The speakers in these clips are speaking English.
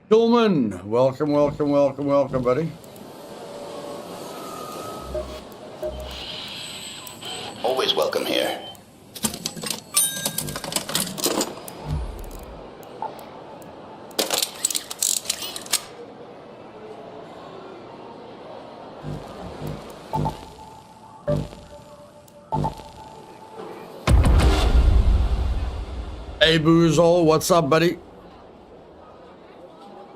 Gilman, welcome, welcome, welcome, welcome, buddy. Always welcome here. Hey, Boozle, what's up, buddy?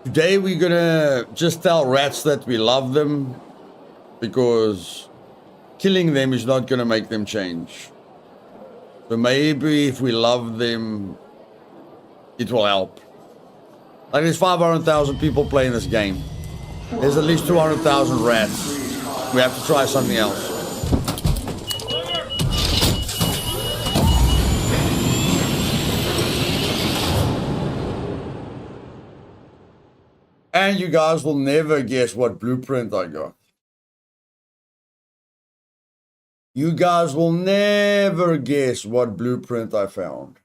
Today we're gonna just tell rats that we love them, because killing them is not gonna make them change. So maybe if we love them, it will help. Like, there's 500,000 people playing this game. There's at least 200,000 rats. We have to try something else. And you guys will never guess what blueprint I got. You guys will never guess what blueprint I found.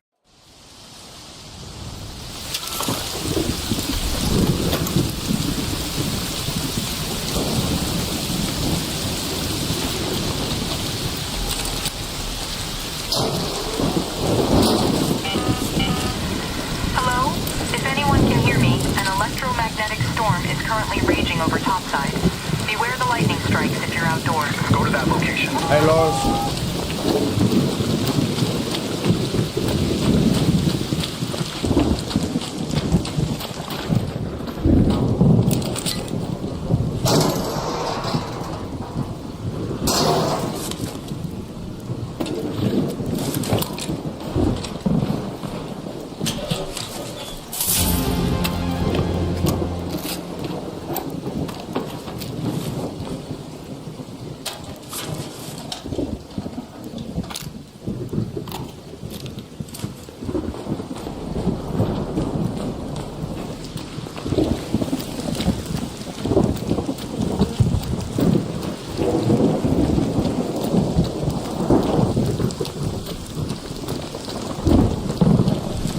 Hello? If anyone can hear me, an electromagnetic storm is currently raging over topside. Beware the lightning strikes if you're outdoors. Go to that location. Hey, Lars.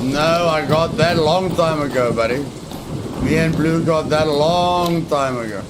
No, I got that a long time ago, buddy. Me and Blue got that a long time ago.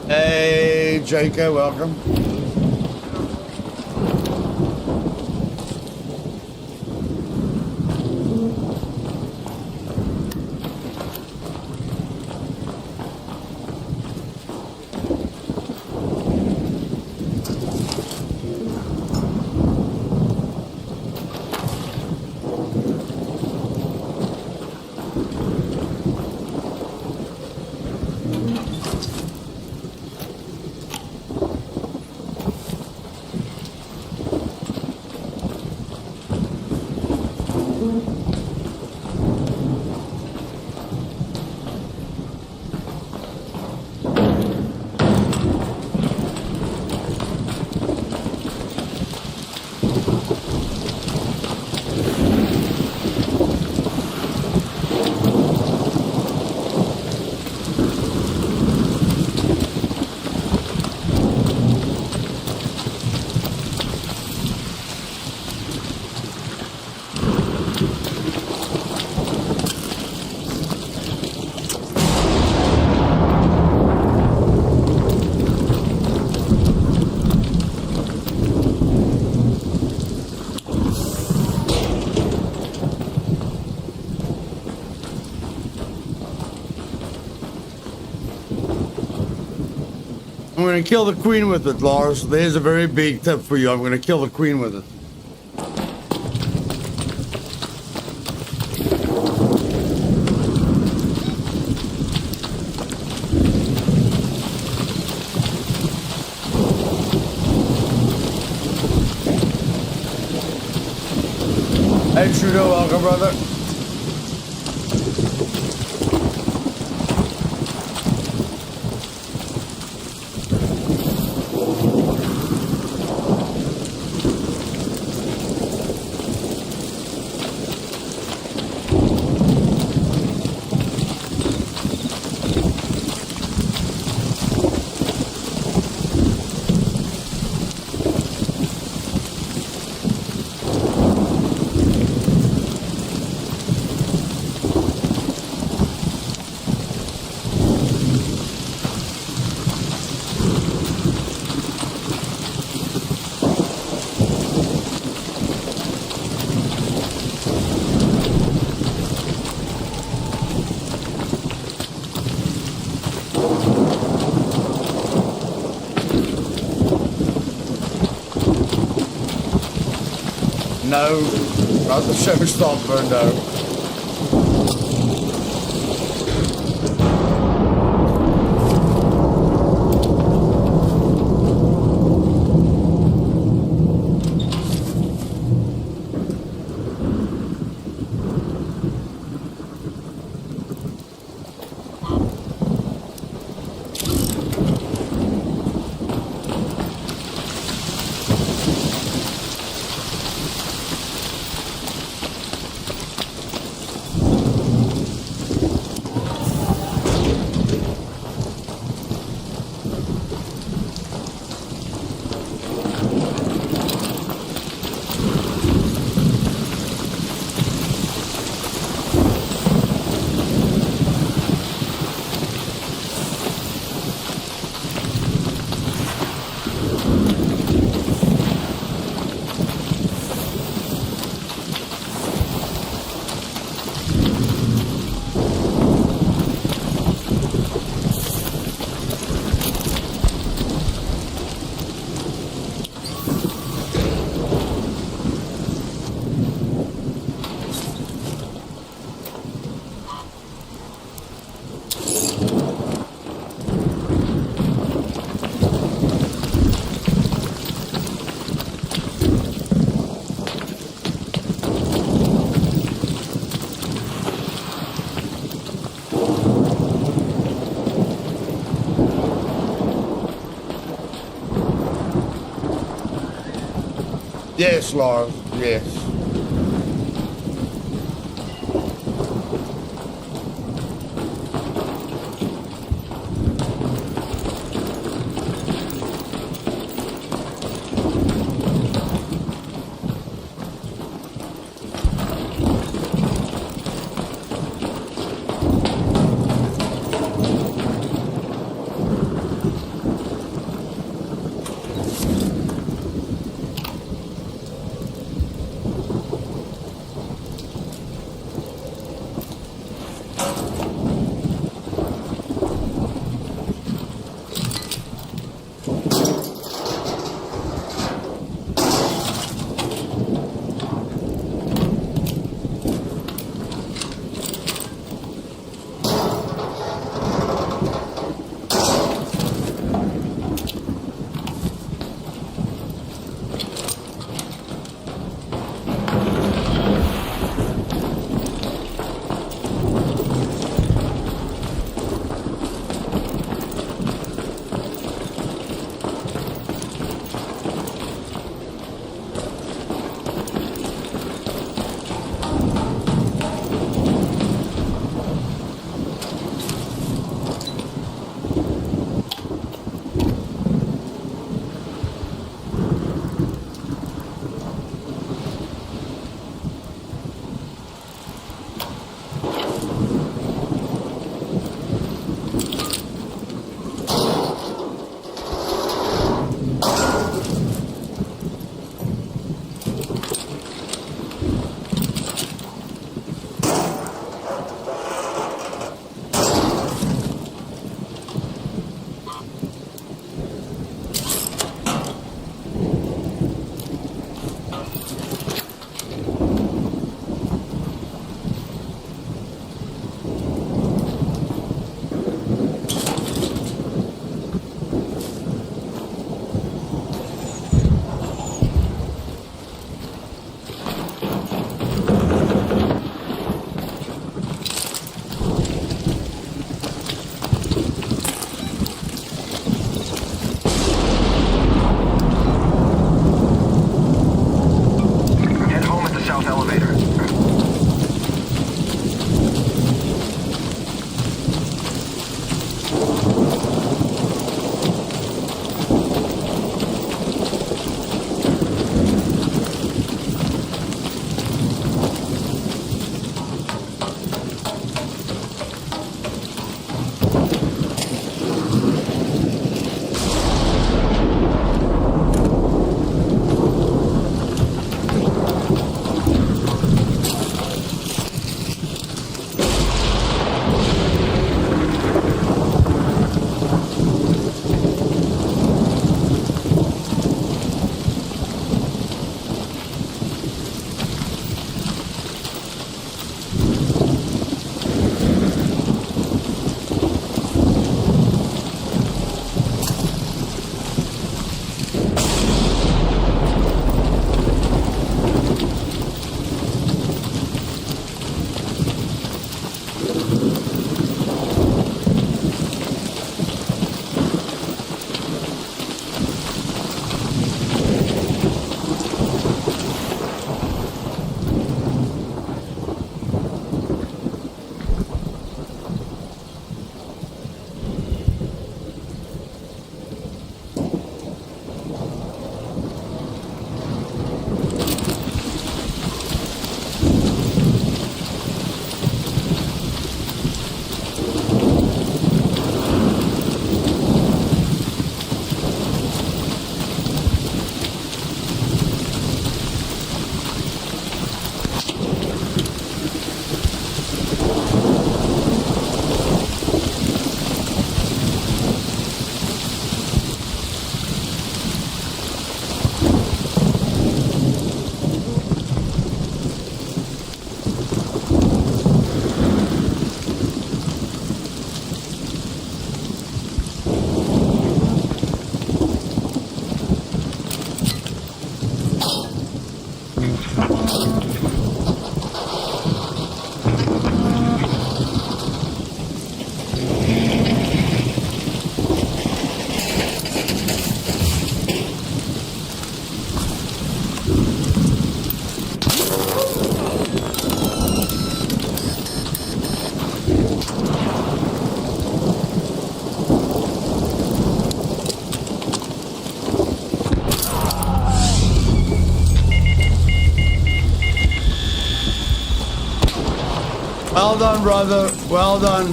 Hey, Jacob, welcome. gonna kill the queen with it, Lars. There's a very big tip for you. I'm gonna kill the queen with it. Hey, Trudeau, welcome, brother. No, not the showstopper, no. Yes, Lars, yes. Well done, brother. Well done.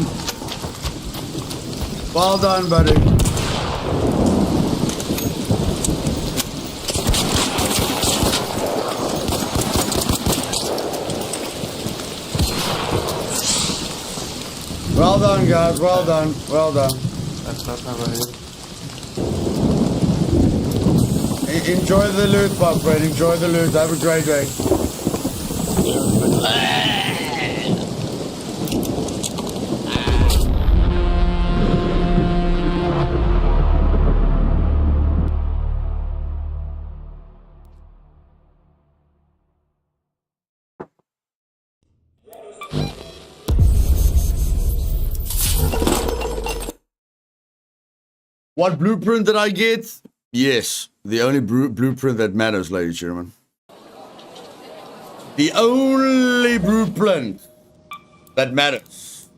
Well done, buddy. Well done, guys. Well done. Well done. Enjoy the loot, my friend. Enjoy the loot. Have a great day. What blueprint did I get? Yes, the only blueprint that matters, ladies and gentlemen. The only blueprint that matters.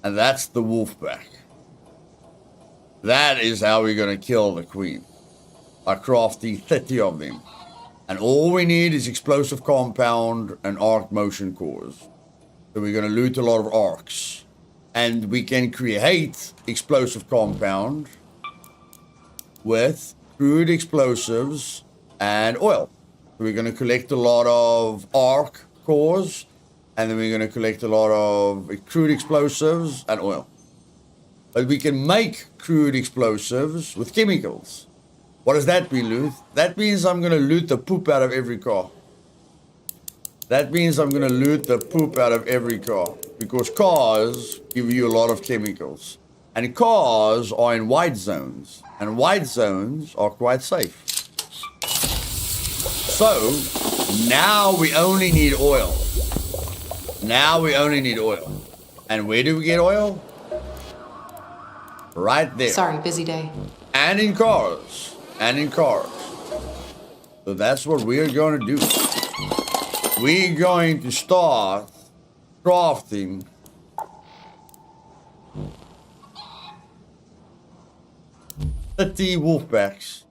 And that's the wolf pack. That is how we're going to kill the queen. By crafting 30 of them. And all we need is explosive compound and arc motion cores. So we're going to loot a lot of arcs. And we can create explosive compound with crude explosives and oil. So we're going to collect a lot of arc cores, and then we're going to collect a lot of crude explosives and oil. But we can make crude explosives with chemicals. What does that mean, Luth? That means I'm going to loot the poop out of every car. That means I'm going to loot the poop out of every car. Because cars give you a lot of chemicals. And cars are in white zones. And white zones are quite safe. So, now we only need oil. Now we only need oil. And where do we get oil? Right there. Sorry, busy day. And in cars. And in cars. So that's what we're going to do. We're going to start crafting the wolf packs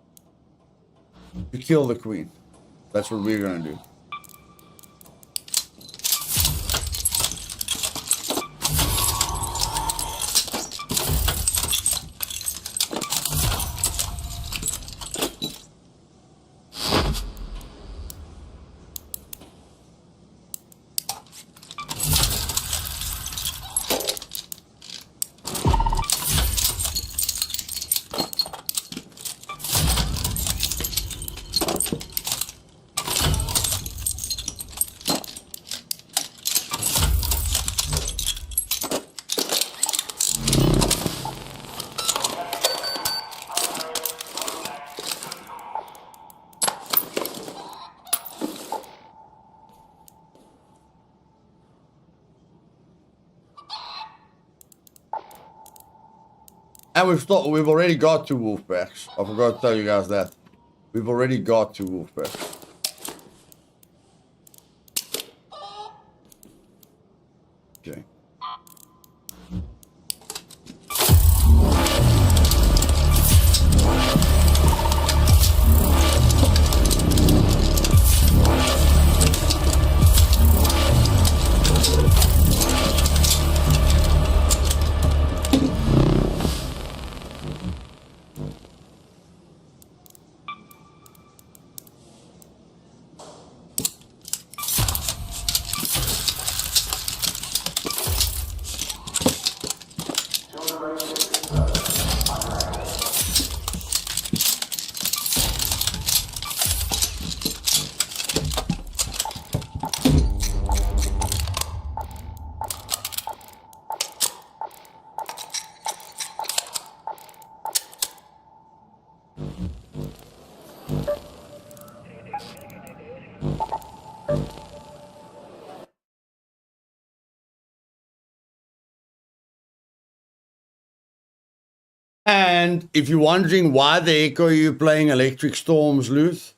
to kill the queen. That's what we're going to do. And we've already got 2 wolf packs. I forgot to tell you guys that. We've already got 2 wolf packs. Okay. And if you're wondering why the heck are you playing Electric Storms, Luth?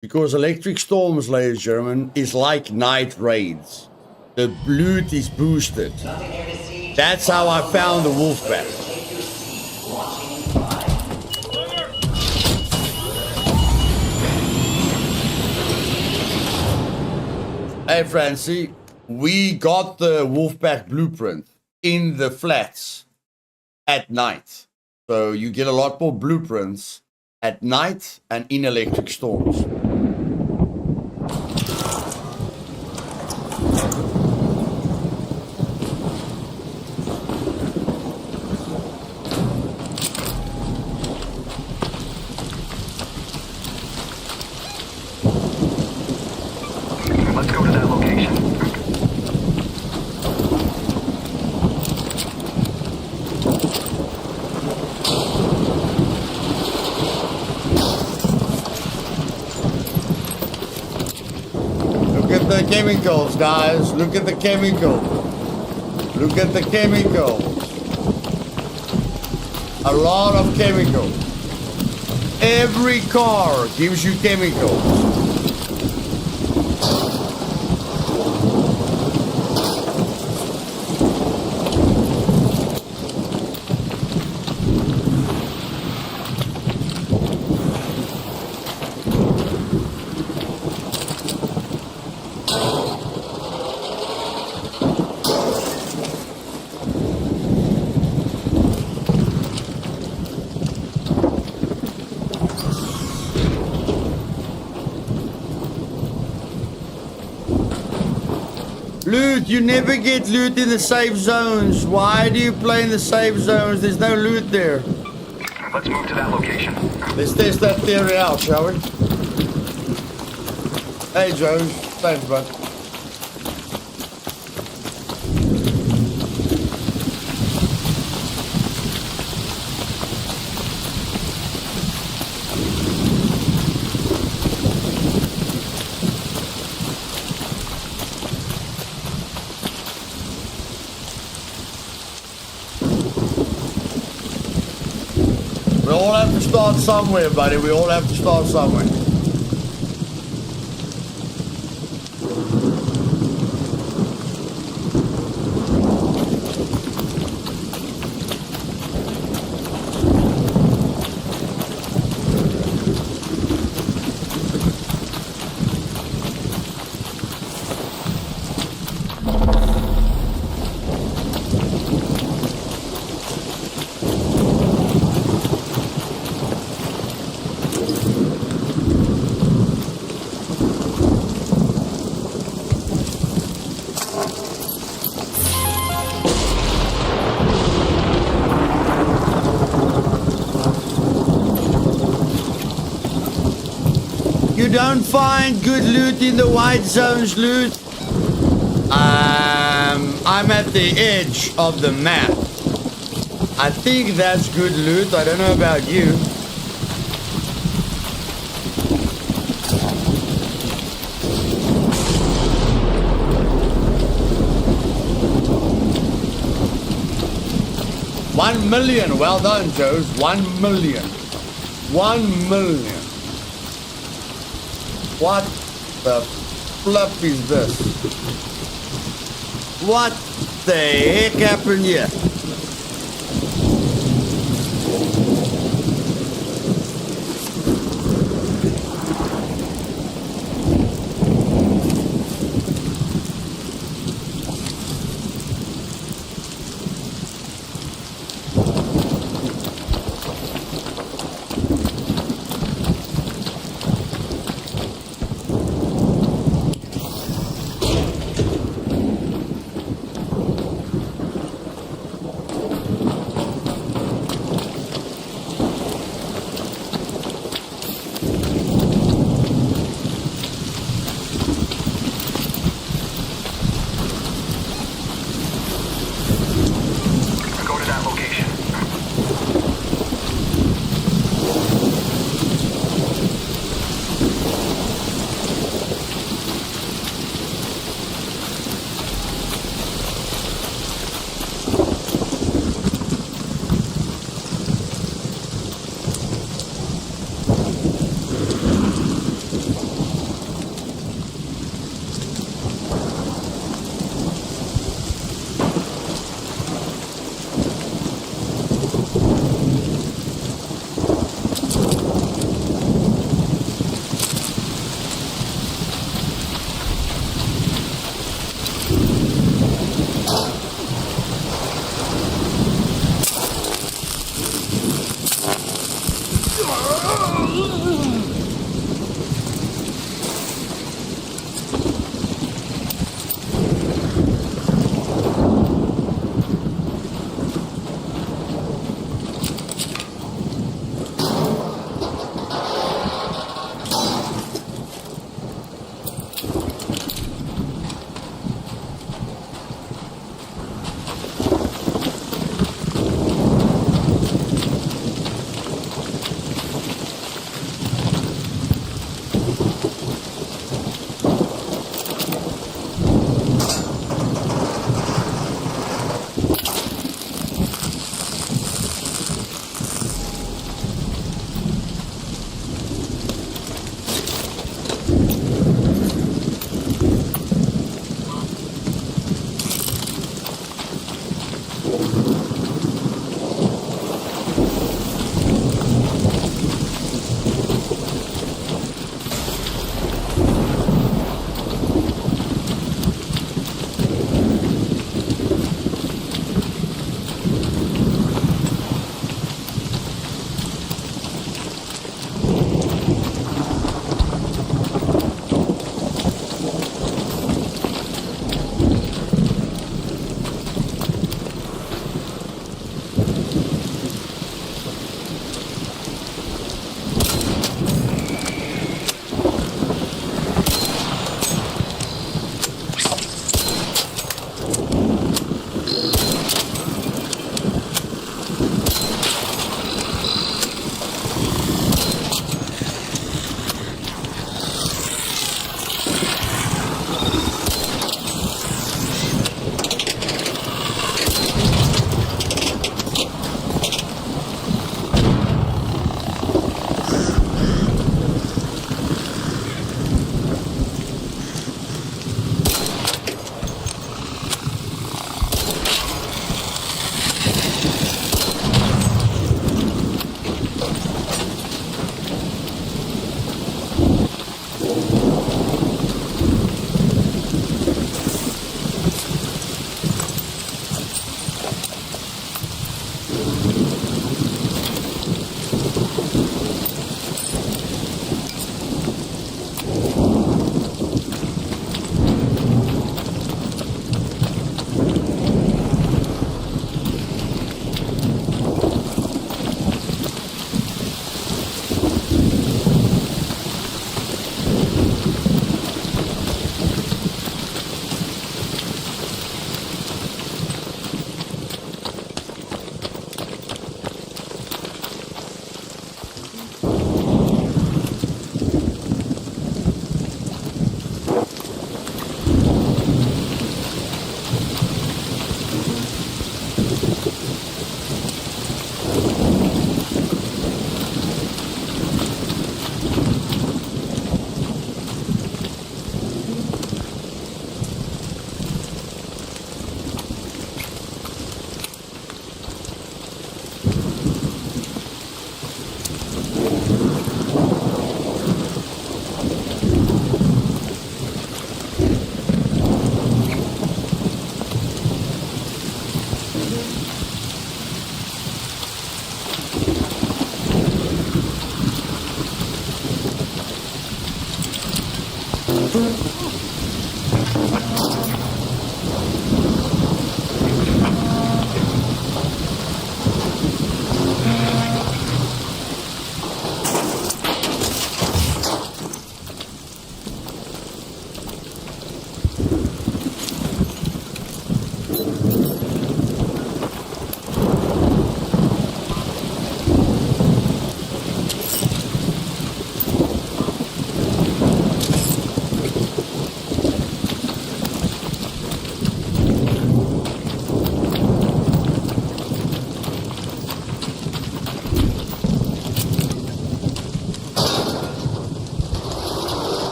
Because Electric Storms, ladies and gentlemen, is like night raids. The loot is boosted. That's how I found the wolf pack. Hey, Francie, we got the Wolfpack blueprint in the flats at night. So you get a lot more blueprints at night and in electric storms. Let's go to that location. Look at the chemicals, guys. Look at the chemicals. Look at the chemicals. A lot of chemicals. Every car gives you chemicals. Loot, you never get loot in the safe zones. Why do you play in the safe zones? There's no loot there. Let's move to that location. Let's test that theory out, shall we? Hey, Joe. Thanks, bud. We all have to start somewhere, buddy. We all have to start somewhere. You don't find good loot in the white zones, loot. I'm at the edge of the map. I think that's good loot. I don't know about you. $1 million. Well done, Joes. 1 million. 1 million. What the flip is this? What the heck happened here?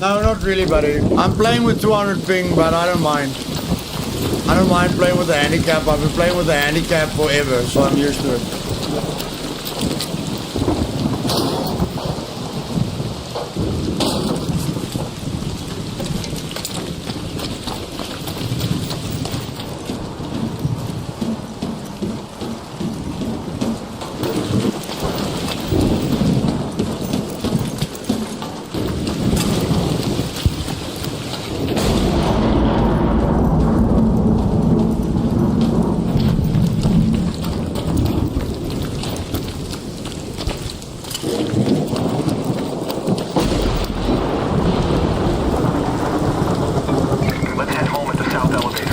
No, not really, buddy. I'm playing with 200 ping, but I don't mind. I don't mind playing with the handicap. I've been playing with the handicap forever, so I'm used to it. Let's head home at the south elevator.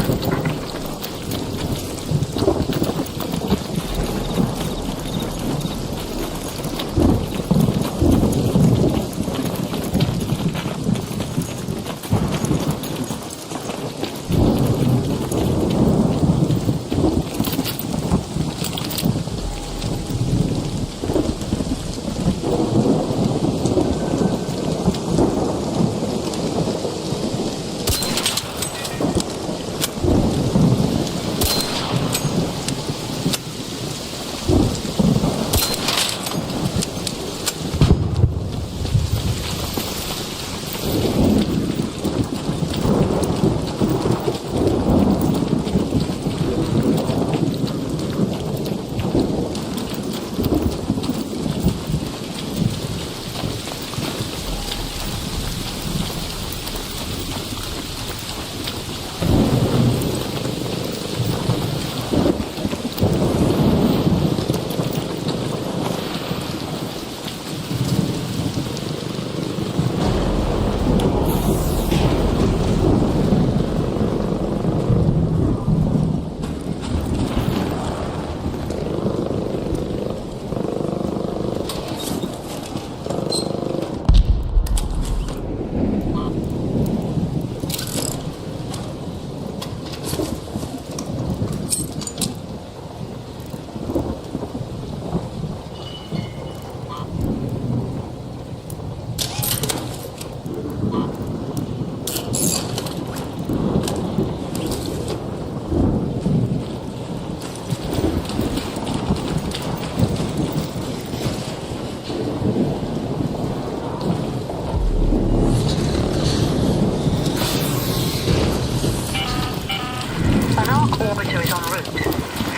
An arc orbiter is en route.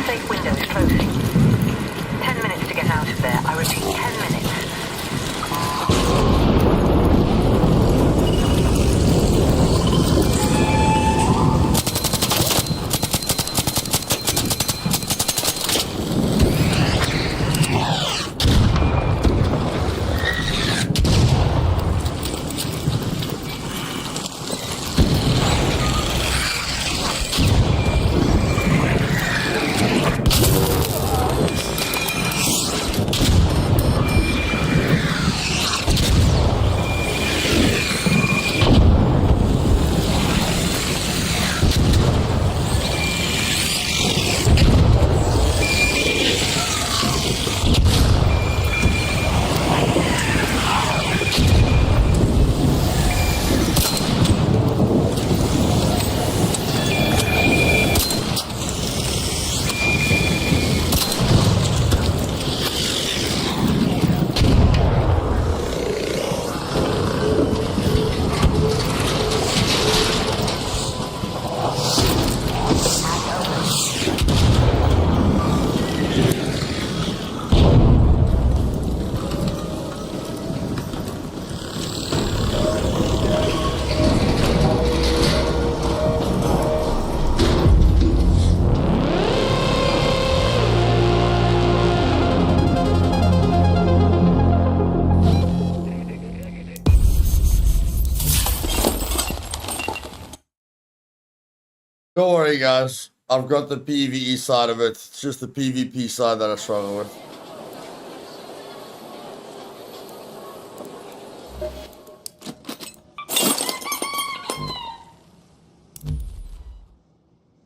Safe windows closing. 10 minutes to get out of there. I repeat, 10 minutes. Don't worry, guys. I've got the PvE side of it. It's just the PvP side that I struggle with.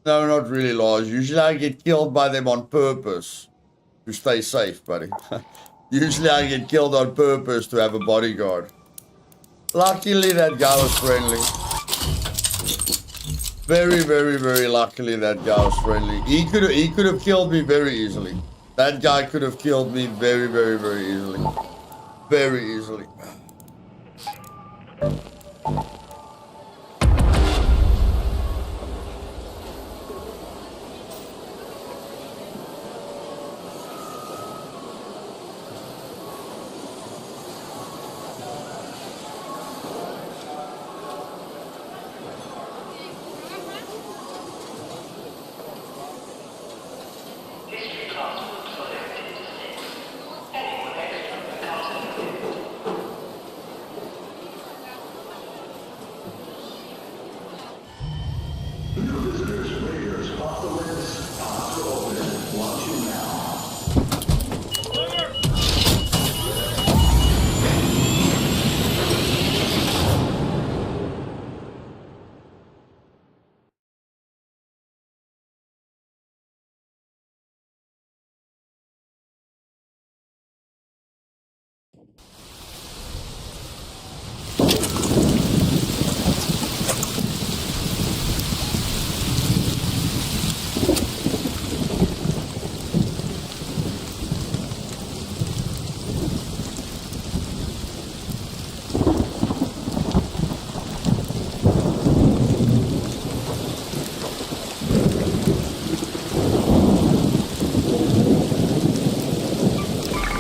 No, not really, Lars. Usually I get killed by them on purpose to stay safe, buddy. Usually I get killed on purpose to have a bodyguard. Luckily, that guy was friendly. Very, very, very luckily that guy was friendly. He could have killed me very easily. That guy could have killed me very, very, very easily. Very easily.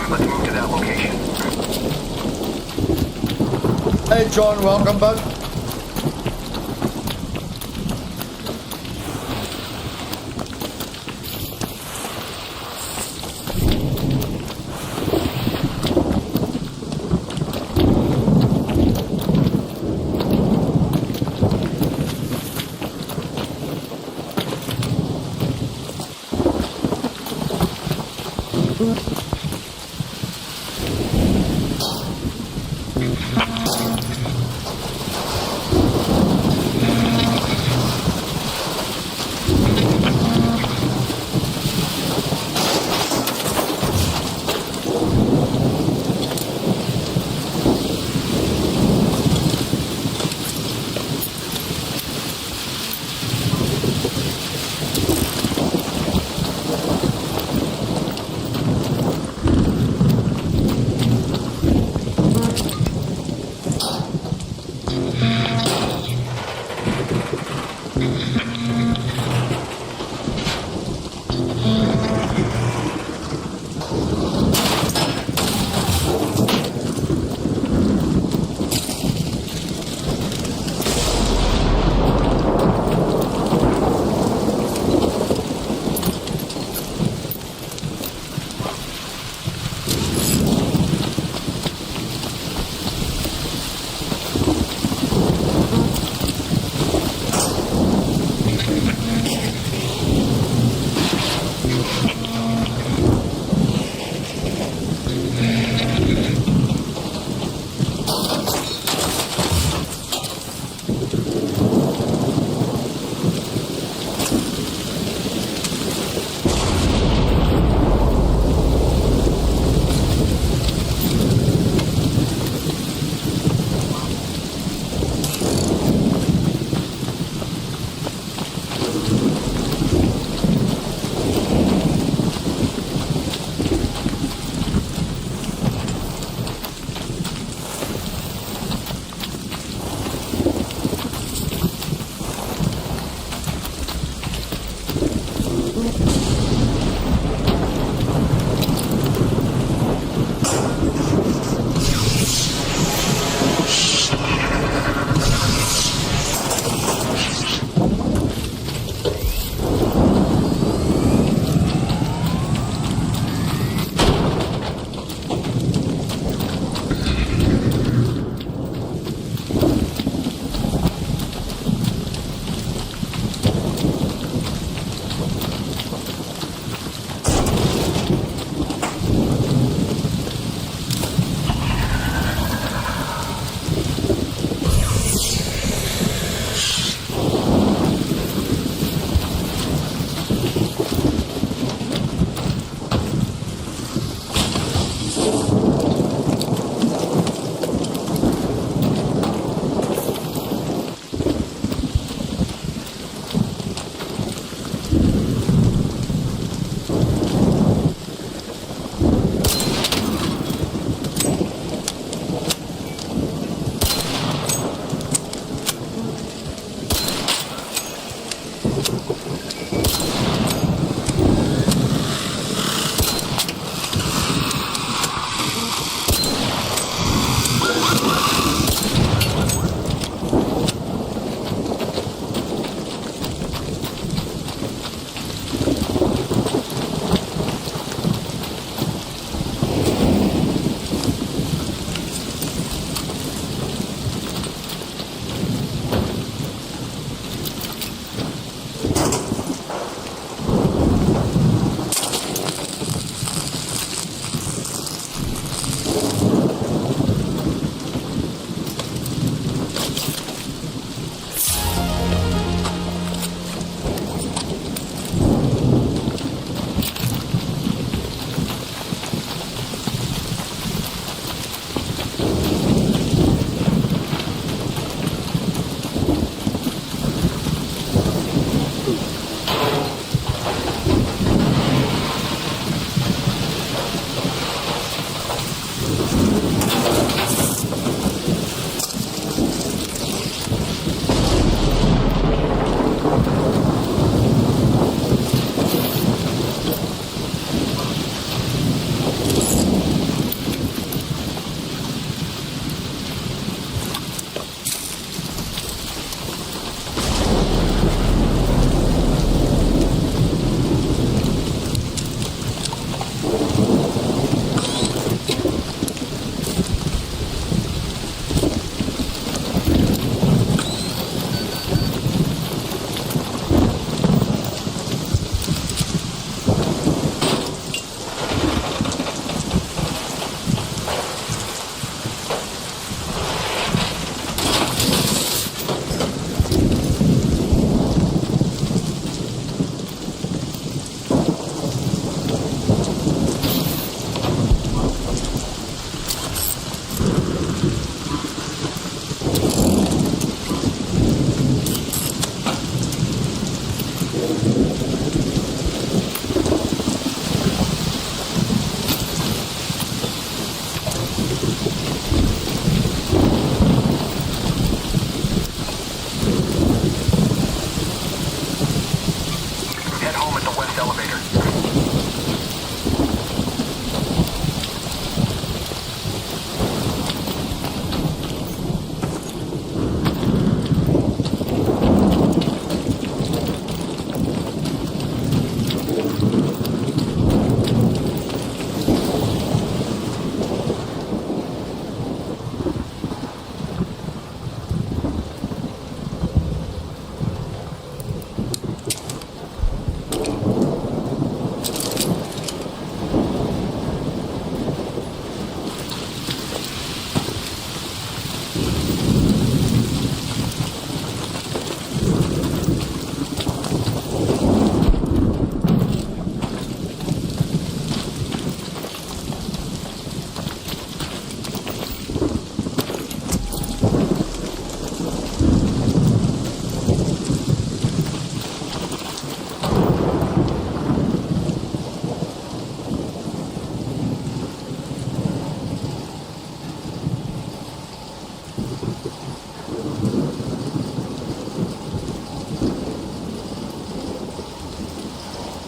Let's move to that location. Hey John, welcome back.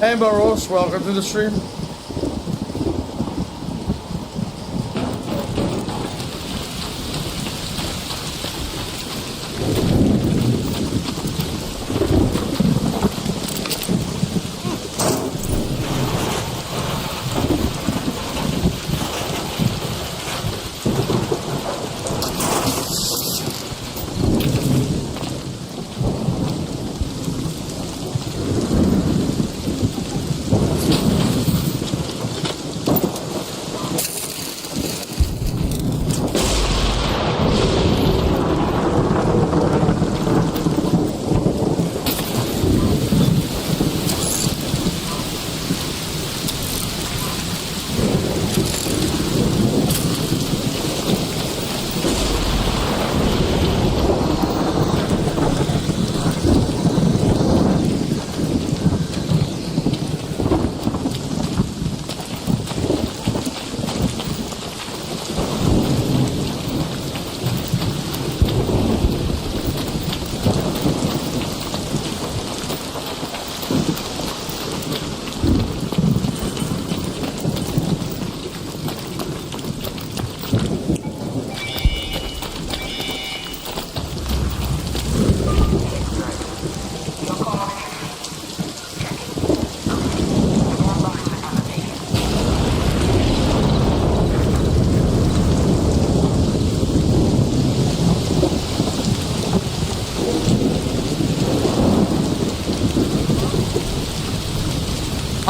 Hey Baros, welcome to the stream.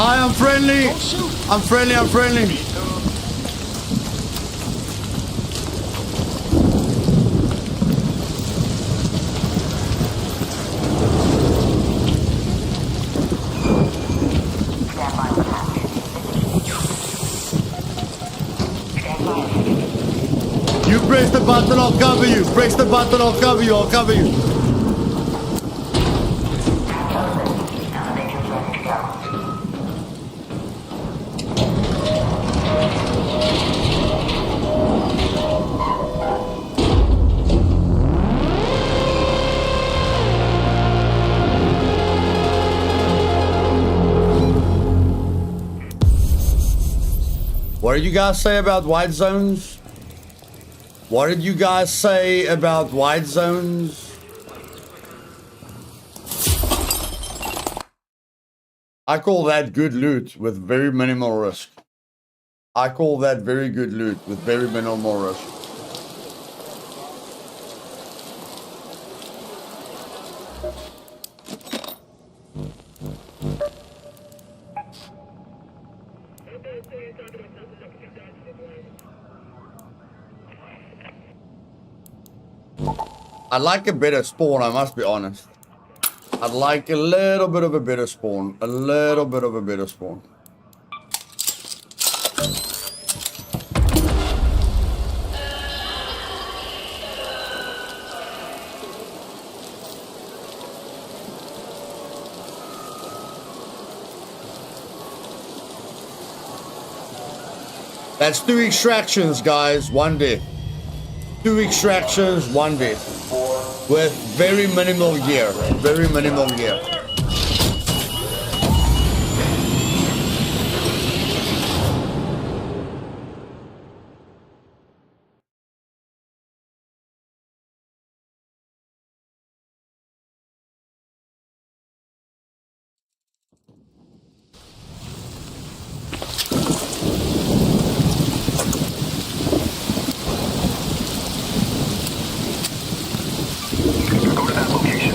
Hi, I'm friendly. I'm friendly, I'm friendly. You press the button, I'll cover you. Press the button, I'll cover you. I'll cover you. What did you guys say about white zones? What did you guys say about white zones? I call that good loot with very minimal risk. I call that very good loot with very minimal risk. I like a better spawn, I must be honest. I'd like a little bit of a better spawn. A little bit of a better spawn. That's 2 extractions, guys. 1 death. 2 extractions, 1 death. With very minimal gear. Very minimal gear. Go to that location.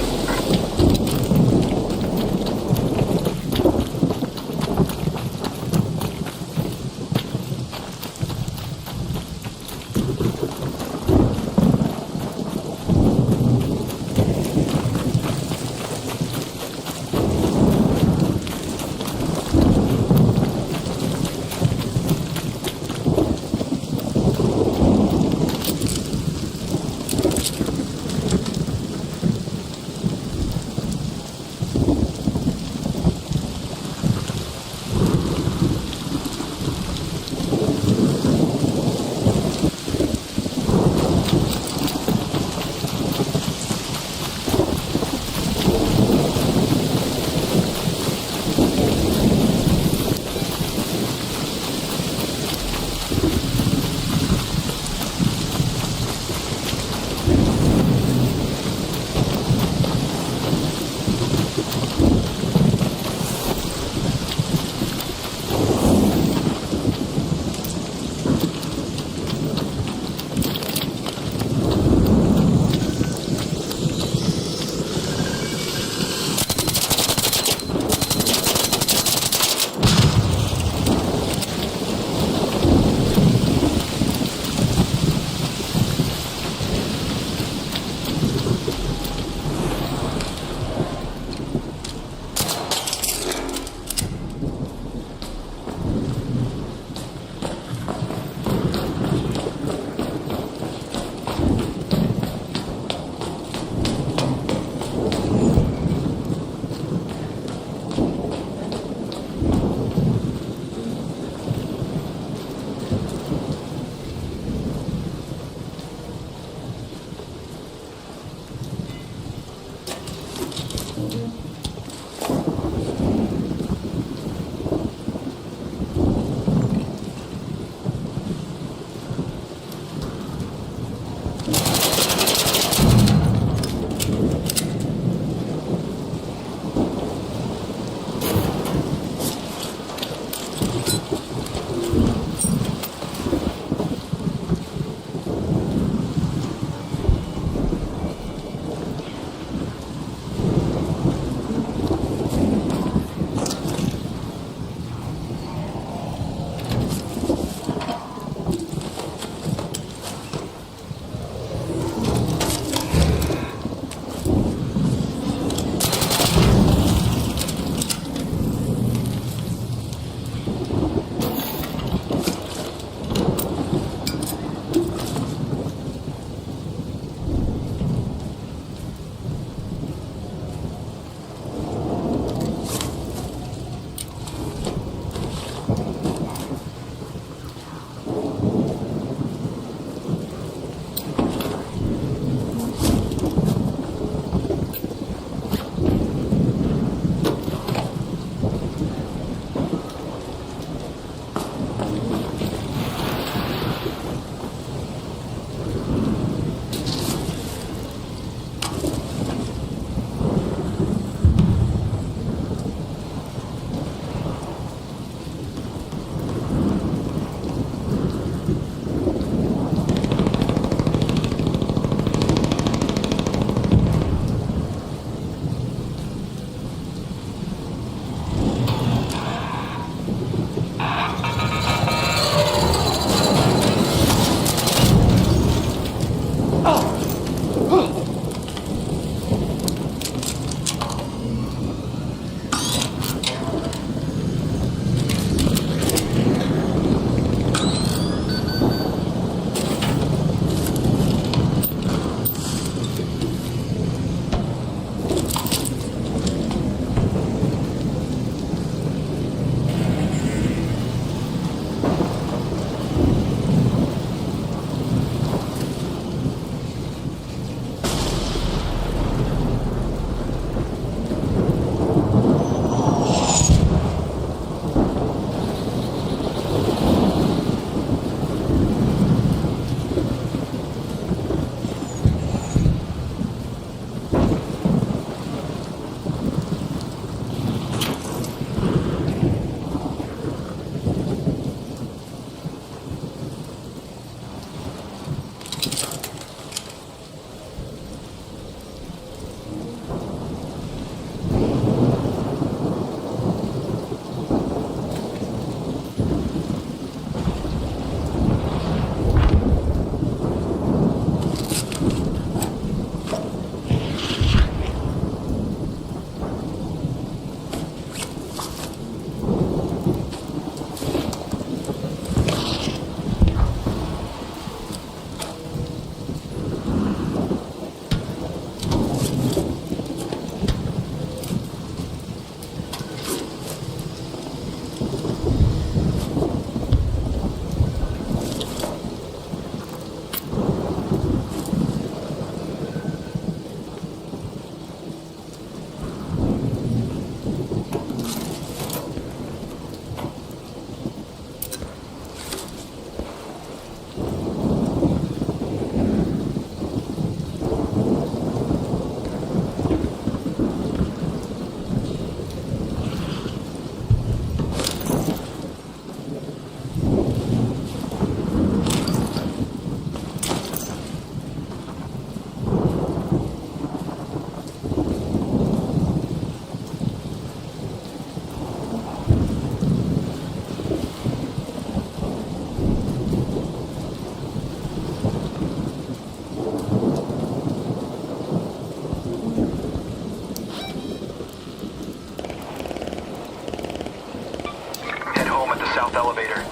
Head home at the south elevator.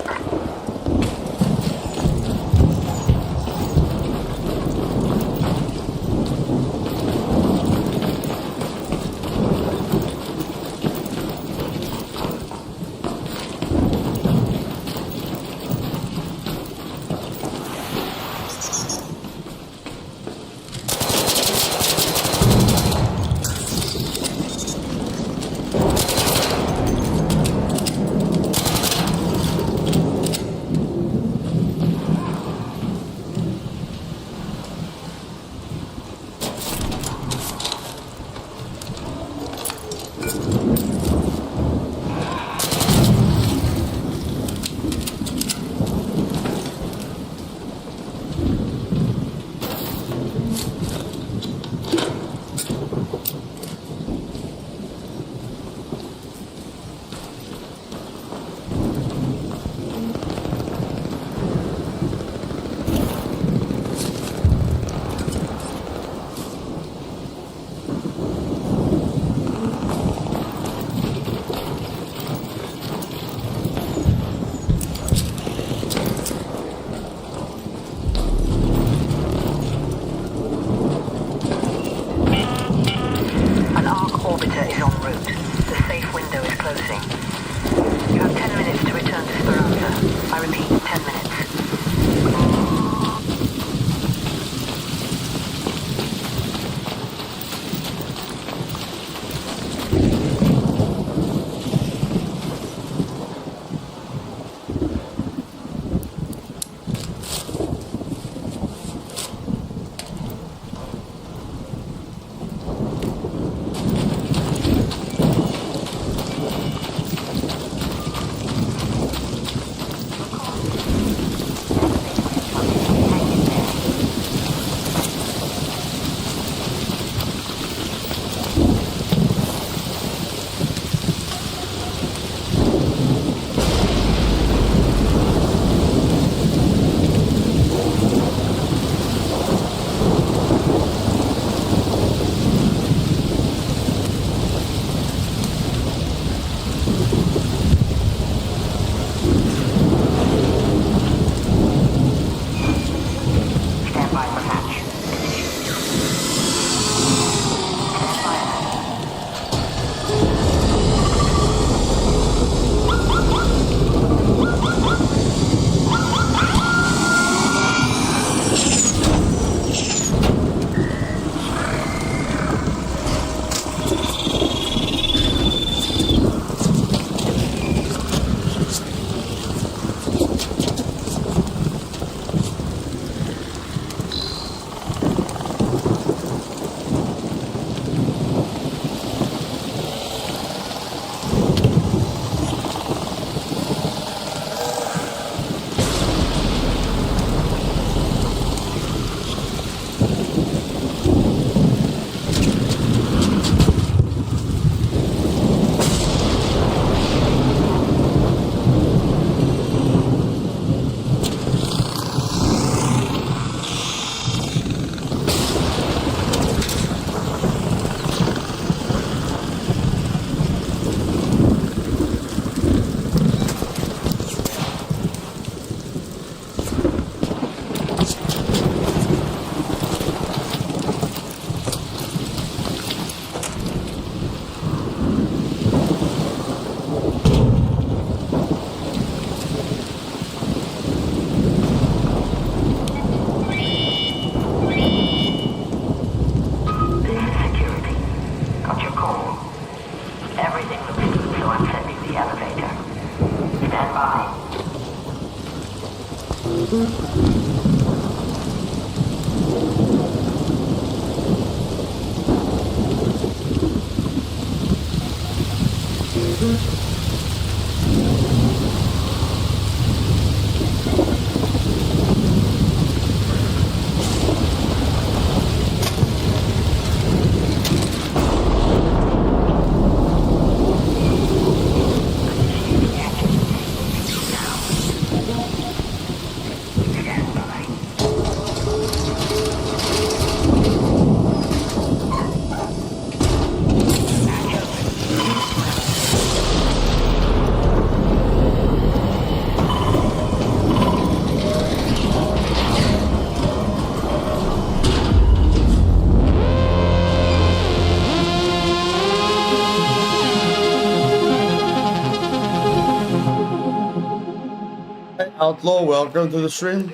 Outlaw, welcome to the stream.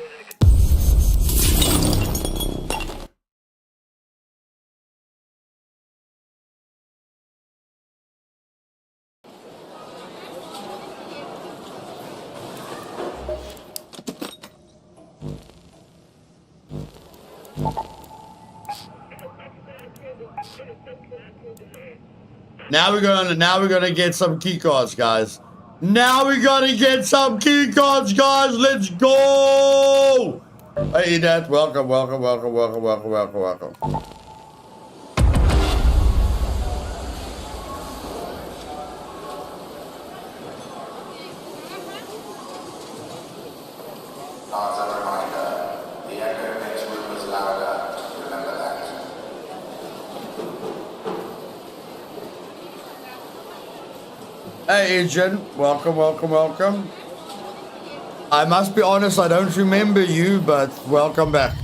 Now we're gonna get some key cards, guys. Now we're gonna get some key cards, guys. Let's go! Hey, Dad. Welcome. As a reminder, the echo makes rumors louder. Remember that. Hey, Agent. Welcome. I must be honest, I don't remember you, but welcome back.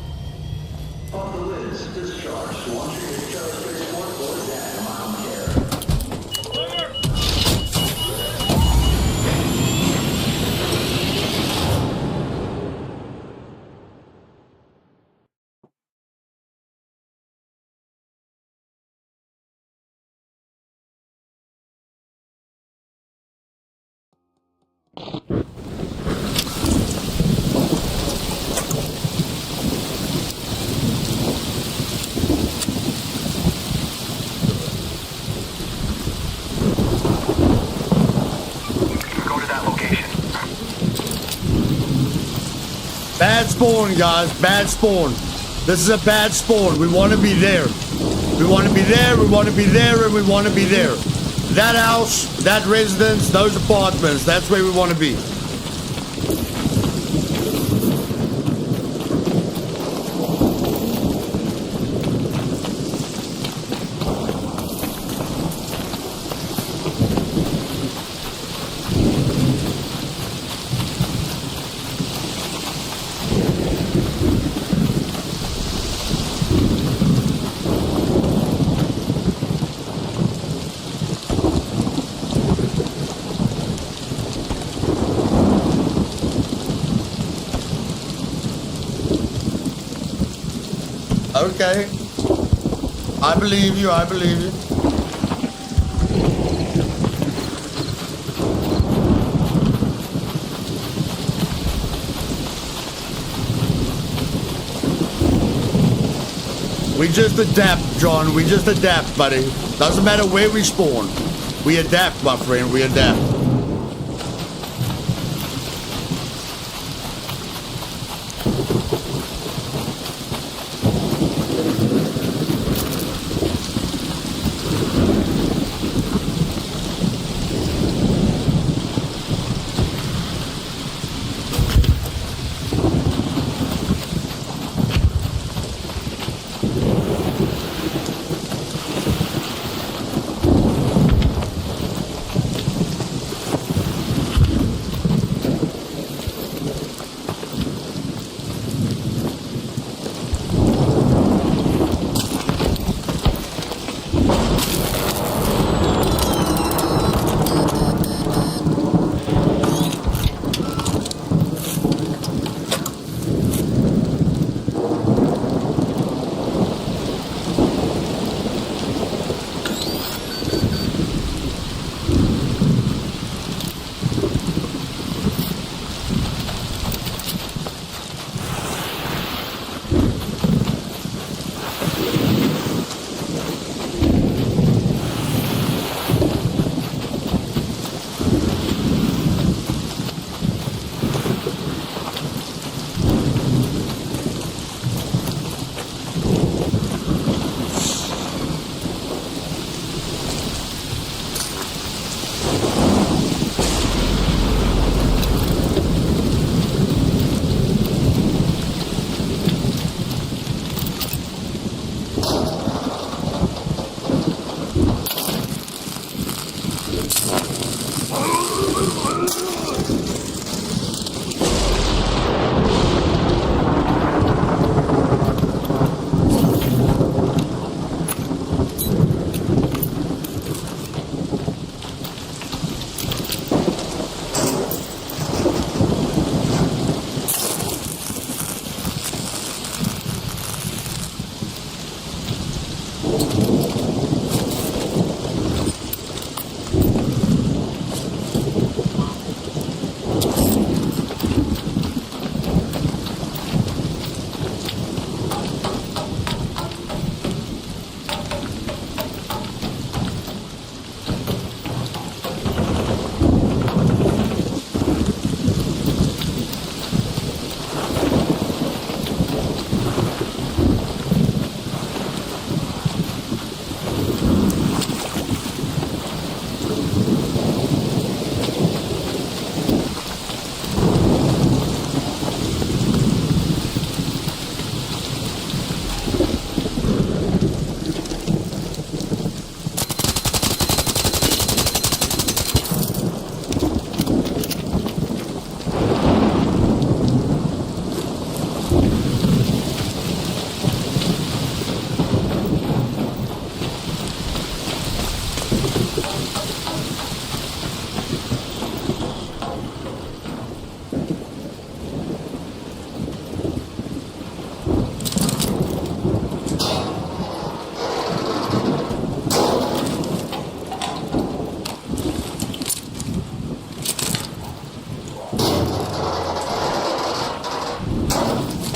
On the Liz, discharge. Launching discharge spaceport for data mile care. Go to that location. Bad spawn, guys. Bad spawn. This is a bad spawn. We want to be there. We want to be there, and we want to be there. That house, that residence, those apartments, that's where we want to be. Okay. I believe you. We just adapt, John. We just adapt, buddy. Doesn't matter where we spawn. We adapt, my friend. We adapt.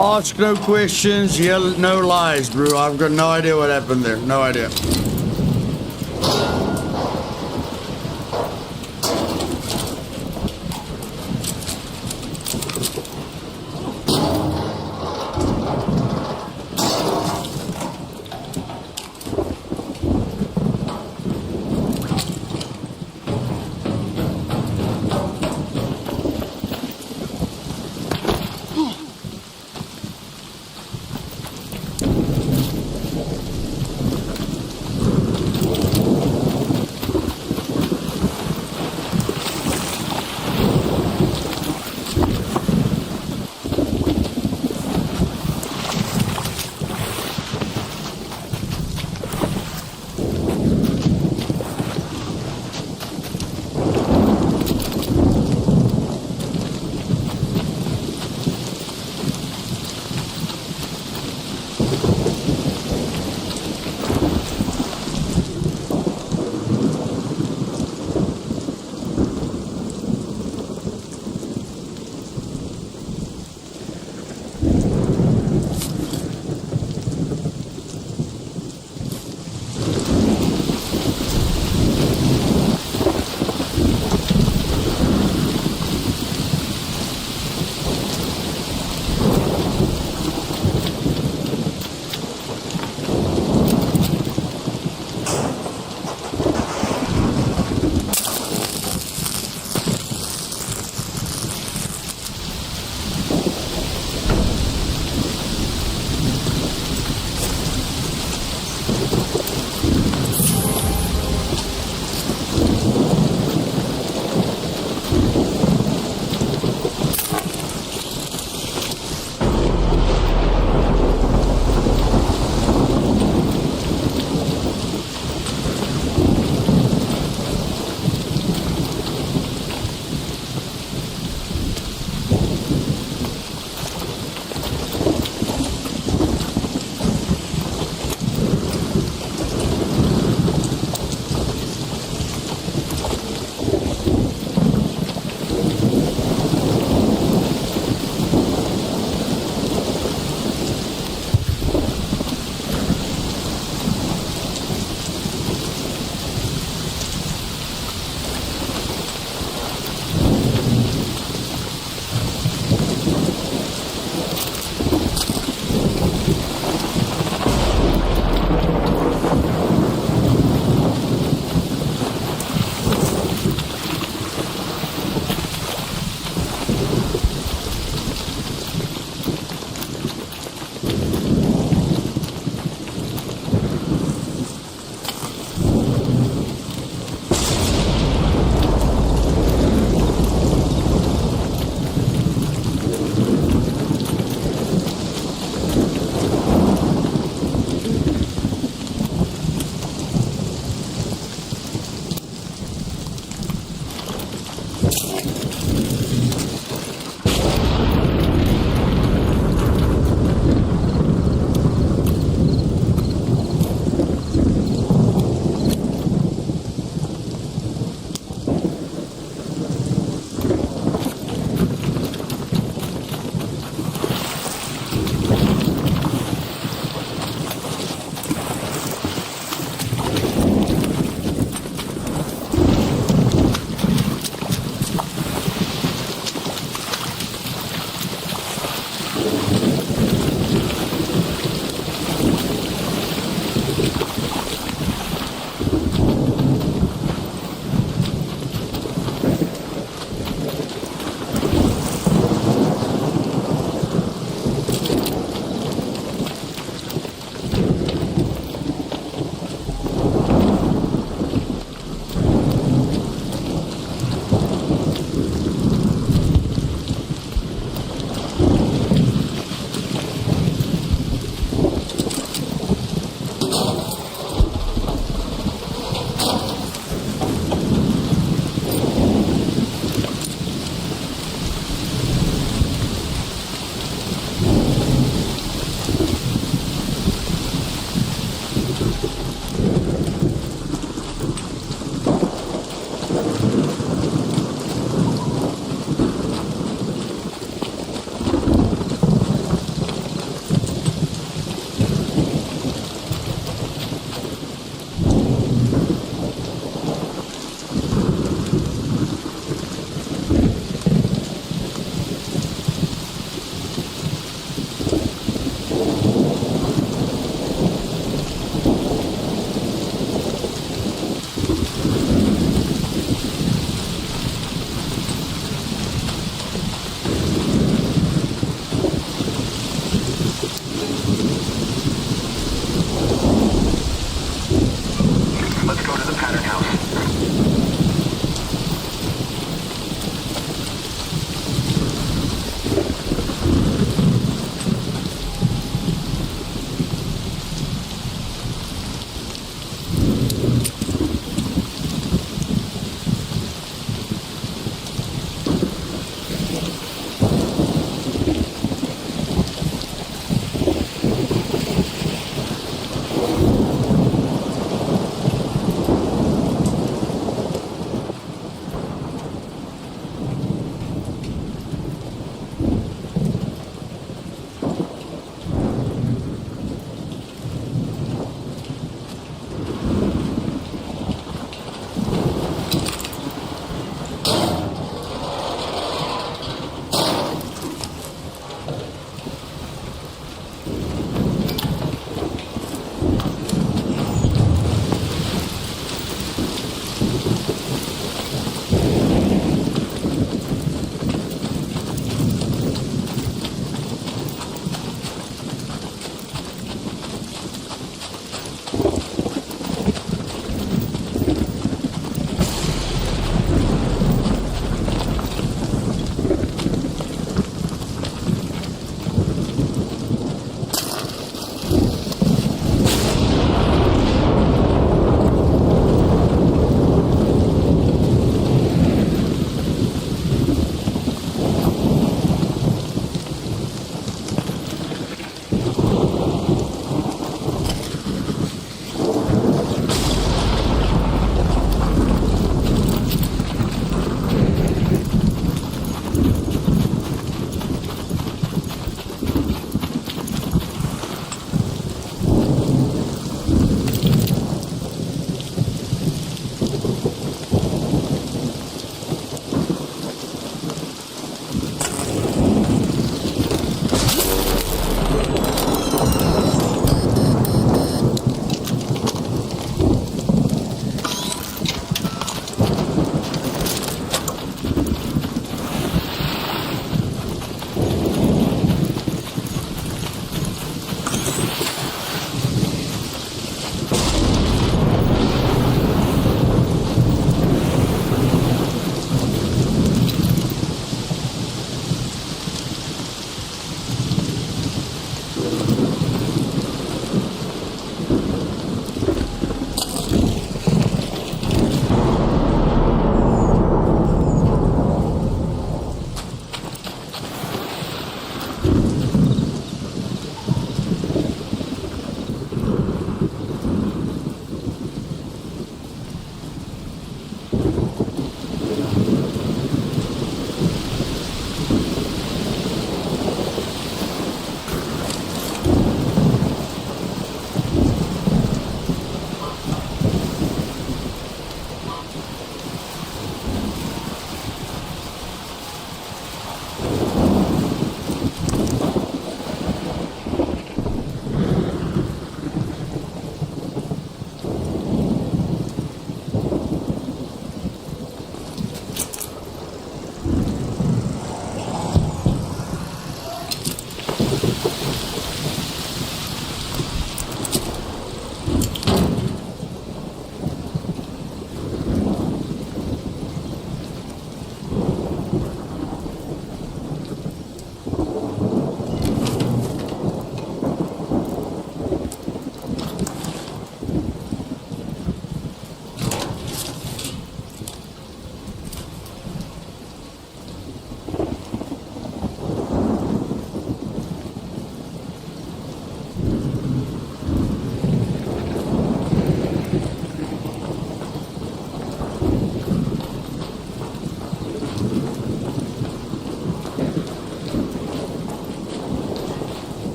Ask no questions, yell no lies, bro. I've got no idea what happened there. No idea. go to the pattern house.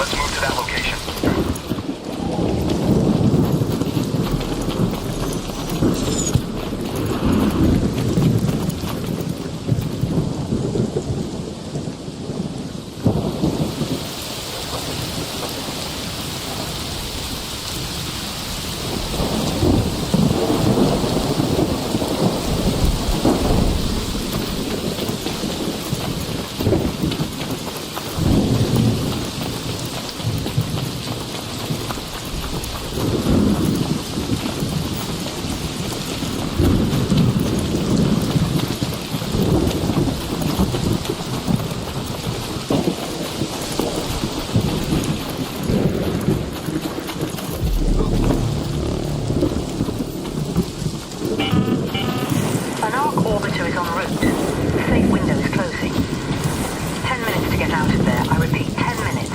Let's move to that location. An arc orbiter is en route. The safe window is closing. 10 minutes to get out of there. I repeat, 10 minutes.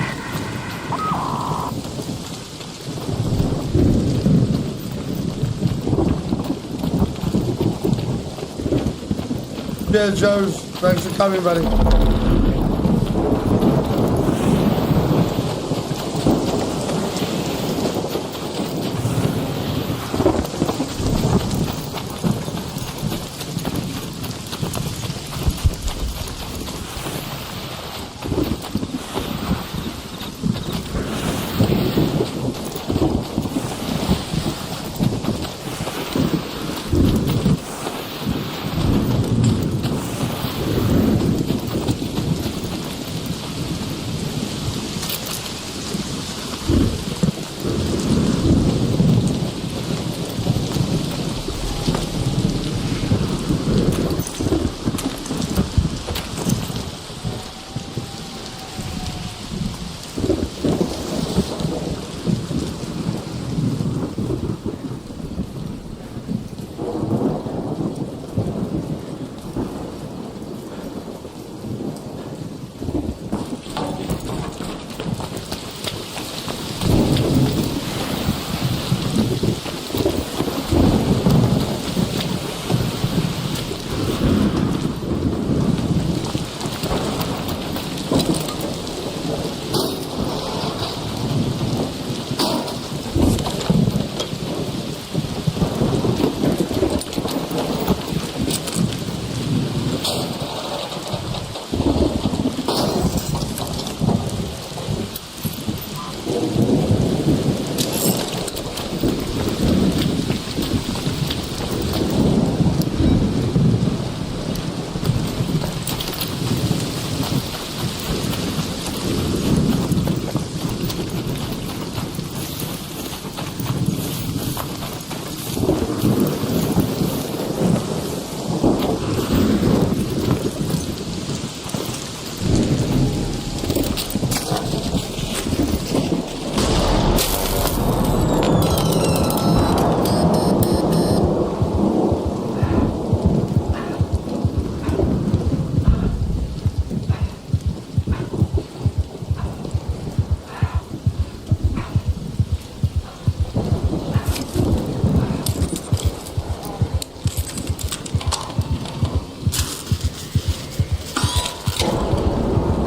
Yeah, Joe, thanks for coming, buddy.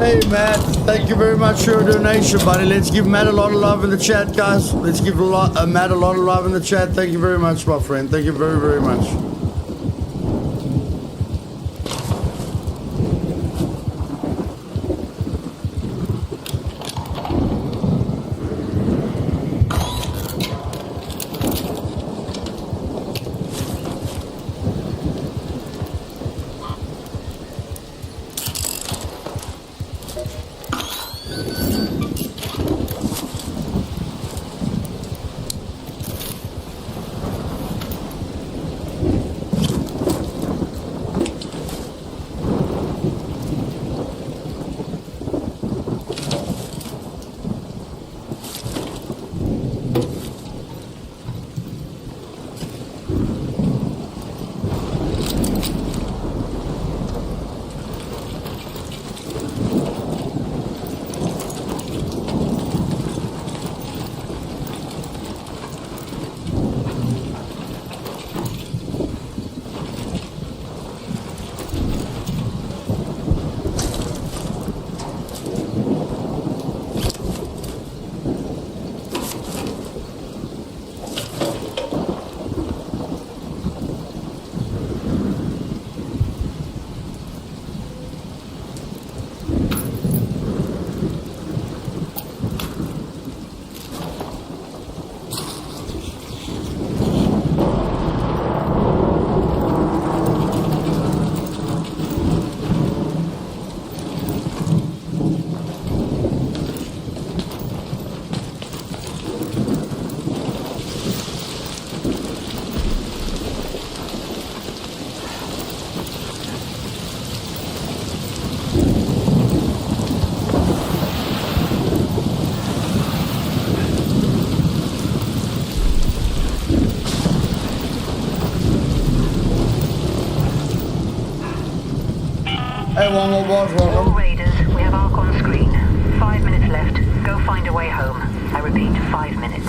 Hey Matt, thank you very much for your donation, buddy. Let's give Matt a lot of love in the chat, guys. Let's give Matt a lot of love in the chat. Thank you very much, my friend. Thank you very, very much. Hey, one more boss, All welcome. raiders, we have Ark on screen. 5 minutes left. Go find a way home. I repeat, 5 minutes.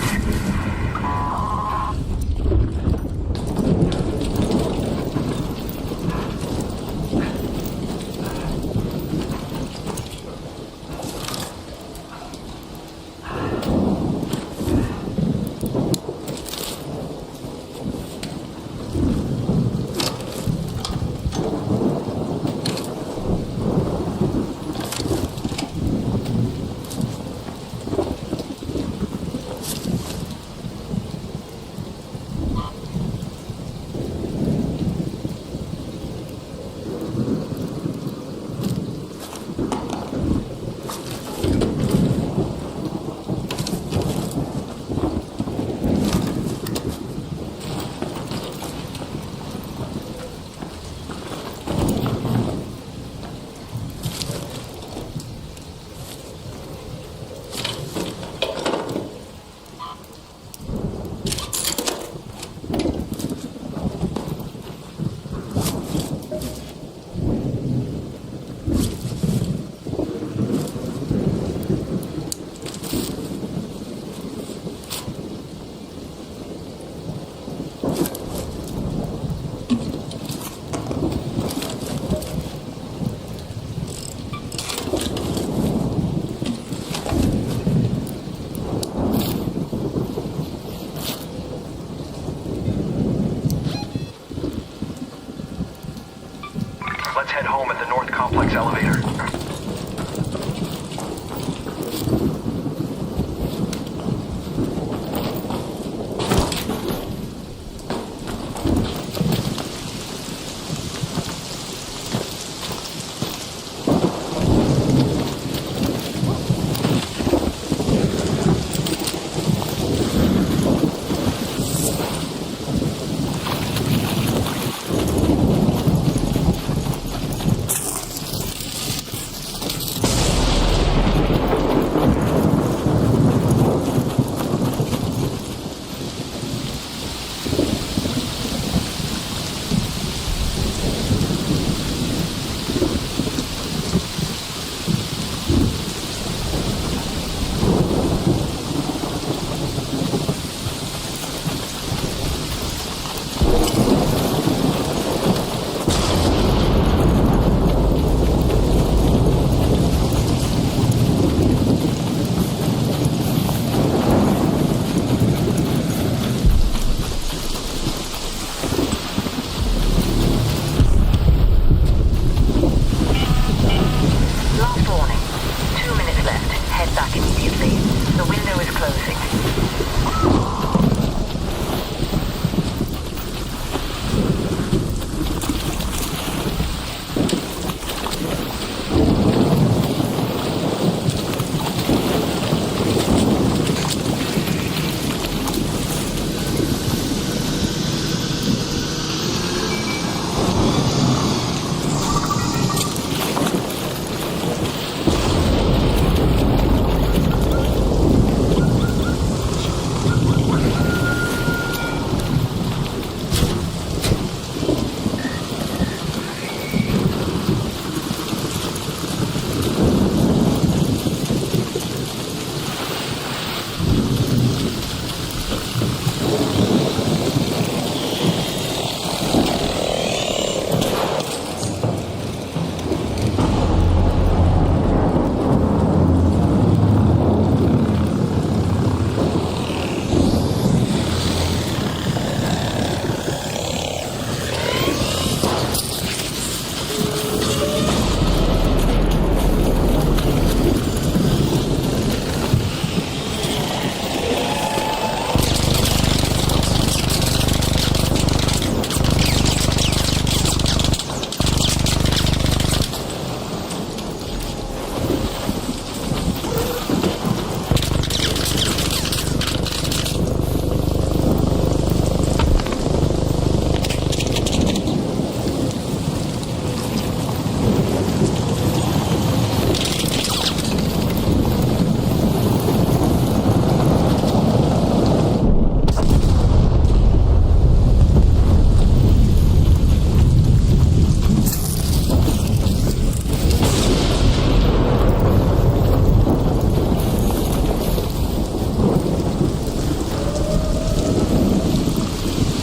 Let's head home at the North Complex elevator.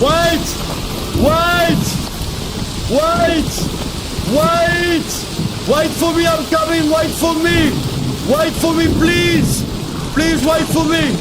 Wait! Wait! Wait! Wait! Wait for me, I'm coming! Wait for me! Wait for me, please! Please wait for me!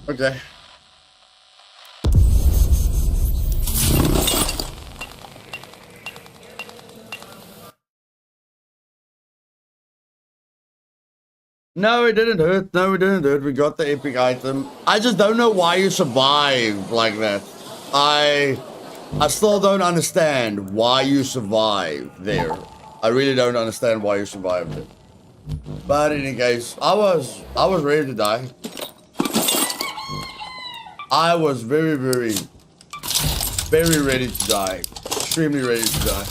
Okay. No, it didn't hurt. No, it didn't hurt. We got the epic item. I just don't know why you survived like that. I still don't understand why you survived there. I really don't understand why you survived it. But in any case, I was ready to die. I was very ready to die. Extremely ready to die.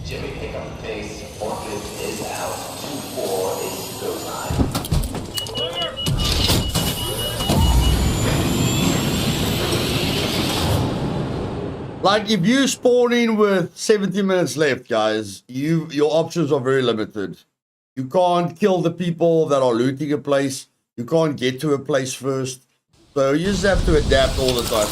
Jimmy, pick up the pace. Orchid is out. 2-4 is go time. Like, if you spawn in with 70 minutes left, guys, your options are very limited. You can't kill the people that are looting a place. You can't get to a place first. So you just have to adapt all the time.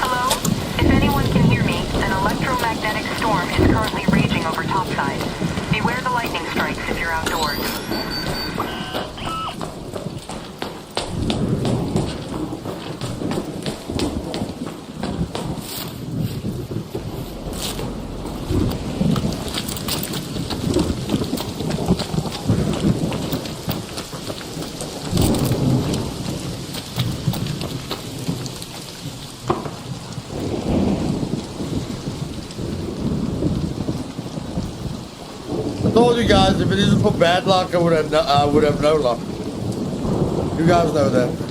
Hello? If anyone can hear me, an electromagnetic storm is currently raging over topside. Beware the lightning strikes if you're outdoors. I told you guys, if it isn't for bad luck, I would have no luck. You guys know that.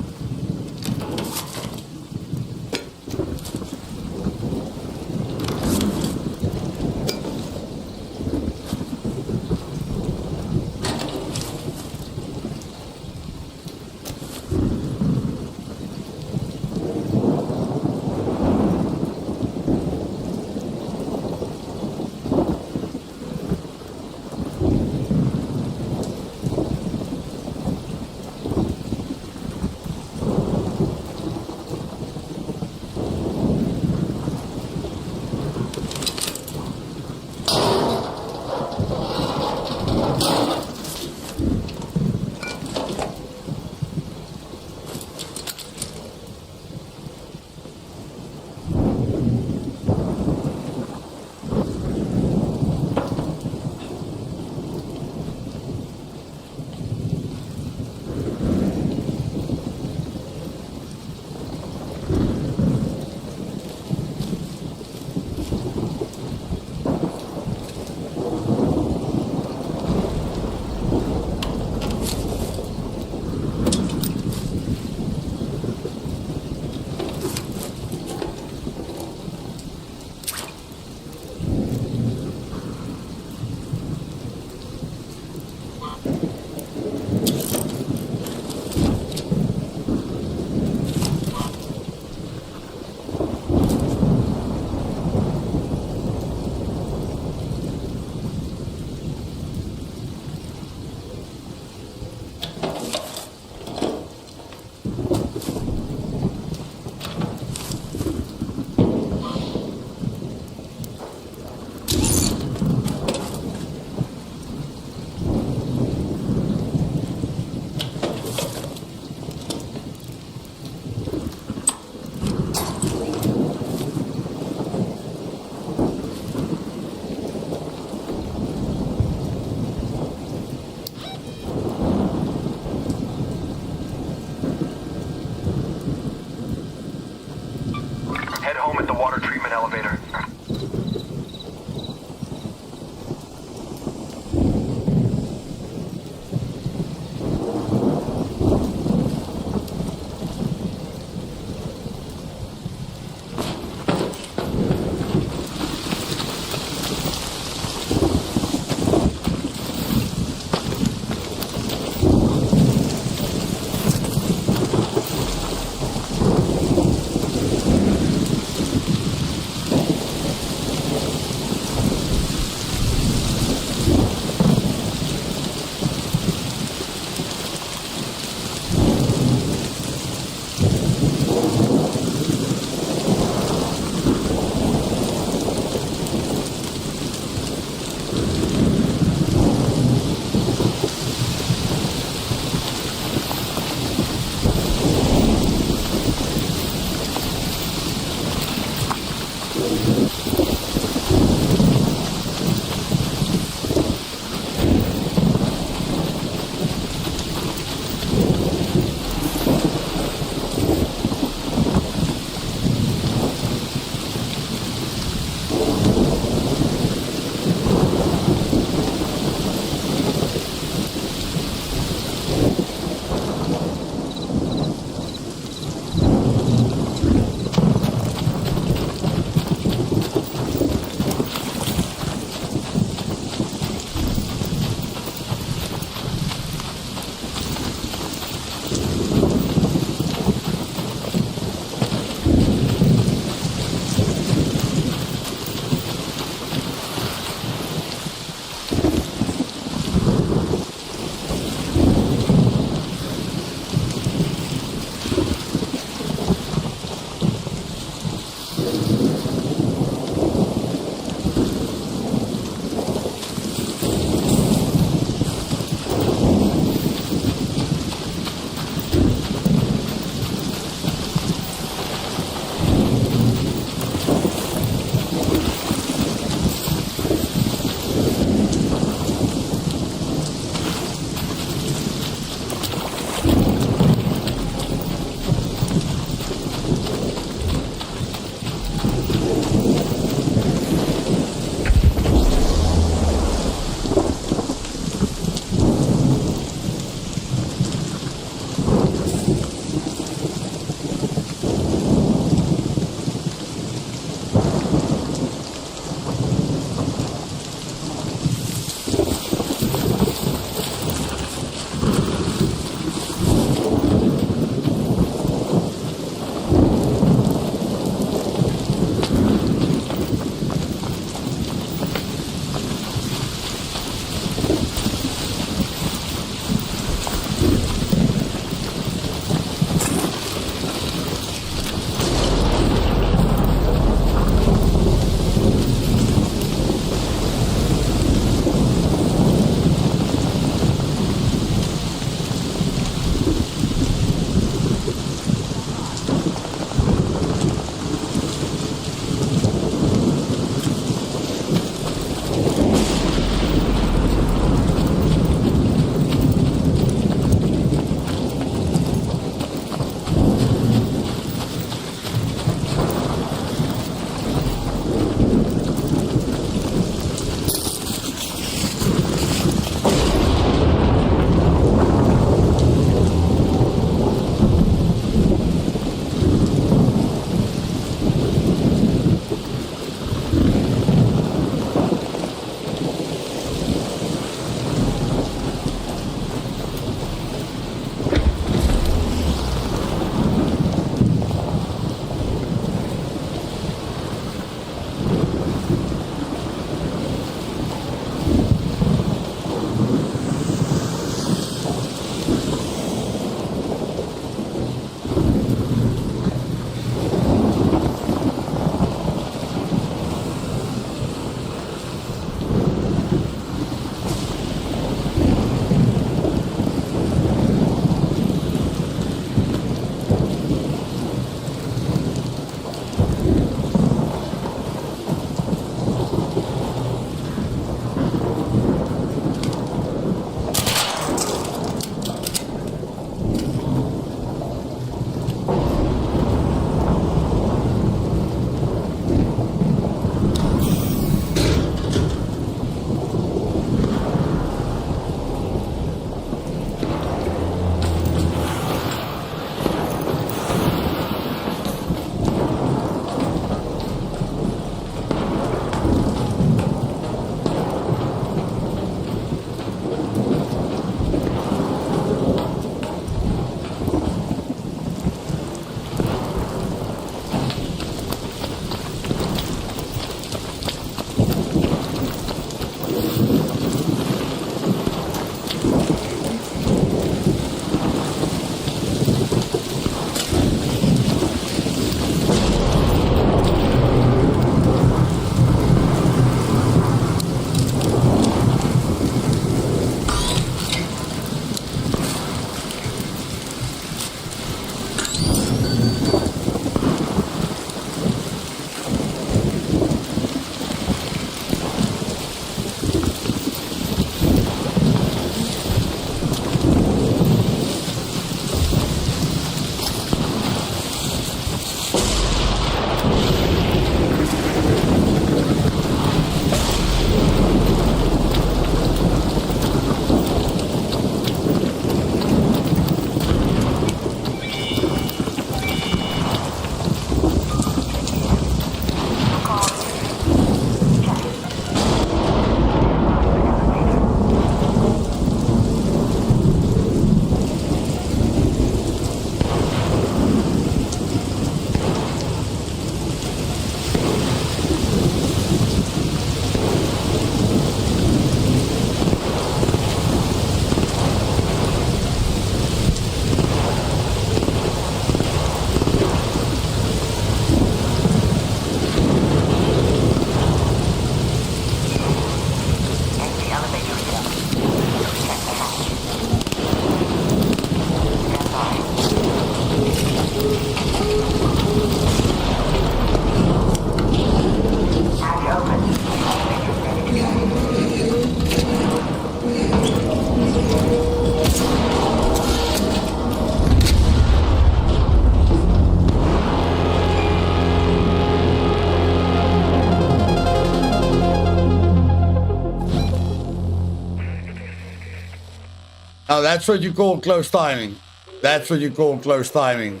Now that's what you call close timing. That's what you call close timing.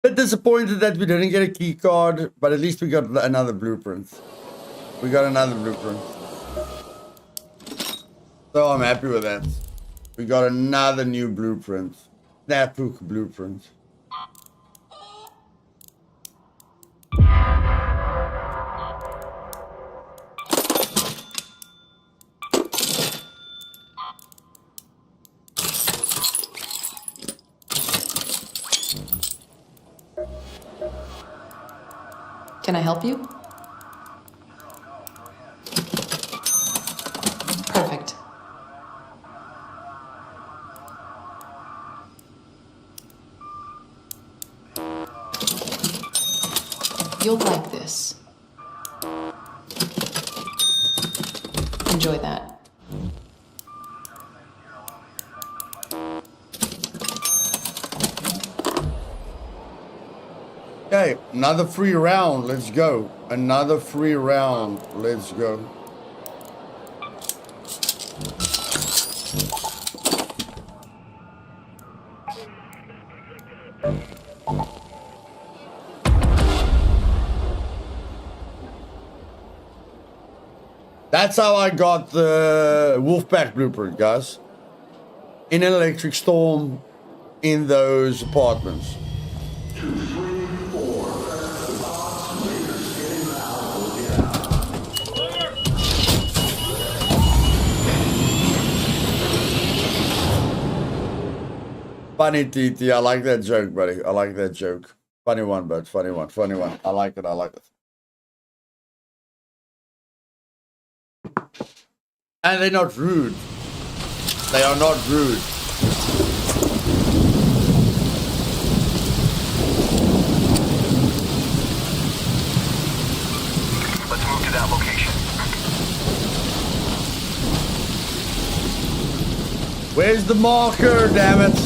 Bit disappointed that we didn't get a key card, but at least we got another blueprint. We got another blueprint. So I'm happy with that. We got another new blueprint. Snapook blueprint. Can I help you? Perfect. You'll like this. Enjoy that. Okay, another free round. Let's go. Another free round. Let's go. That's how I got the Wolfpack blueprint, guys. In an electric storm in those apartments. 2, 3, 4. Press the box. Raiders getting out. Get out. Funny, TT. I like that joke, buddy. I like that joke. Funny one, bud. Funny one. Funny one. I like it. I like it. And they're not rude. They are not rude. Let's move to that location. Where's the marker, damn it?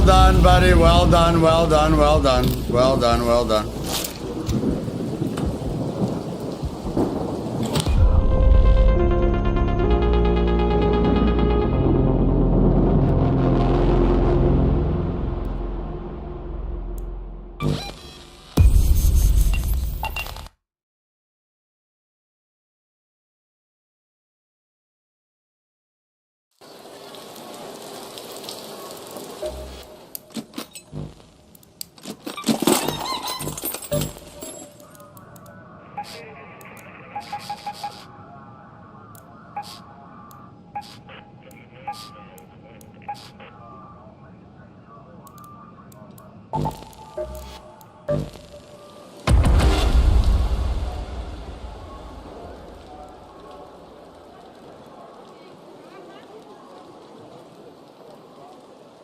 Well done, buddy. Well done, well done, well done. Well done, well done.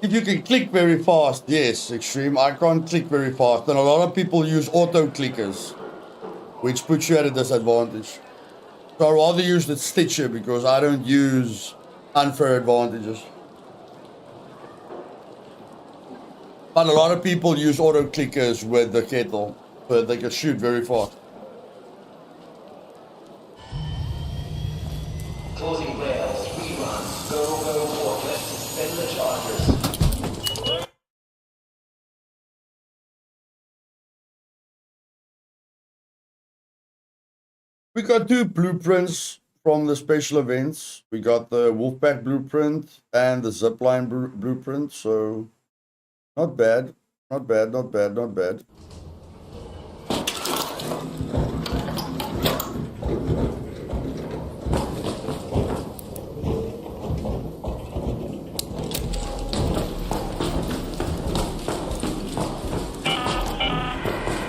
If you can click very fast, yes, Extreme. I can't click very fast. And a lot of people use auto clickers, which puts you at a disadvantage. So I'd rather use the Stitcher because I don't use unfair advantages. But a lot of people use auto clickers with the kettle, so they can shoot very fast. Closing rails, reruns, go, forklift, spin the chargers. We got 2 blueprints from the special events. We got the Wolfpack blueprint and the Zipline blueprint, so not bad, not bad, not bad, not bad.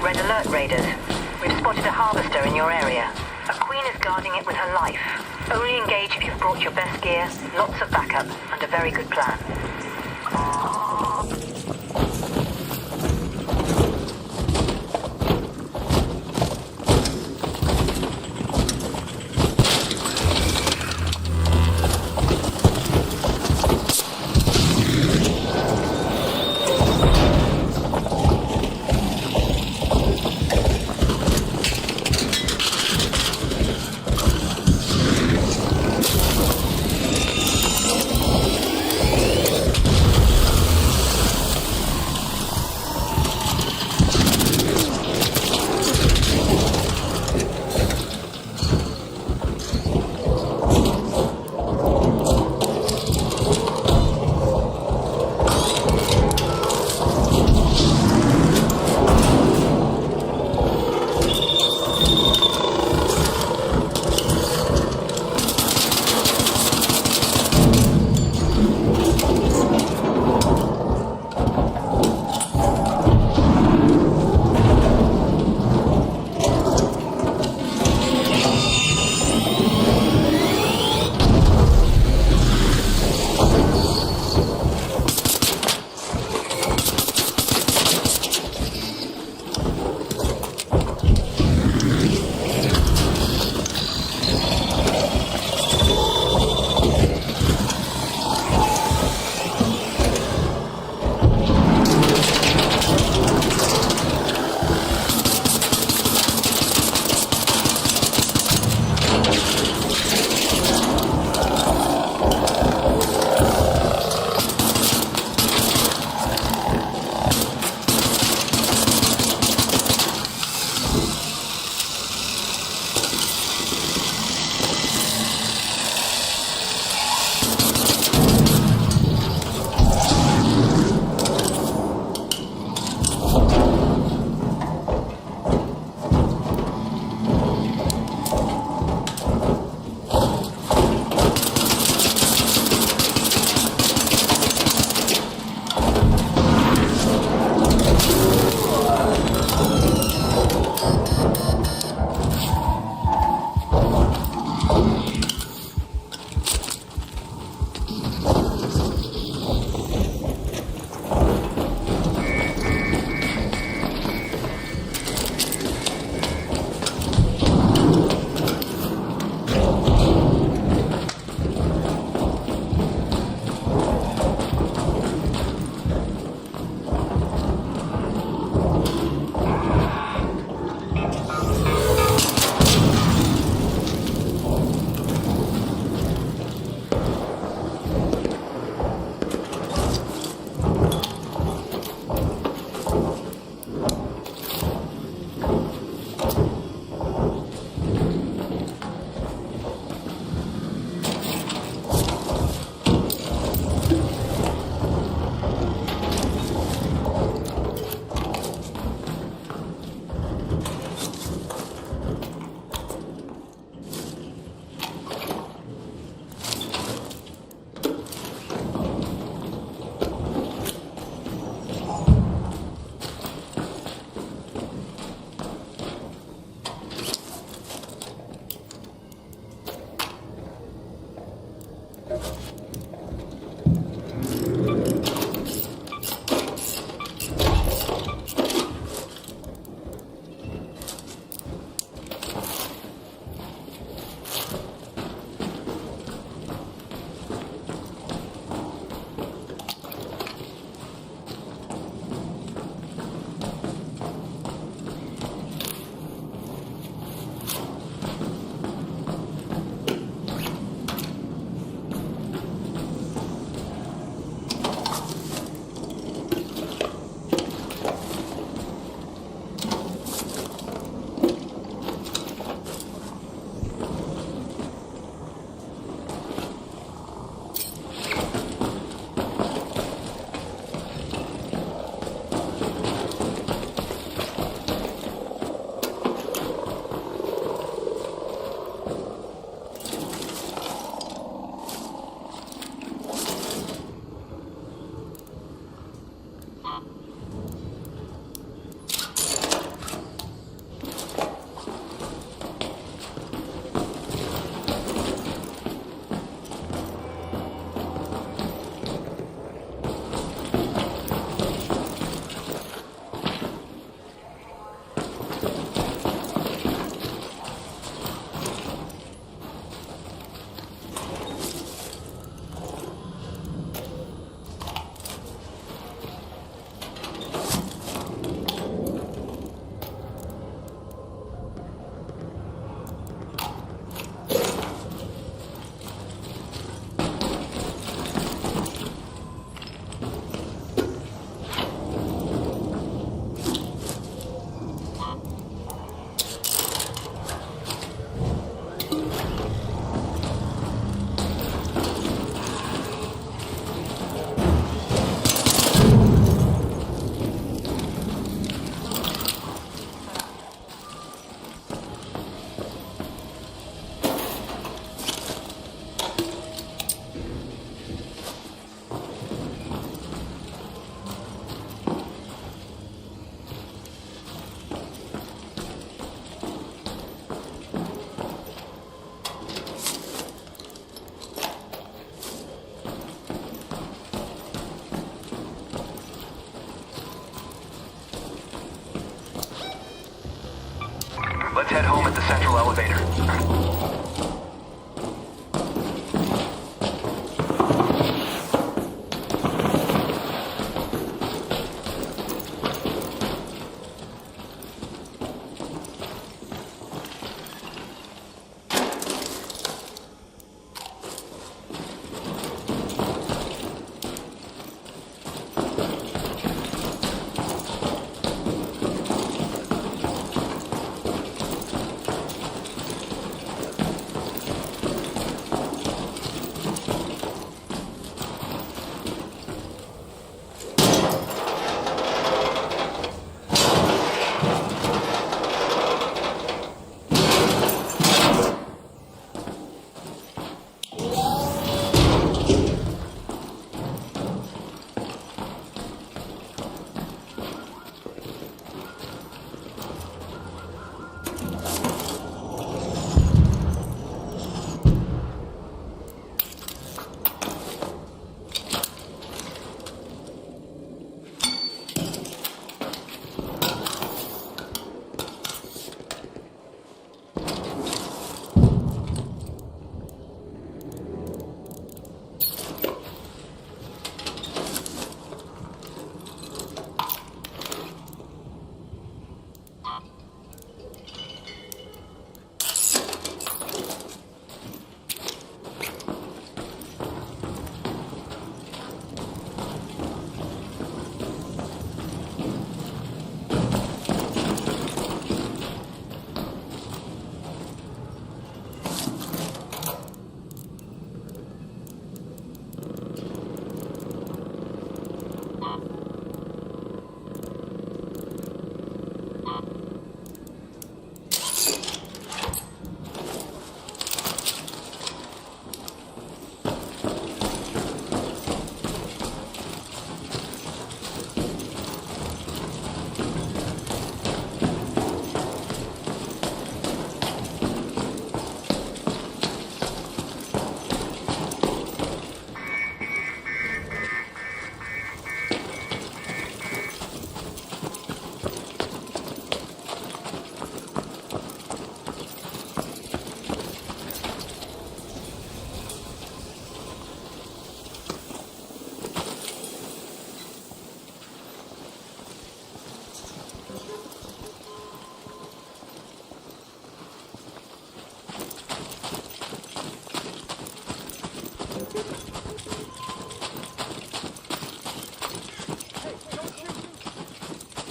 Red alert, Raiders. We've spotted a harvester in your area. A queen is guarding it with her life. Only engage if you've brought your best gear, lots of backup, and a very good plan. Let's head home at the central elevator.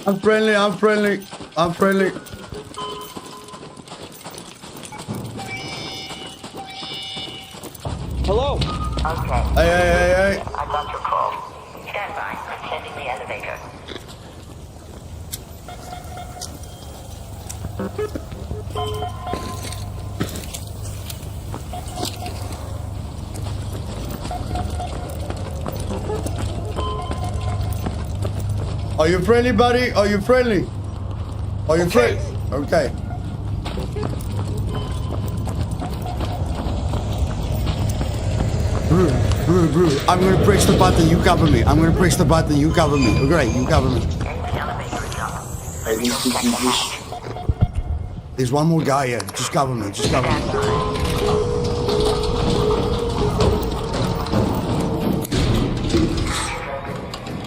I'm friendly, I'm friendly, I'm friendly. Hello. Okay. Hey. I got your call. Stand by. I'm sending the elevator. Are you friendly, buddy? Are you friendly? Are you friendly? Okay. Bro. I'm gonna press the button, you cover me. I'm gonna press the button, you cover me. Okay, you cover me. I don't speak English. There's one more guy here. Just cover me, just cover me.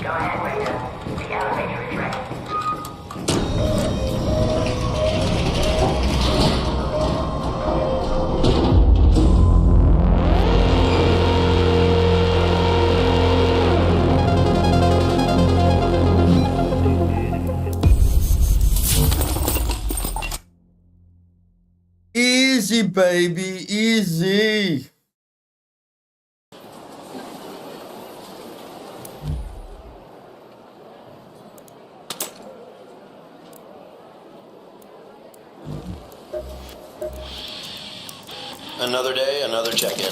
Go ahead, Rita. The elevator is ready. Easy, baby, easy. Another day, another check-in.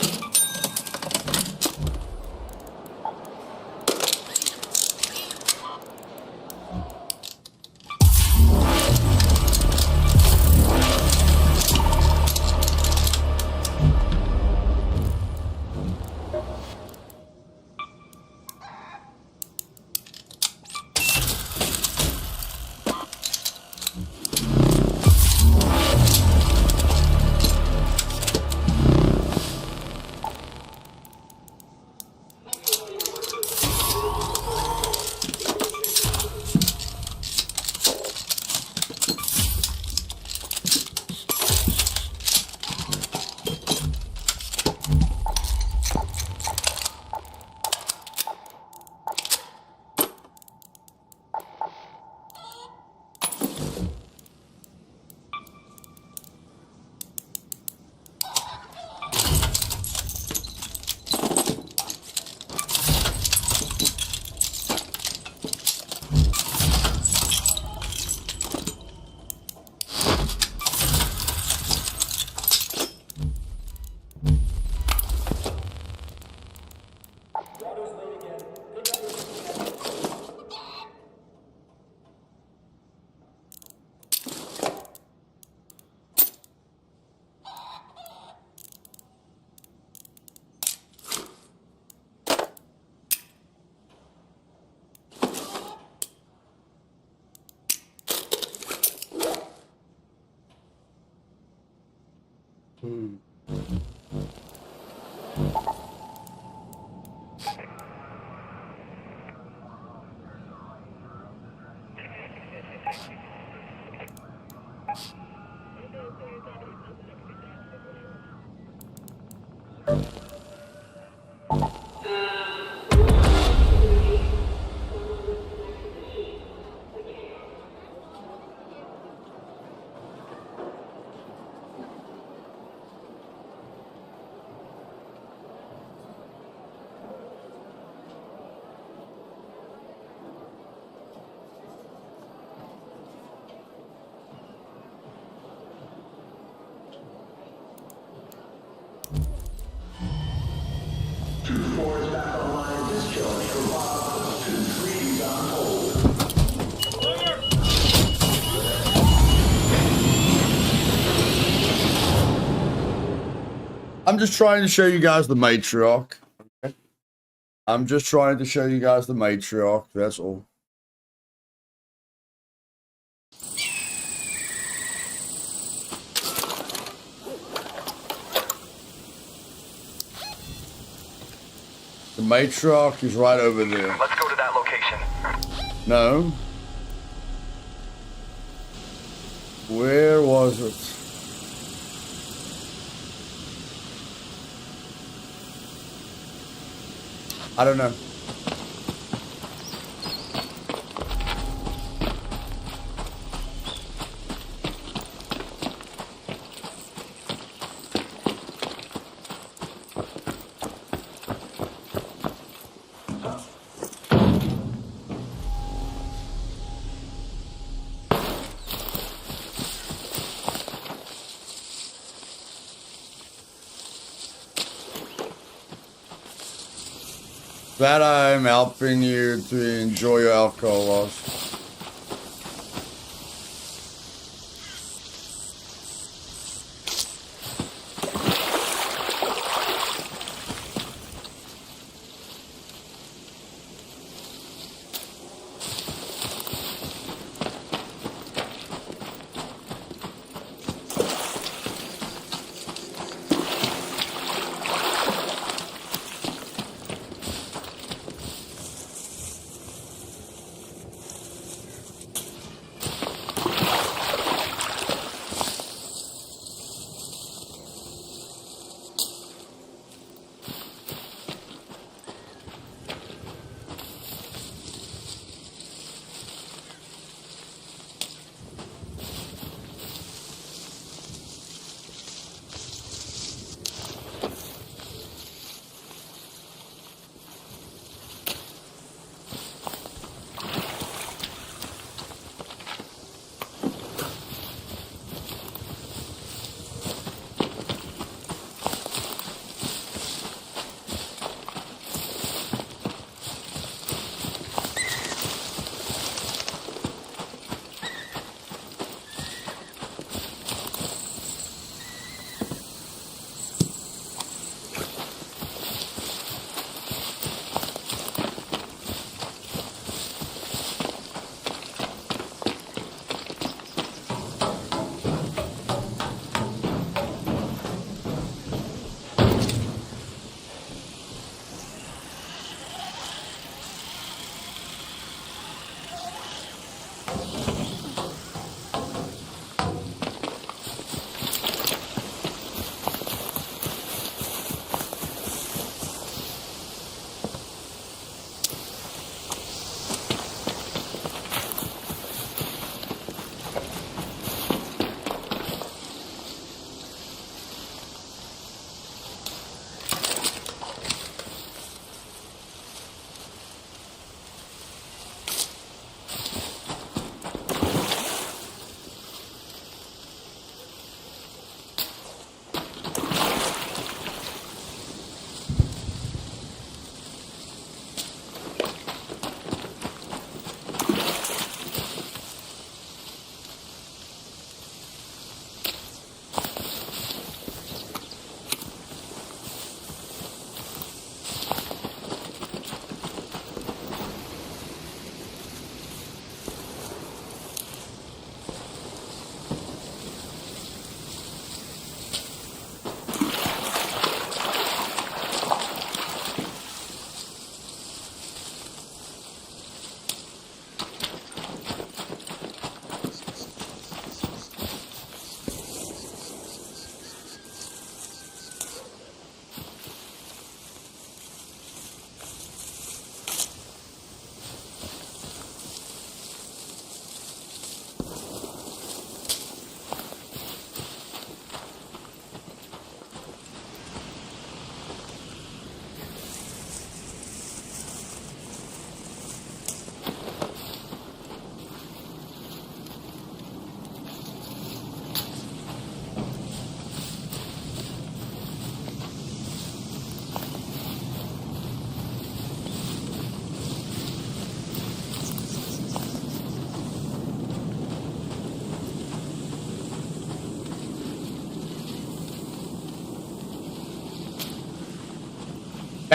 I'm just trying to show you guys the matriarch. Okay? I'm just trying to show you guys the matriarch. That's all. The matriarch is right over there. Let's go to that location. No. Where was it? I don't know. That I'm helping you to enjoy your alcohol loss.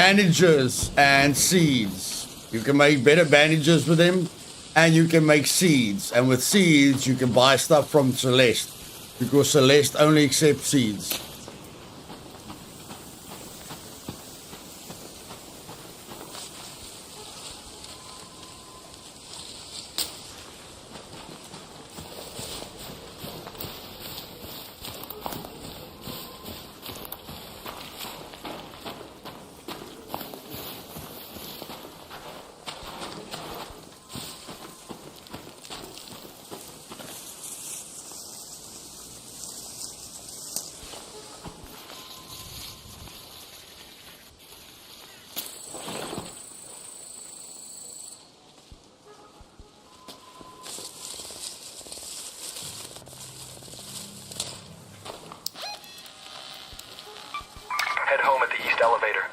bandages and seeds. You can make better bandages with them, and you can make seeds. And with seeds, you can buy stuff from Celeste, because Celeste only accepts seeds. Head home at the east elevator.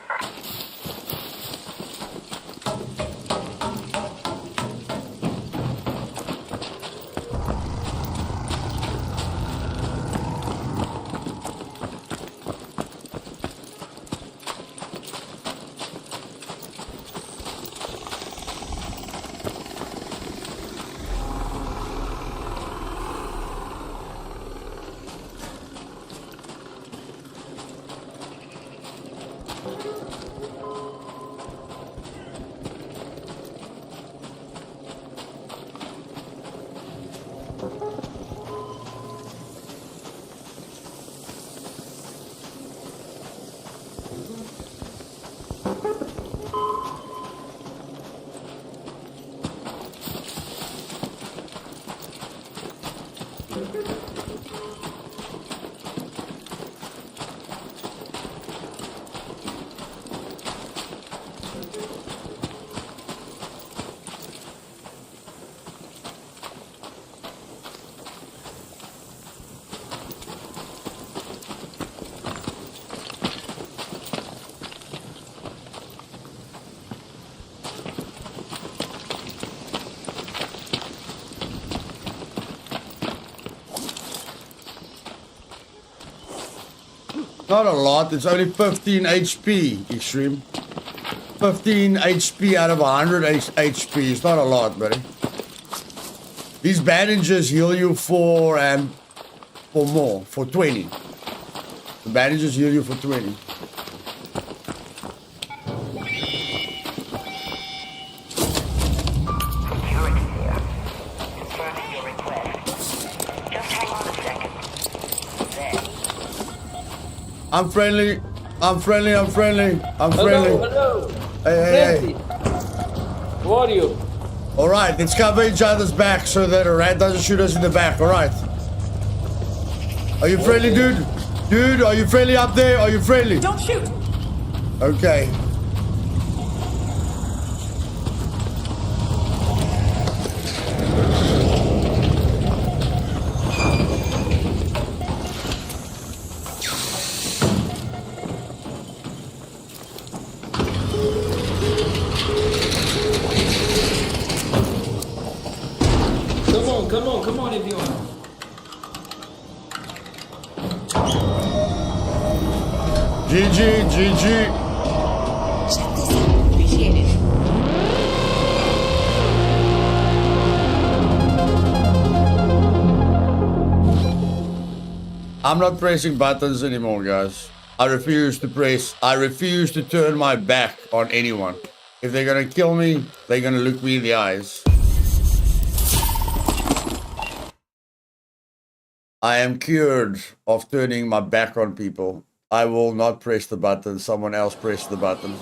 Not a lot, it's only 15 HP, Extreme. 15 HP out of 100 HP, it's not a lot, buddy. These bandages heal you for more, for 20. The bandages heal you for 20. Security here. Confirming your request. Just hang on a second. There. I'm friendly. I'm friendly. I'm friendly. I'm friendly. Hello. Hey. Friendly. Who are you? All right, let's cover each other's back so that a rat doesn't shoot us in the back. All right. Are you friendly, dude? Dude, are you friendly up there? Are you friendly? Don't shoot! Okay. Come on, everyone. GG. Check this out. Appreciate it. I'm not pressing buttons anymore, guys. I refuse to turn my back on anyone. If they're gonna kill me, they're gonna look me in the eyes. I am cured of turning my back on people. I will not press the button. Someone else press the button.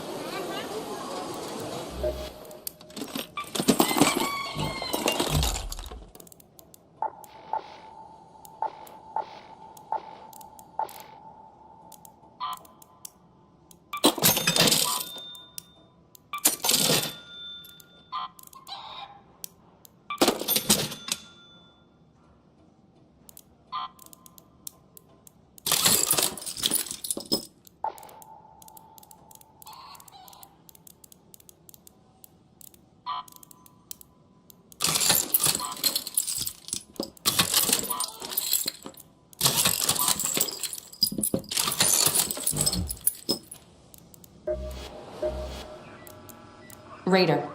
Raider.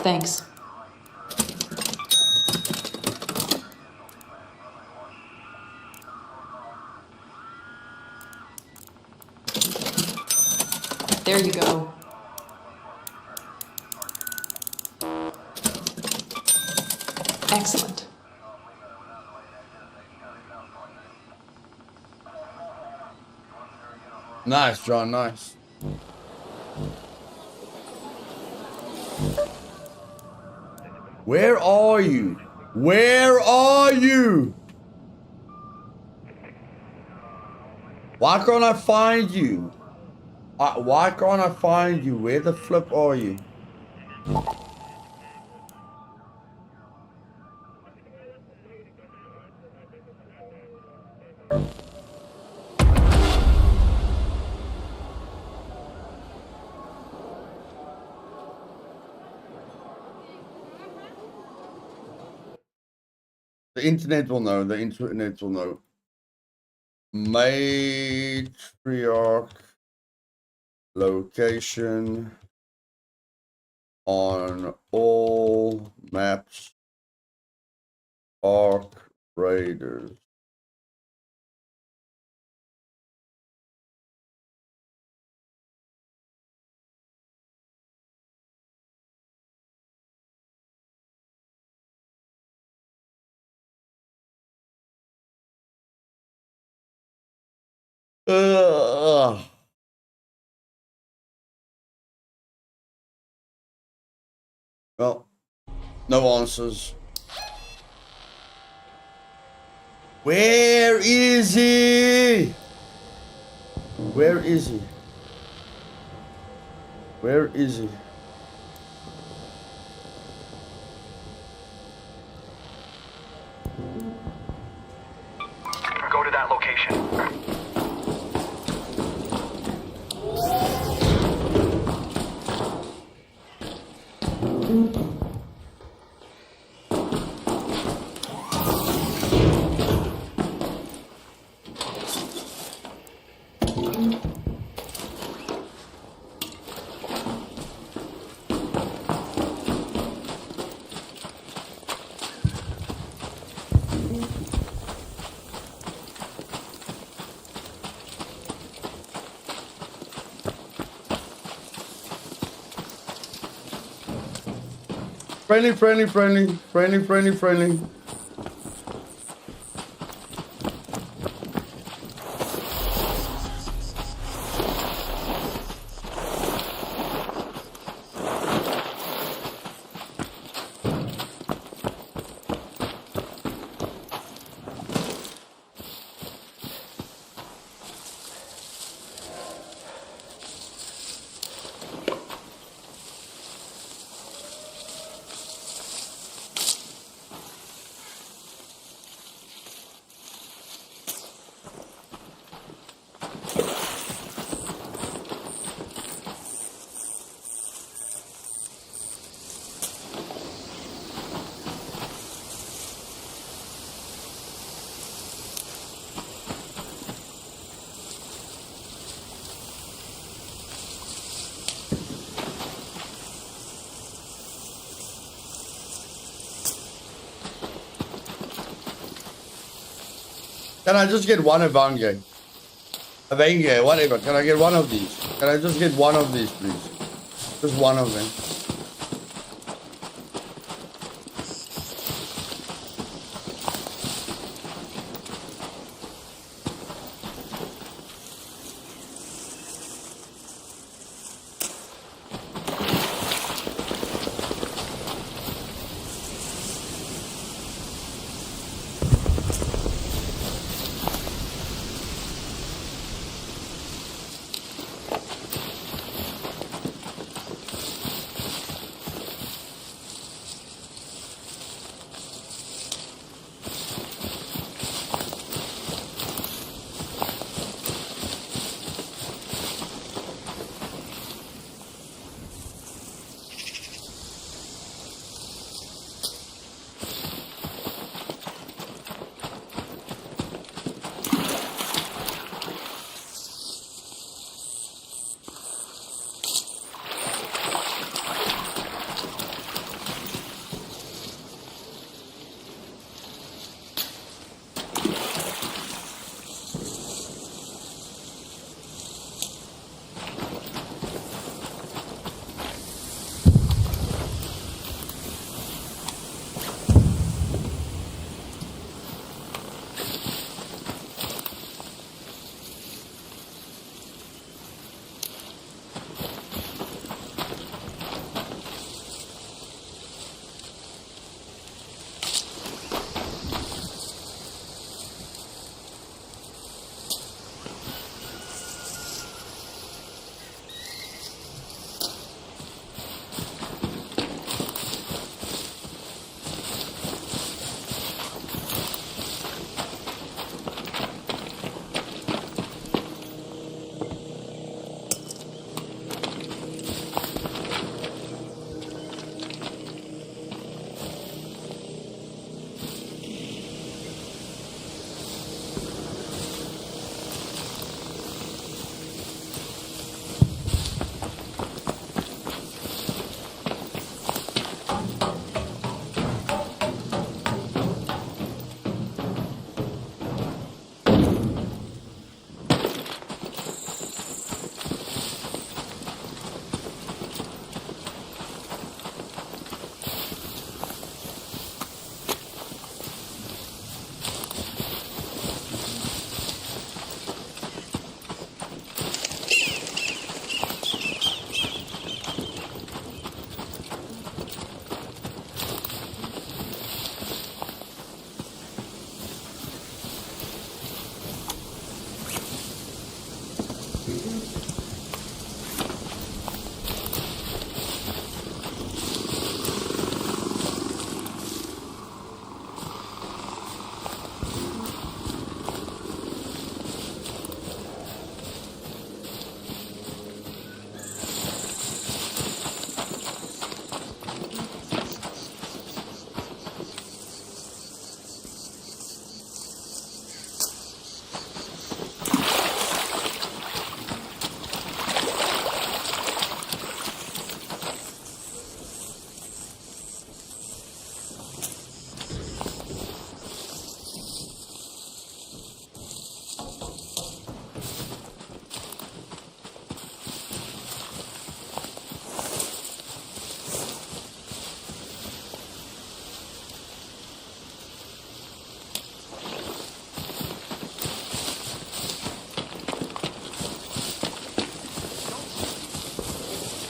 Thanks. There you go. Excellent. Nice, John, nice. Where are you? Where are you? Why can't I find you? Why can't I find you? Where the flip are you? The internet will know. The internet will know. Matriarch location on all maps. Arc Raiders. Ugh. Well, no answers. Where is he? Where is he? Where is he? Go to that location. Friendly. Can I just get one Avenge? Avenge, whatever. Can I get one of these? Can I just get one of these, please? Just one of them.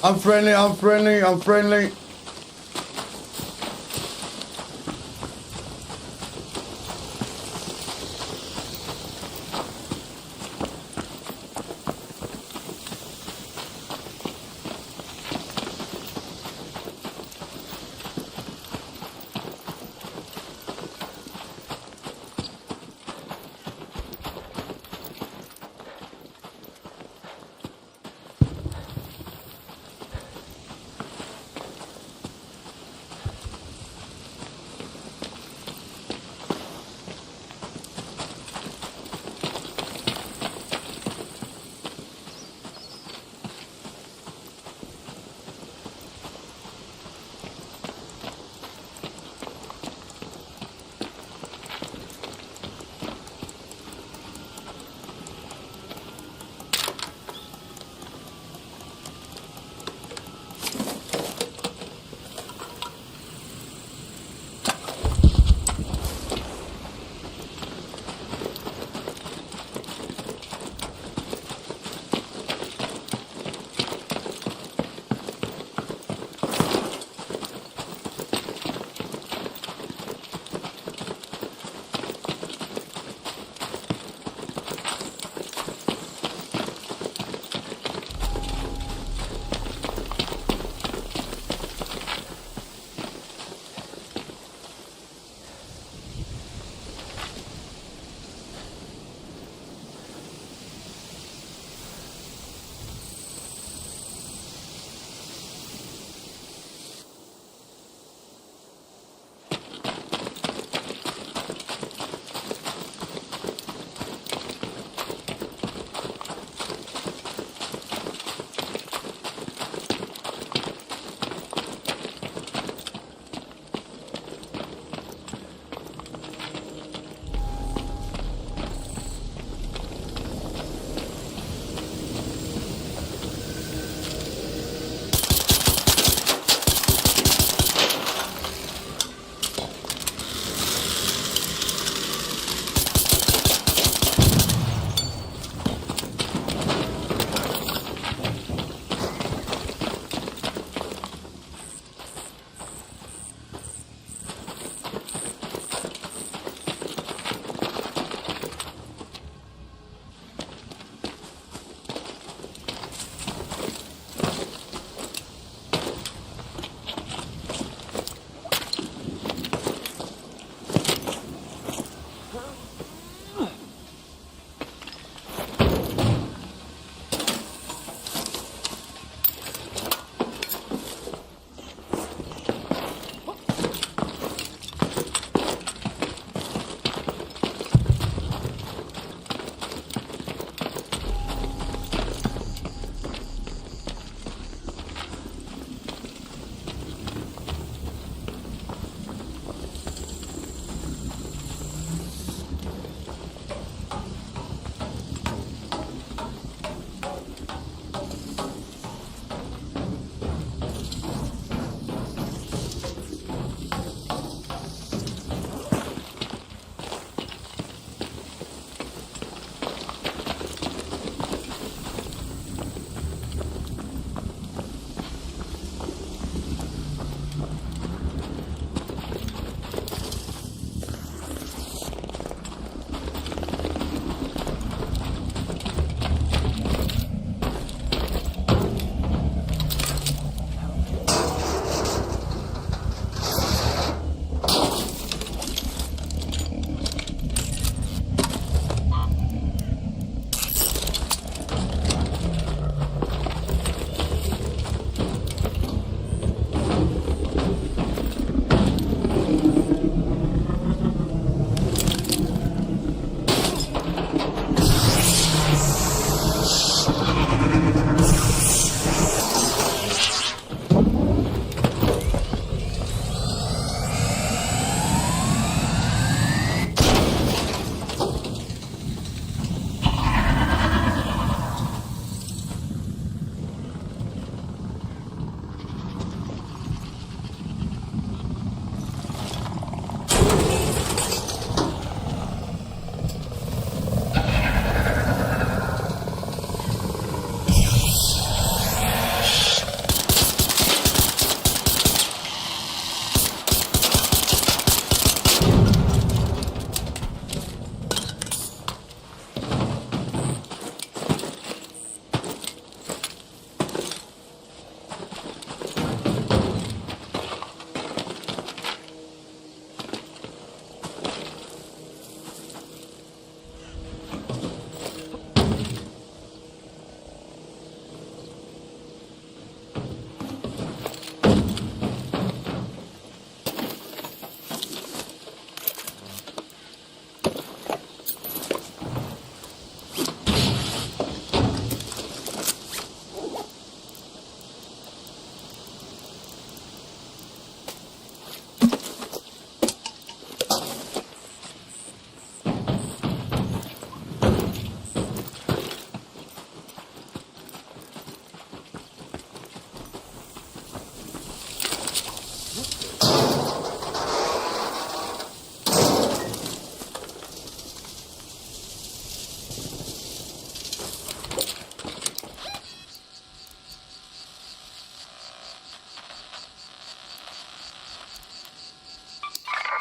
I'm friendly, I'm friendly, I'm friendly.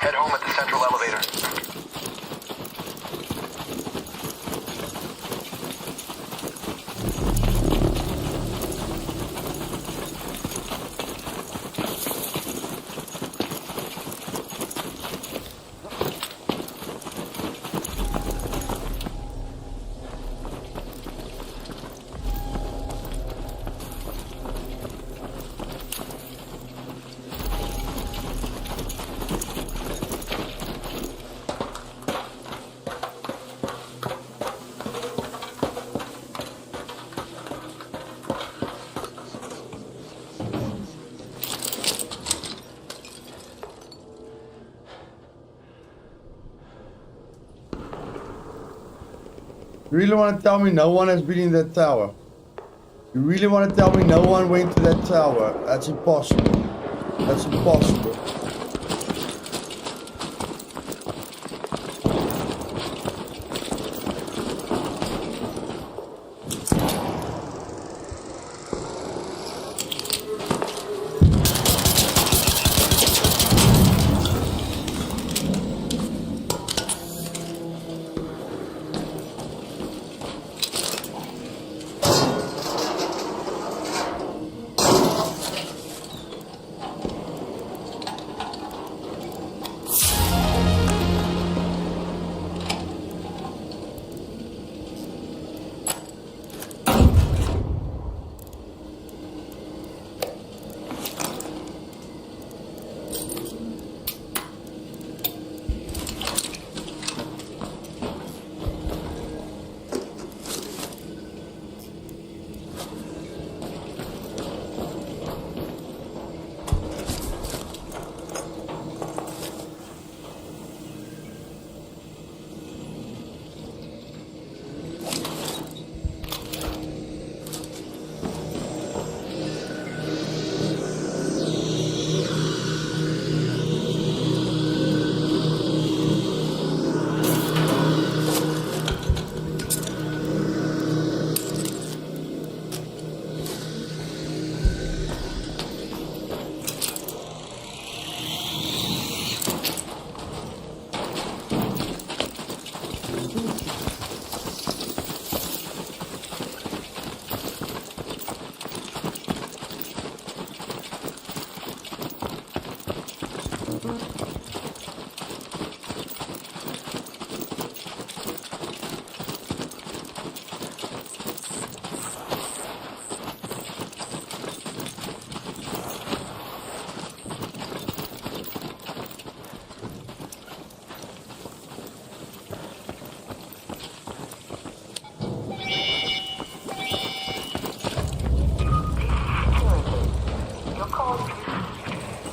Head home at the central elevator. You really want to tell me no one has been in that tower? You really want to tell me no one went to that tower? That's impossible. That's impossible.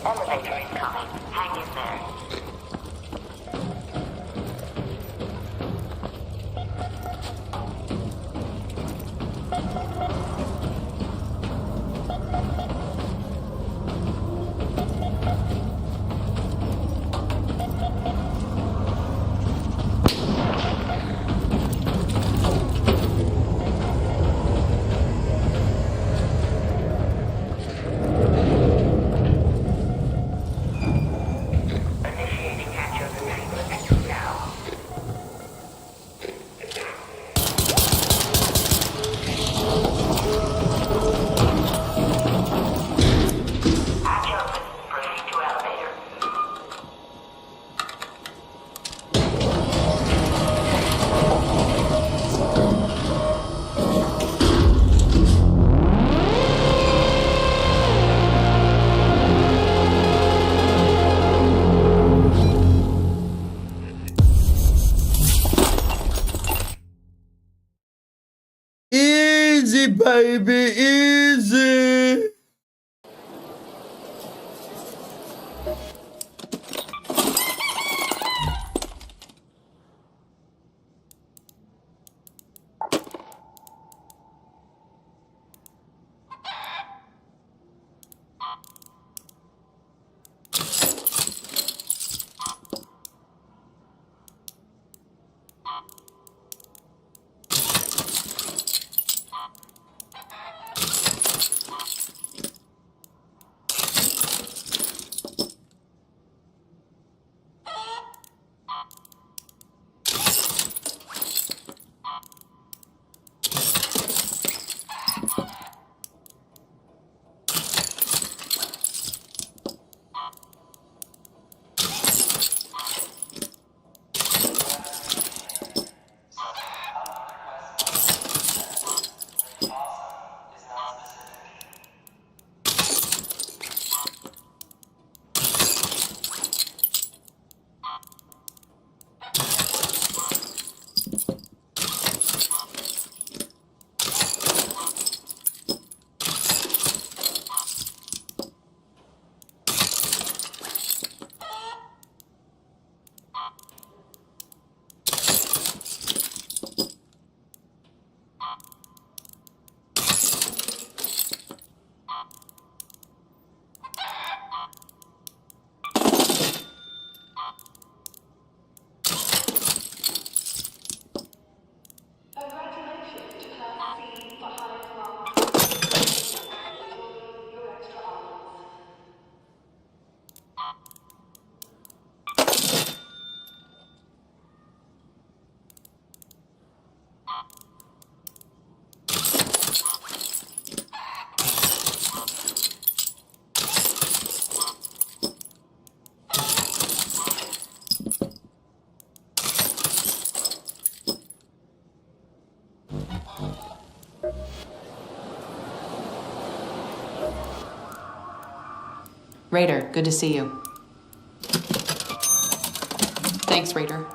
Elevator is coming. Hang in there. Easy, baby, easy. Raider, good to see you. Thanks, Raider.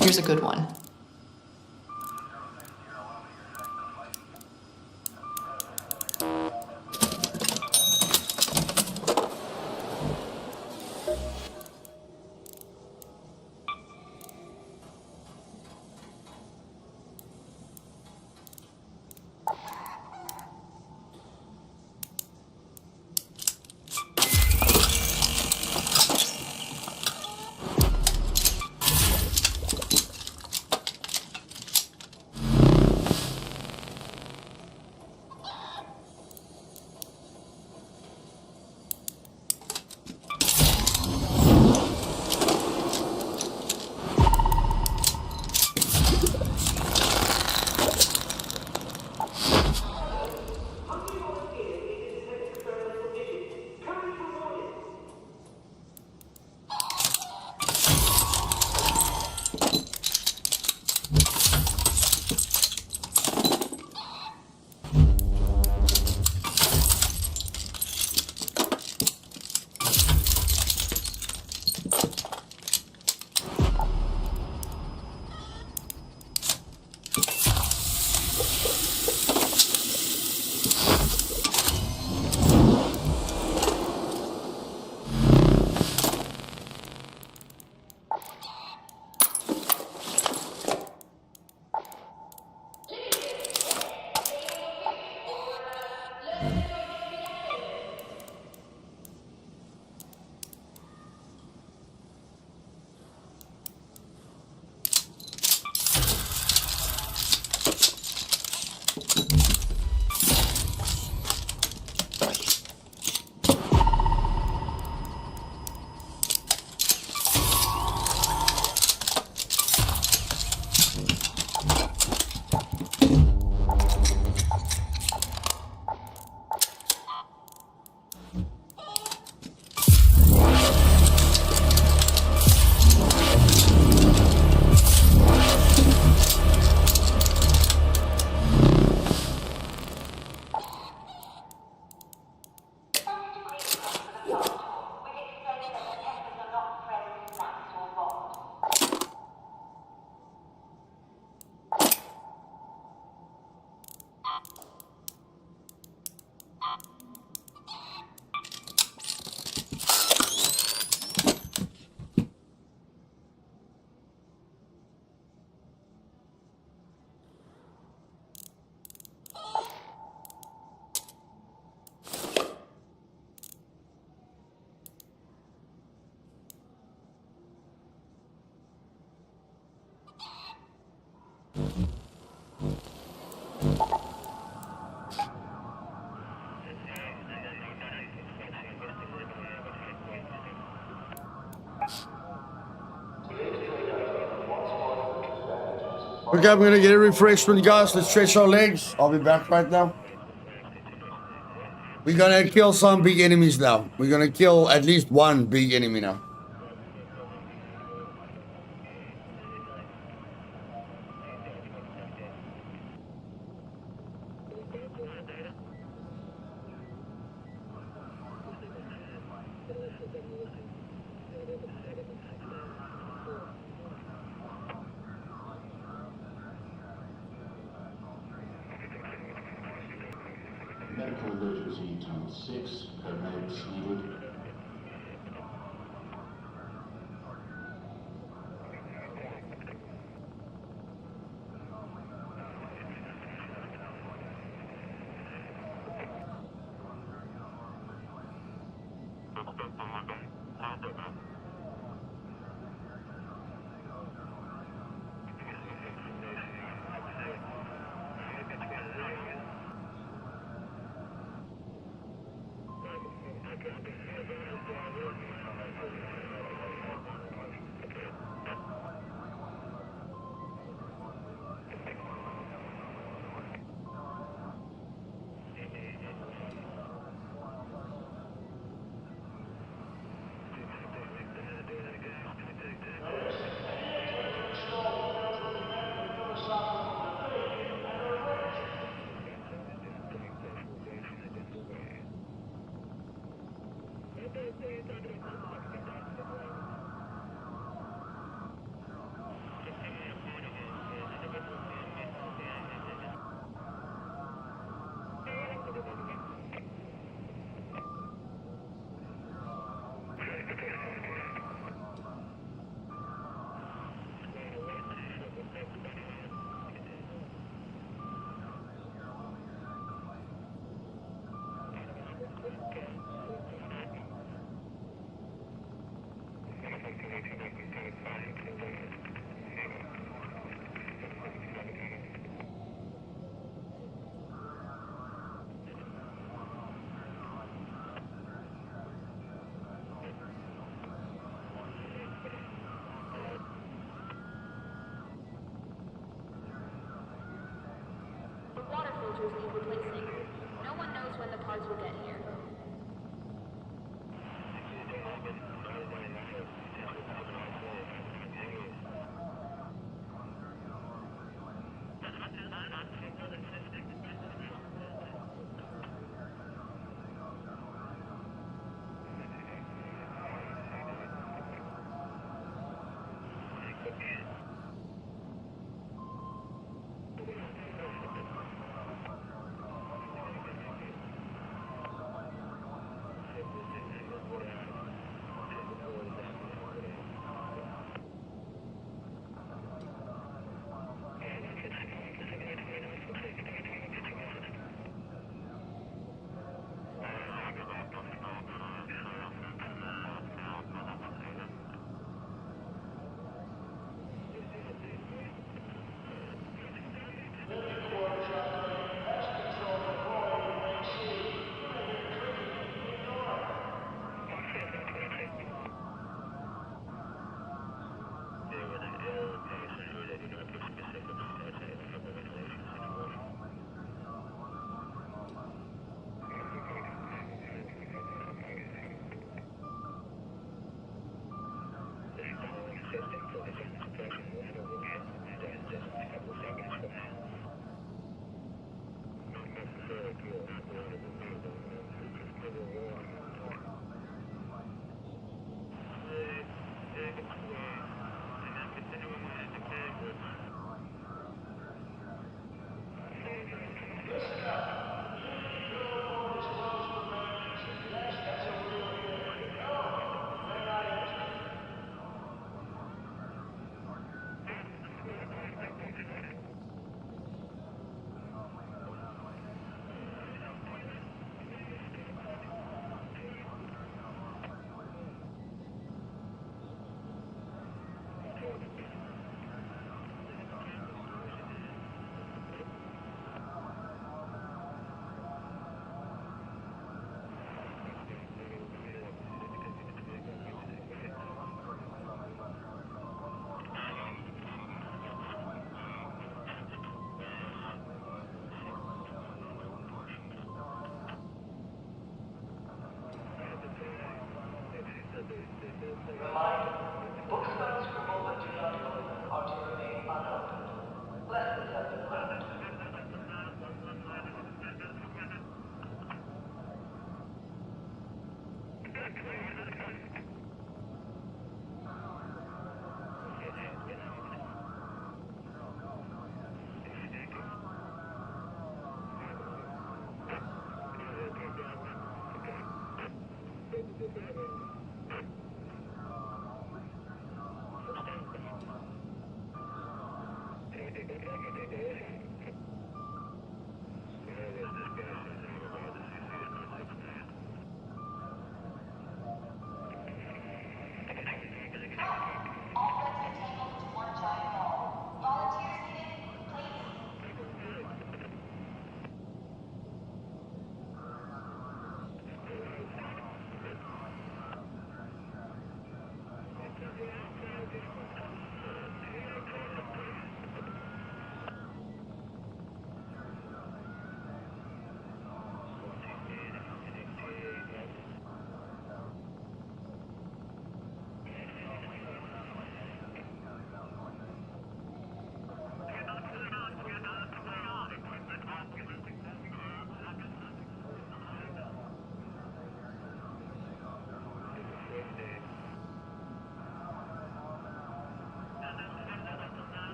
Here's a good one. Okay, I'm gonna get a refreshment, guys. Let's stretch our legs. I'll be back right now. We're gonna kill some big enemies now. We're gonna kill at least one big enemy now. Medical emergency tunnel 6, paramedics needed.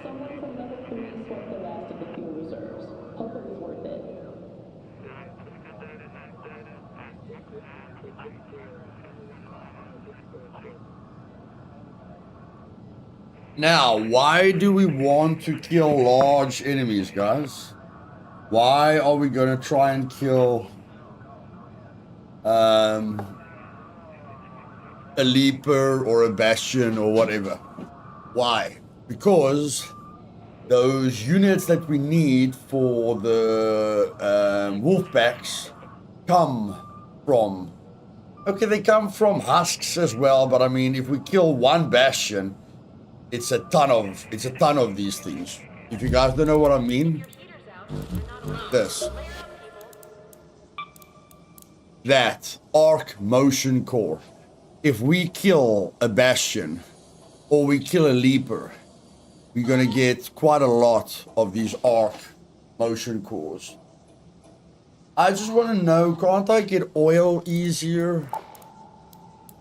Someone from number 3 swept the last of the fuel reserves. Hope it was worth it. Now, why do we want to kill large enemies, guys? Why are we gonna try and kill a leaper or a bastion or whatever? Why? Because those units that we need for the wolf packs come from, okay, they come from husks as well, but I mean, if we kill one bastion, it's a ton of these things. If you guys don't know what I mean, this, that arc motion core. If we kill a bastion or we kill a leaper, we're gonna get quite a lot of these arc motion cores. I just want to know, can't I get oil easier?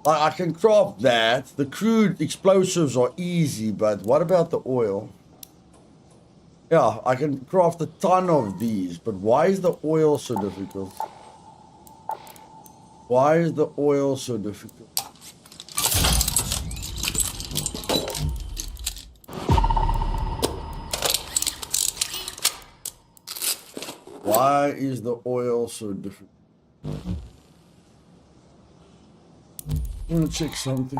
I can craft that. The crude explosives are easy, but what about the oil? Yeah, I can craft a ton of these, but why is the oil so difficult? Why is the oil so difficult? Why is the oil so difficult? I'm gonna check something.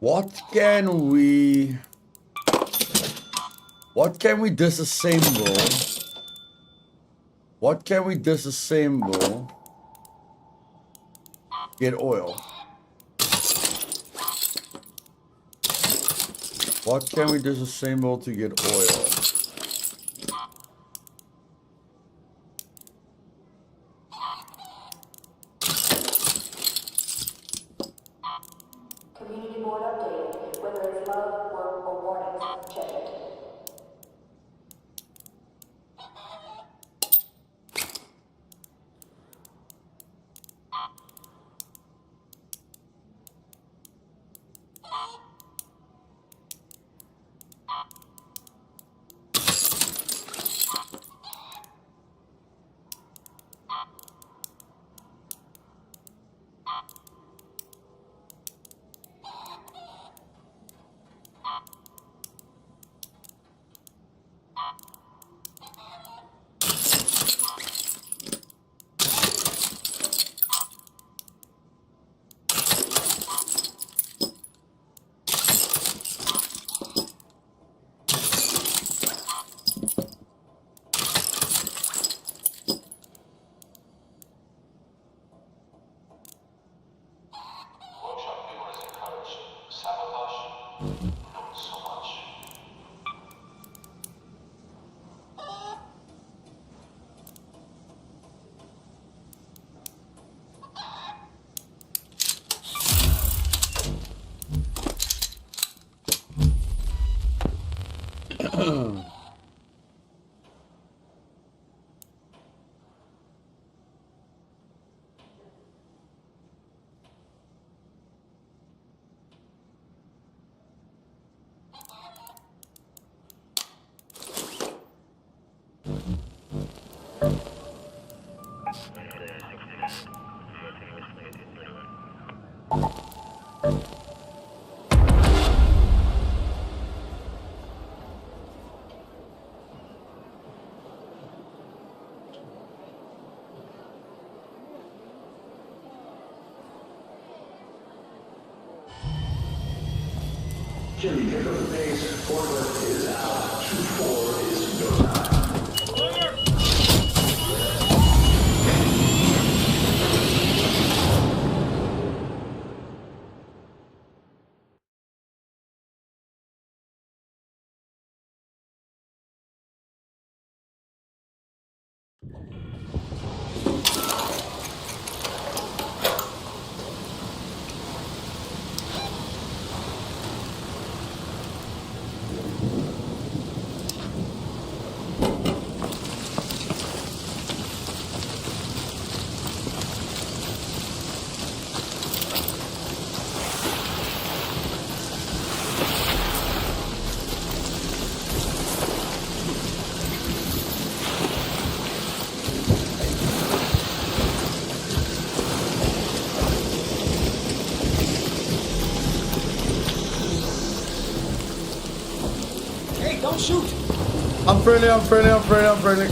What can we disassemble? What can we disassemble? Get oil. What can we disassemble to get oil? Community board updated. Whether it's love, work, or warnings, check it. Jimmy, pick up the pace. Forklift is out. 2-4 is go time. Hey, don't shoot! I'm friendly, I'm friendly, I'm friendly, I'm friendly.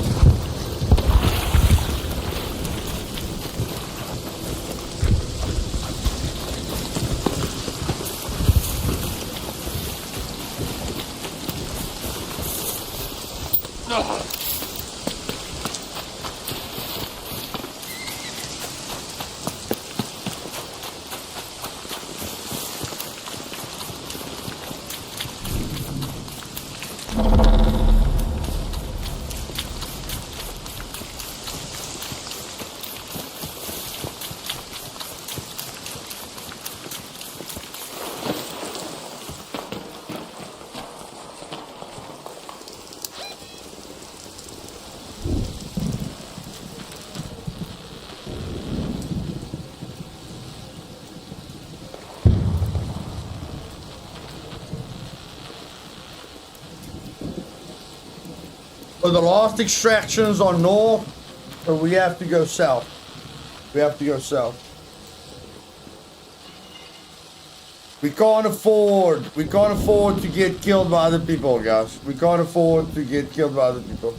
So the last extractions are north, so we have to go south. We have to go south. We can't afford to get killed by other people, guys. We can't afford to get killed by other people.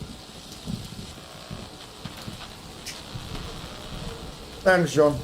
Thanks, John.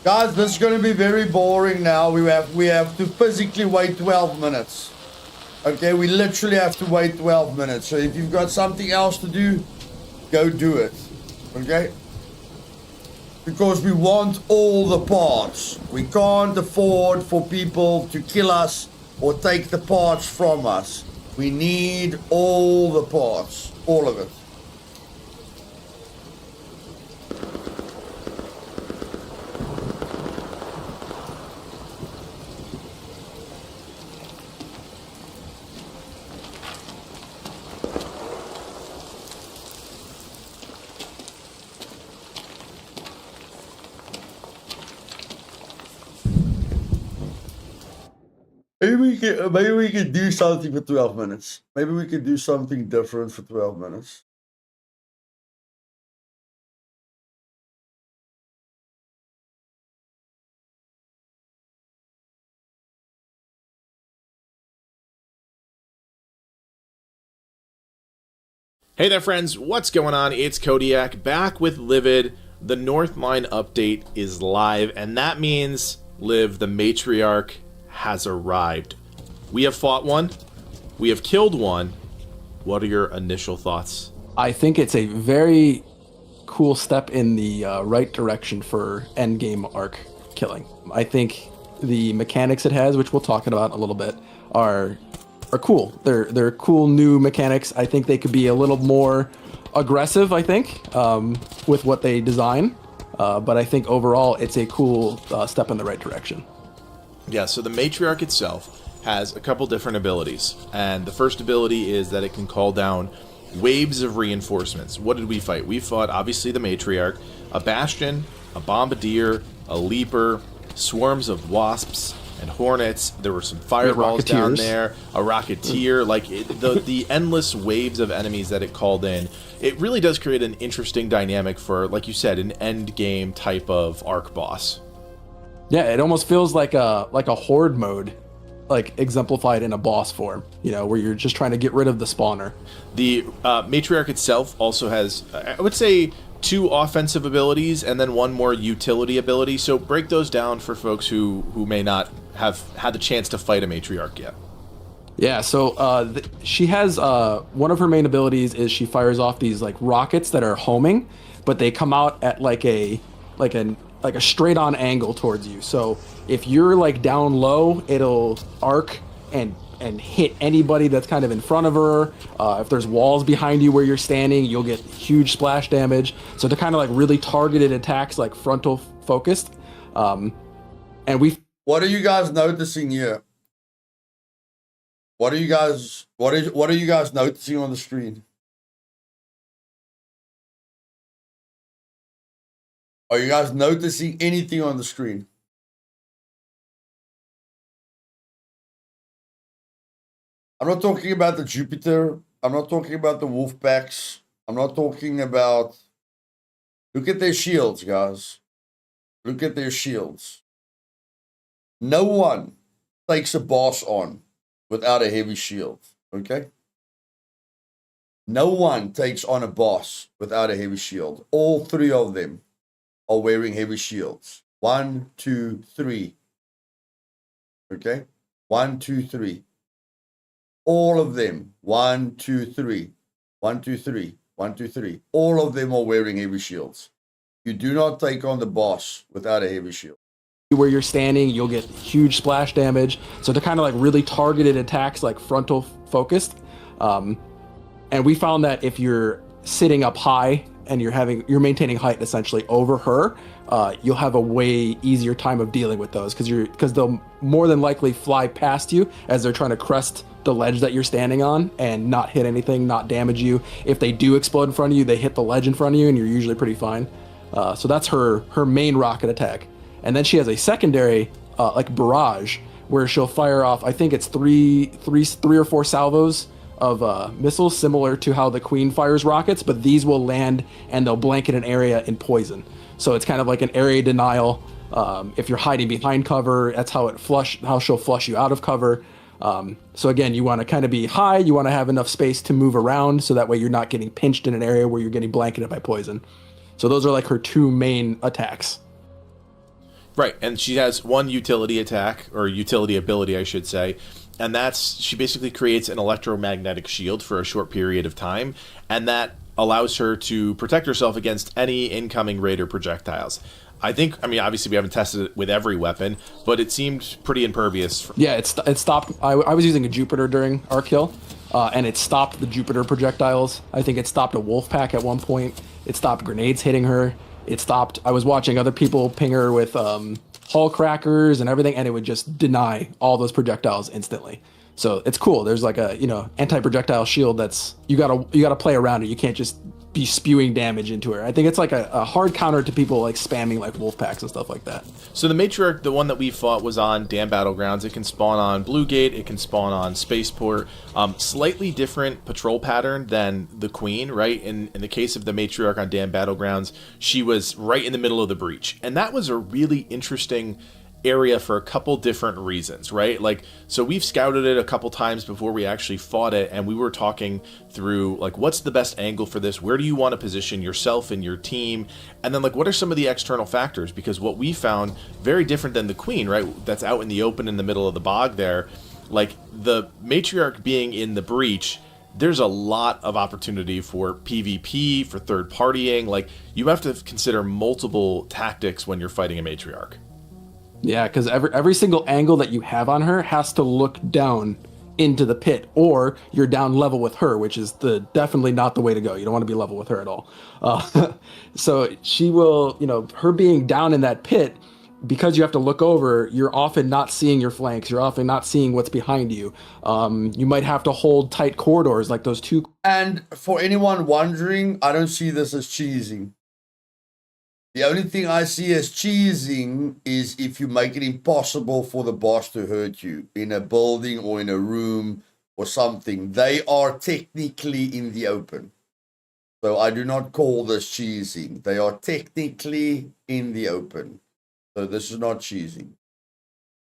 Guys, this is going to be very boring now. We have to physically wait 12 minutes. Okay, we literally have to wait 12 minutes. So if you've got something else to do, go do it. Okay? Because we want all the parts. We can't afford for people to kill us or take the parts from us. We need all the parts. All of it. Maybe we can do something for 12 minutes. Maybe we can do something different for 12 minutes. Hey there, friends. What's going on? It's Kodiak back with Livid. The North Line update is live, and that means, Liv, the matriarch has arrived. We have fought one. We have killed one. What are your initial thoughts? I think it's a very cool step in the right direction for endgame arc killing. I think the mechanics it has, which we'll talk about in a little bit, are cool. They're cool new mechanics. I think they could be a little more aggressive, I think, with what they design. But I think overall it's a cool step in the right direction. Yeah, so the matriarch itself has a couple different abilities. And the first ability is that it can call down waves of reinforcements. What did we fight? We fought, obviously, the matriarch, a bastion, a bombardier, a leaper, swarms of wasps and hornets. There were some fireballs down there, a rocketeer, like the endless waves of enemies that it called in. It really does create an interesting dynamic for, like you said, an end game type of arc boss. Yeah, it almost feels like a horde mode, like exemplified in a boss form, you know, where you're just trying to get rid of the spawner. The matriarch itself also has, I would say, 2 offensive abilities and then 1 more utility ability. So break those down for folks who may not have had the chance to fight a matriarch yet. Yeah, so she has one of her main abilities is she fires off these like rockets that are homing, but they come out at like a straight on angle towards you. So if you're like down low, it'll arc and hit anybody that's kind of in front of her. If there's walls behind you where you're standing, you'll get huge splash damage. So they're kind of like really targeted attacks, like frontal focused. And what are you guys noticing here? What are you guys noticing on the screen? Are you guys noticing anything on the screen? I'm not talking about the Jupiter. I'm not talking about the wolf packs. I'm not talking about... Look at their shields, guys. Look at their shields. No one takes a boss on without a heavy shield, okay? No one takes on a boss without a heavy shield. All 3 of them are wearing heavy shields. 1, 2, 3. Okay? 1, 2, 3. All of them. 1, 2, 3. 1, 2, 3. 1, 2, 3. All of them are wearing heavy shields. You do not take on the boss without a heavy shield. Where you're standing, you'll get huge splash damage. So they're kind of like really targeted attacks, like frontal focused. And we found that if you're sitting up high and you're maintaining height essentially over her, you'll have a way easier time of dealing with those because they'll more than likely fly past you as they're trying to crest the ledge that you're standing on and not hit anything, not damage you. If they do explode in front of you, they hit the ledge in front of you and you're usually pretty fine. So that's her main rocket attack. And then she has a secondary like barrage where she'll fire off, I think it's three or four salvos of missiles, similar to how the Queen fires rockets, but these will land and they'll blanket an area in poison. So it's kind of like an area denial. If you're hiding behind cover, that's how she'll flush you out of cover. So again, you want to kind of be high, you want to have enough space to move around so that way you're not getting pinched in an area where you're getting blanketed by poison. So those are like her 2 main attacks. Right, and she has 1 utility attack, or utility ability, I should say, and that's, she basically creates an electromagnetic shield for a short period of time, and that allows her to protect herself against any incoming Raider projectiles. I mean, obviously we haven't tested it with every weapon, but it seemed pretty impervious. Yeah, it stopped. I was using a Jupiter during our kill, and it stopped the Jupiter projectiles. I think it stopped a wolf pack at one point. It stopped grenades hitting her. It stopped. I was watching other people ping her with hull crackers and everything, and it would just deny all those projectiles instantly. So it's cool. There's like a anti-projectile shield that's you gotta play around it. You can't just be spewing damage into her. I think it's like a hard counter to people like spamming like wolf packs and stuff like that. So the matriarch, the one that we fought, was on Dam Battlegrounds. It can spawn on Blue Gate. It can spawn on Spaceport. Slightly different patrol pattern than the Queen, right? In the case of the matriarch on Dam Battlegrounds, she was right in the middle of the breach, and that was a really interesting area for a couple different reasons, right? Like, so we've scouted it a couple times before we actually fought it, and we were talking through, like, what's the best angle for this? Where do you want to position yourself and your team? And then, like, what are some of the external factors? Because what we found, very different than the Queen, right? That's out in the open in the middle of the bog there. Like, the Matriarch being in the breach, there's a lot of opportunity for PvP, for third partying. Like, you have to consider multiple tactics when you're fighting a Matriarch. Yeah, because every single angle that you have on her has to look down into the pit, or you're down level with her, which is definitely not the way to go. You don't want to be level with her at all. So she will, her being down in that pit, because you have to look over, you're often not seeing your flanks. You're often not seeing what's behind you. You might have to hold tight corridors like those two. And for anyone wondering, I don't see this as cheesing. The only thing I see as cheesing is if you make it impossible for the boss to hurt you in a building or in a room or something. They are technically in the open. So I do not call this cheesing. They are technically in the open. So this is not cheesing.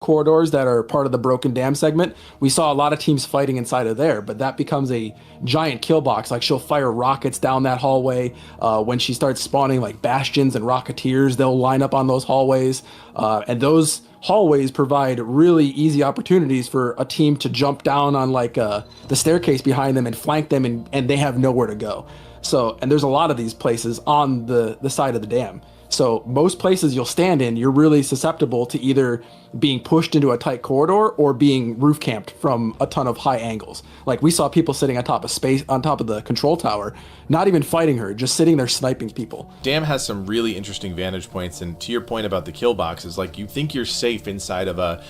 Corridors that are part of the broken dam segment, we saw a lot of teams fighting inside of there, but that becomes a giant kill box. Like, she'll fire rockets down that hallway. When she starts spawning like bastions and rocketeers, they'll line up on those hallways, and those hallways provide really easy opportunities for a team to jump down on like the staircase behind them and flank them, and they have nowhere to go. So, and there's a lot of these places on the side of the dam. So most places you'll stand in, you're really susceptible to either being pushed into a tight corridor or being roof camped from a ton of high angles. Like, we saw people sitting on top of the control tower, not even fighting her, just sitting there sniping people. Dam has some really interesting vantage points, and to your point about the kill boxes, like, you think you're safe inside of a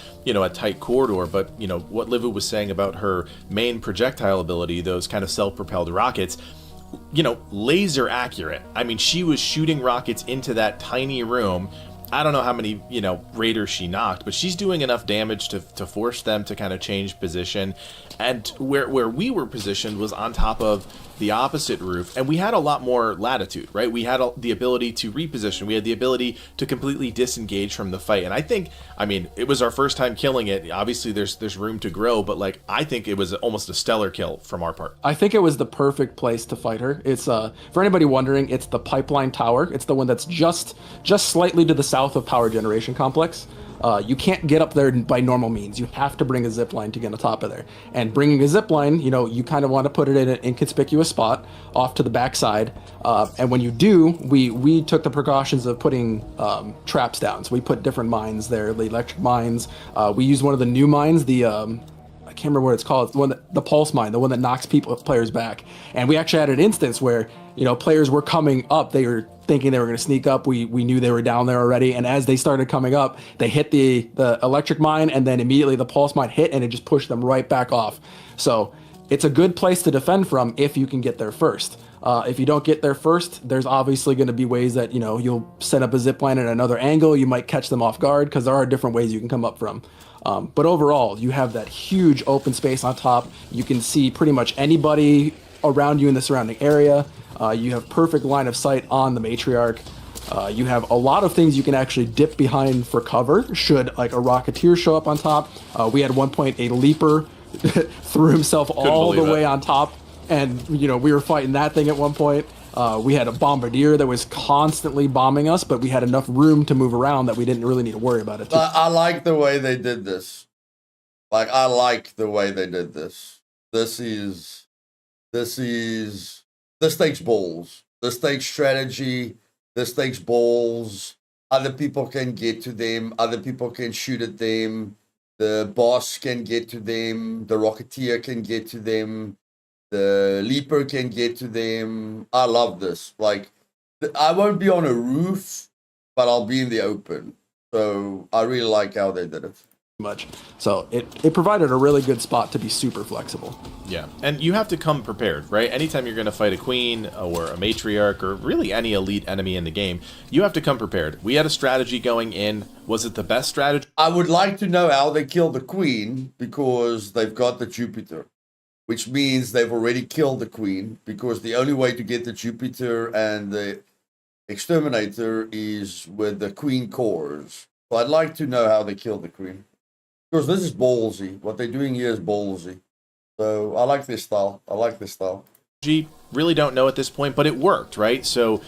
tight corridor, but what Livu was saying about her main projectile ability, those kind of self-propelled rockets, laser accurate. I mean, she was shooting rockets into that tiny room. I don't know how many, raiders she knocked, but she's doing enough damage to force them to kind of change position. And where we were positioned was on top of the opposite roof, and we had a lot more latitude, right? We had the ability to reposition. We had the ability to completely disengage from the fight. And I mean, it was our first time killing it. Obviously, there's room to grow, but like, I think it was almost a stellar kill from our part. I think it was the perfect place to fight her. It's for anybody wondering, it's the pipeline tower. It's the one that's just slightly to the south of power generation complex. You can't get up there by normal means. You have to bring a zip line to get on top of there. And bringing a zip line, you kind of want to put it in an inconspicuous spot off to the backside. And when you do, we took the precautions of putting traps down. So we put different mines there, the electric mines. We used one of the new mines, I can't remember what it's called. It's the pulse mine, the one that knocks players back. And we actually had an instance where, players were coming up. They were thinking they were going to sneak up. We knew they were down there already. And as they started coming up, they hit the electric mine, and then immediately the pulse mine hit, and it just pushed them right back off. So it's a good place to defend from if you can get there first. If you don't get there first, there's obviously going to be ways that, you'll set up a zip line at another angle. You might catch them off guard, because there are different ways you can come up from. But overall, you have that huge open space on top. You can see pretty much anybody around you in the surrounding area. You have perfect line of sight on the Matriarch. You have a lot of things you can actually dip behind for cover should like a Rocketeer show up on top. We had one point a Leaper threw himself all the way on top, and we were fighting that thing at one point. We had a Bombardier that was constantly bombing us, but we had enough room to move around that we didn't really need to worry about it. I like the way they did this. I like the way they did this. This takes balls. This takes strategy. This takes balls. Other people can get to them. Other people can shoot at them. The boss can get to them. The Rocketeer can get to them. The Leaper can get to them. I love this. I won't be on a roof, but I'll be in the open. So I really like how they did it. Much. So it provided a really good spot to be super flexible. Yeah, and you have to come prepared, right? Anytime you're going to fight a queen or a matriarch or really any elite enemy in the game, you have to come prepared. We had a strategy going in. Was it the best strategy? I would like to know how they killed the queen, because they've got the Jupiter, which means they've already killed the queen, because the only way to get the Jupiter and the exterminator is with the queen cores. So I'd like to know how they killed the queen. Because this is ballsy. What they're doing here is ballsy. So I like this style. I like this style. Really don't know at this point, but it worked, right? So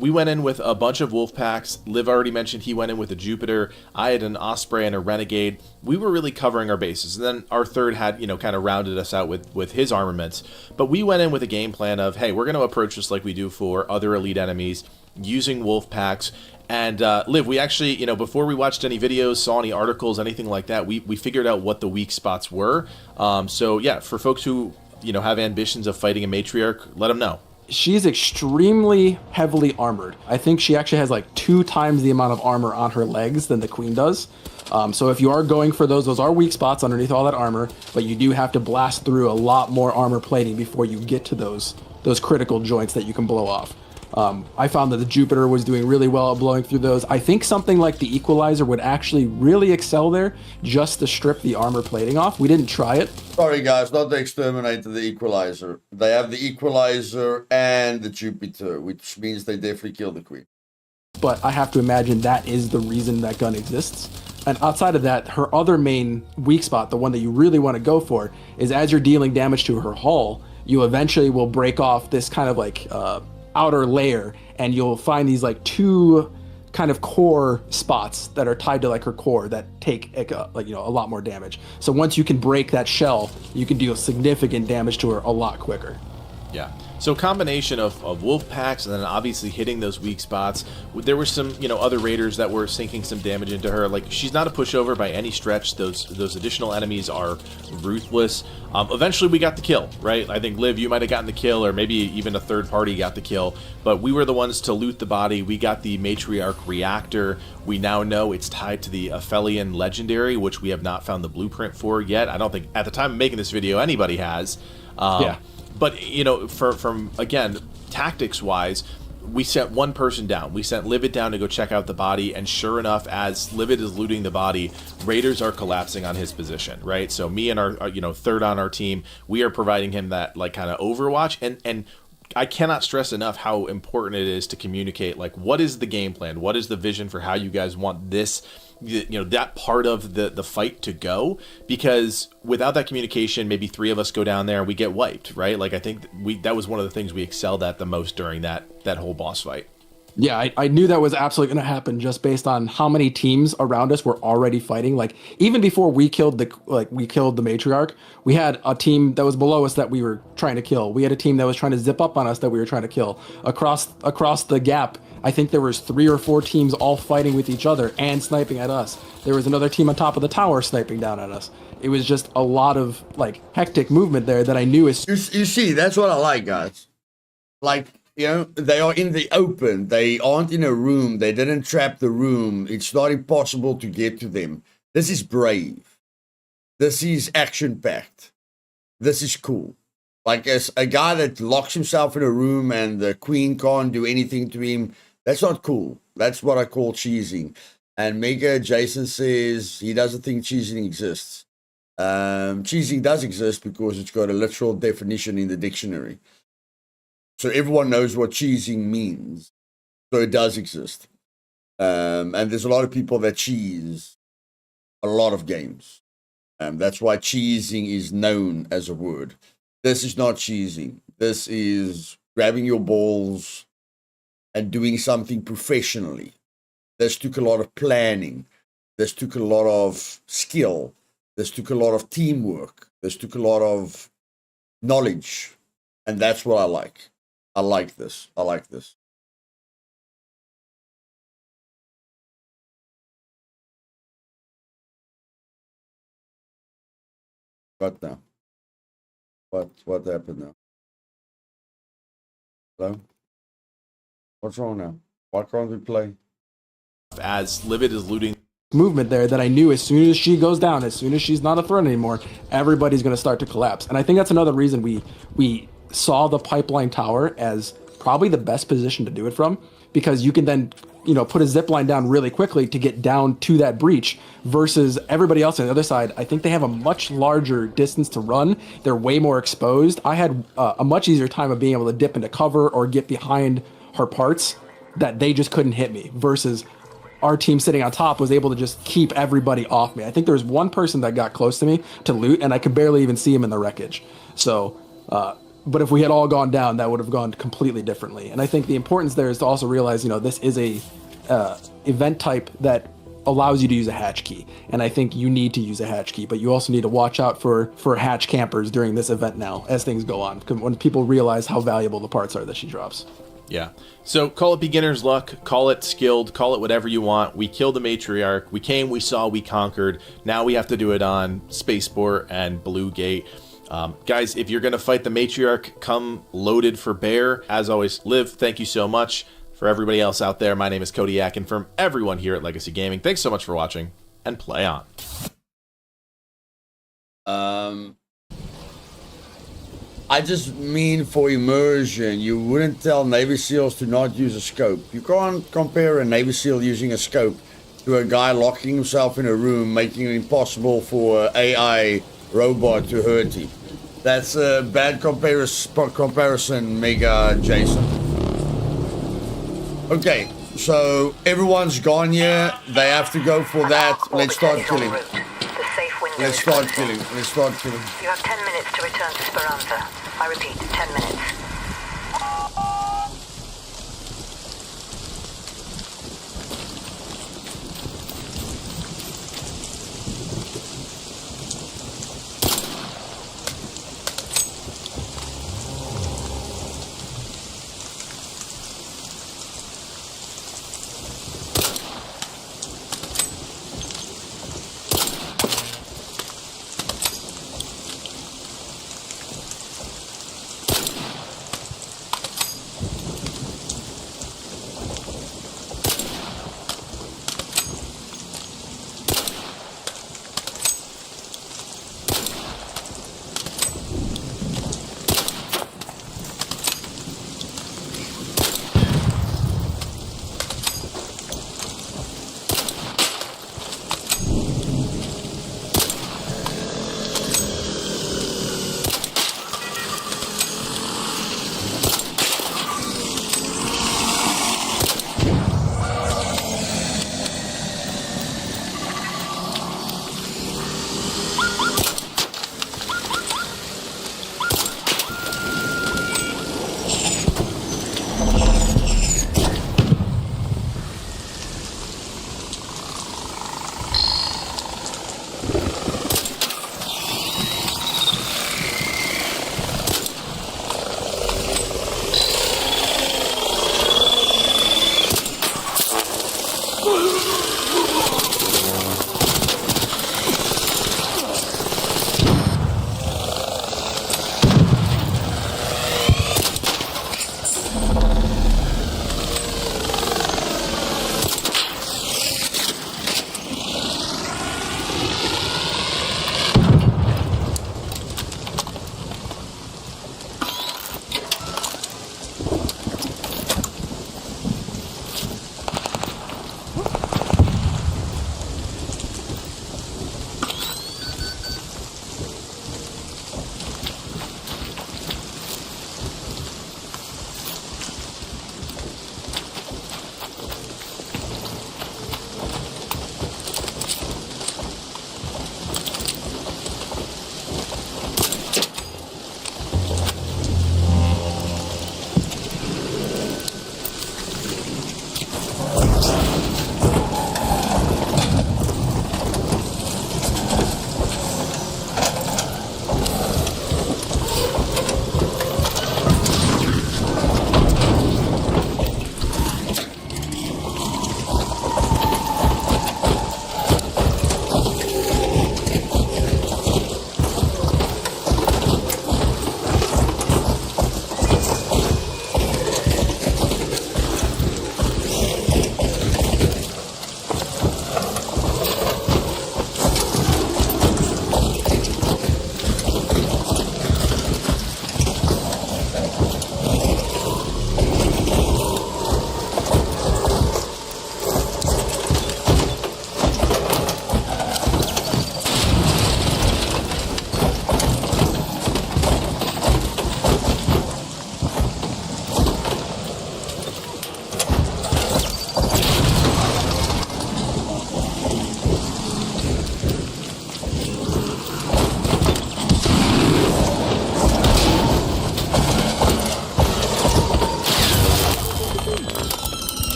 we went in with a bunch of wolf packs. Liv already mentioned he went in with a Jupiter. I had an Osprey and a Renegade. We were really covering our bases. And then our third had, kind of rounded us out with his armaments. But we went in with a game plan of, hey, we're going to approach this like we do for other elite enemies, using wolf packs. And Liv, we actually, before we watched any videos, saw any articles, anything like that, we figured out what the weak spots were. So yeah, for folks who have ambitions of fighting a matriarch, let them know. She's extremely heavily armored. I think she actually has like 2 times the amount of armor on her legs than the queen does. So if you are going for those are weak spots underneath all that armor, but you do have to blast through a lot more armor plating before you get to those critical joints that you can blow off. I found that the Jupiter was doing really well at blowing through those. I think something like the Equalizer would actually really excel there, just to strip the armor plating off. We didn't try it. Sorry guys, not the Exterminator, the Equalizer. They have the Equalizer and the Jupiter, which means they definitely killed the queen. But I have to imagine that is the reason that gun exists. And outside of that, her other main weak spot, the one that you really want to go for, is as you're dealing damage to her hull, you eventually will break off this kind of like outer layer, and you'll find these like 2 kind of core spots that are tied to like her core that take a lot more damage. So once you can break that shell, you can deal significant damage to her a lot quicker. Yeah. So combination of wolf packs and then obviously hitting those weak spots. There were some, other raiders that were sinking some damage into her. Like, she's not a pushover by any stretch. Those additional enemies are ruthless. Eventually we got the kill, right? I think, Liv, you might have gotten the kill, or maybe even a third party got the kill. But we were the ones to loot the body. We got the Matriarch Reactor. We now know it's tied to the Aphelion Legendary, which we have not found the blueprint for yet. I don't think, at the time of making this video, anybody has. Yeah. But, from again, tactics-wise, we sent one person down. We sent Livid down to go check out the body, and sure enough, as Livid is looting the body, raiders are collapsing on his position, right? So me and our third on our team, we are providing him that, like, kind of overwatch, and I cannot stress enough how important it is to communicate, like, what is the game plan? What is the vision for how you guys want this, that part of the fight to go? Because without that communication, maybe 3 of us go down there and we get wiped, right? Like, I think that was one of the things we excelled at the most during that whole boss fight. Yeah, I knew that was absolutely going to happen just based on how many teams around us were already fighting. Like, even before we killed the Matriarch, we had a team that was below us that we were trying to kill. We had a team that was trying to zip up on us that we were trying to kill. Across the gap, I think there was 3 or 4 teams all fighting with each other and sniping at us. There was another team on top of the tower sniping down at us. It was just a lot of, like, hectic movement there that I knew is... You see, that's what I like, guys. Like, they are in the open. They aren't in a room. They didn't trap the room. It's not impossible to get to them. This is brave. This is action-packed. This is cool. Like, as a guy that locks himself in a room and the queen can't do anything to him, that's not cool. That's what I call cheesing. And Mega Jason says he doesn't think cheesing exists. Cheesing does exist because it's got a literal definition in the dictionary. So everyone knows what cheesing means. So it does exist. And there's a lot of people that cheese a lot of games. That's why cheesing is known as a word. This is not cheesing. This is grabbing your balls and doing something professionally. This took a lot of planning. This took a lot of skill. This took a lot of teamwork. This took a lot of knowledge. And that's what I like. I like this. I like this. What now? What happened now? Hello? What's wrong now? Why can't we play? As Livid is looting movement there that I knew as soon as she goes down, as soon as she's not a threat anymore, everybody's going to start to collapse. And I think that's another reason we saw the pipeline tower as probably the best position to do it from, because you can then put a zip line down really quickly to get down to that breach, versus everybody else on the other side. I think they have a much larger distance to run. They're way more exposed. I had a much easier time of being able to dip into cover or get behind her parts that they just couldn't hit me, versus our team sitting on top was able to just keep everybody off me. I think there was one person that got close to me to loot, and I could barely even see him in the wreckage. So, but if we had all gone down, that would have gone completely differently. And I think the importance there is to also realize, this is a event type that allows you to use a hatch key, and I think you need to use a hatch key, but you also need to watch out for hatch campers during this event now as things go on, when people realize how valuable the parts are that she drops. Yeah. So call it beginner's luck, call it skilled, call it whatever you want. We killed the matriarch. We came, we saw, we conquered. Now we have to do it on Spaceport and Blue Gate. Guys, if you're going to fight the matriarch, come loaded for bear. As always, Liv, thank you so much. For everybody else out there, my name is Kodiak, and from everyone here at Legacy Gaming, thanks so much for watching, and play on. I just mean for immersion, you wouldn't tell Navy SEALs to not use a scope. You can't compare a Navy SEAL using a scope to a guy locking himself in a room, making it impossible for an AI robot to hurt him. That's a bad comparison, Mega Jason. Okay, so everyone's gone here. They have to go for that. Let's start killing. Let's start killing. Let's start killing. You have 10 minutes to return to Speranza. I repeat, 10 minutes.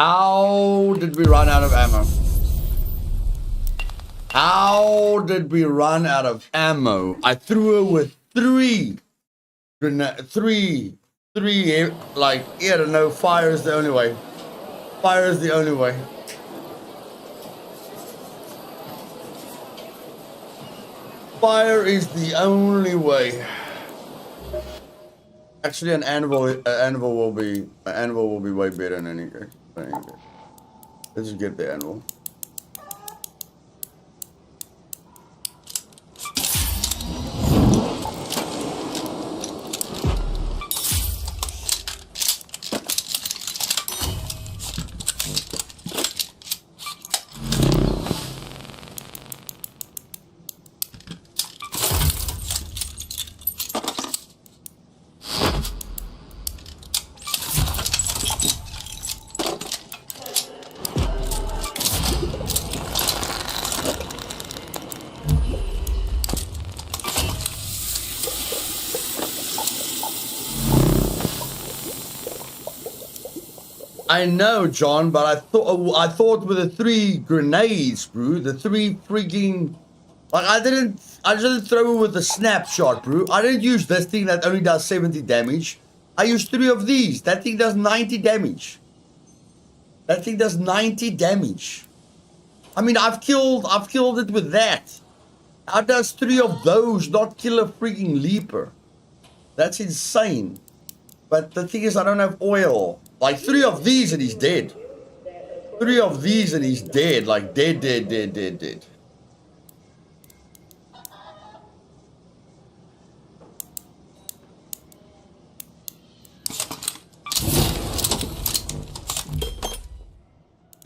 How did we run out of ammo? How did we run out of ammo? I threw her with three, like, I don't know, fire is the only way. Fire is the only way. Fire is the only way. Actually, an anvil will be way better in any case. Let's just get the anvil. I know, John, but I thought with the 3 grenades, bro, the 3 freaking, like, I just didn't throw it with a snapshot, bro. I didn't use this thing that only does 70 damage. I used 3 of these. That thing does 90 damage. That thing does 90 damage. I mean, I've killed it with that. How does 3 of those not kill a freaking leaper? That's insane. But the thing is, I don't have oil. Like 3 of these and he's dead. 3 of these and he's dead. Like dead. Yeah,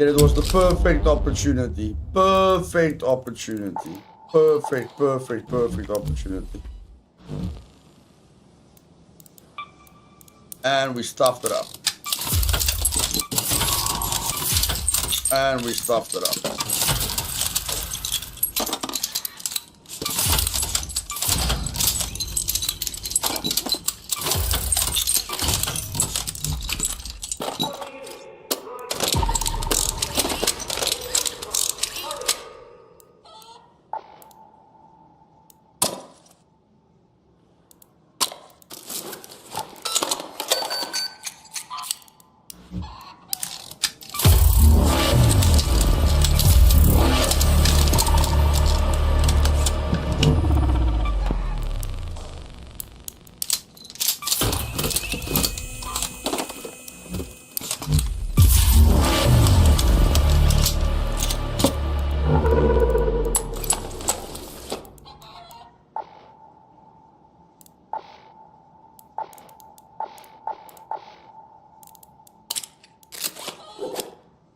it was the perfect opportunity. Perfect opportunity. Perfect opportunity. And we stuffed it up. And we stuffed it up.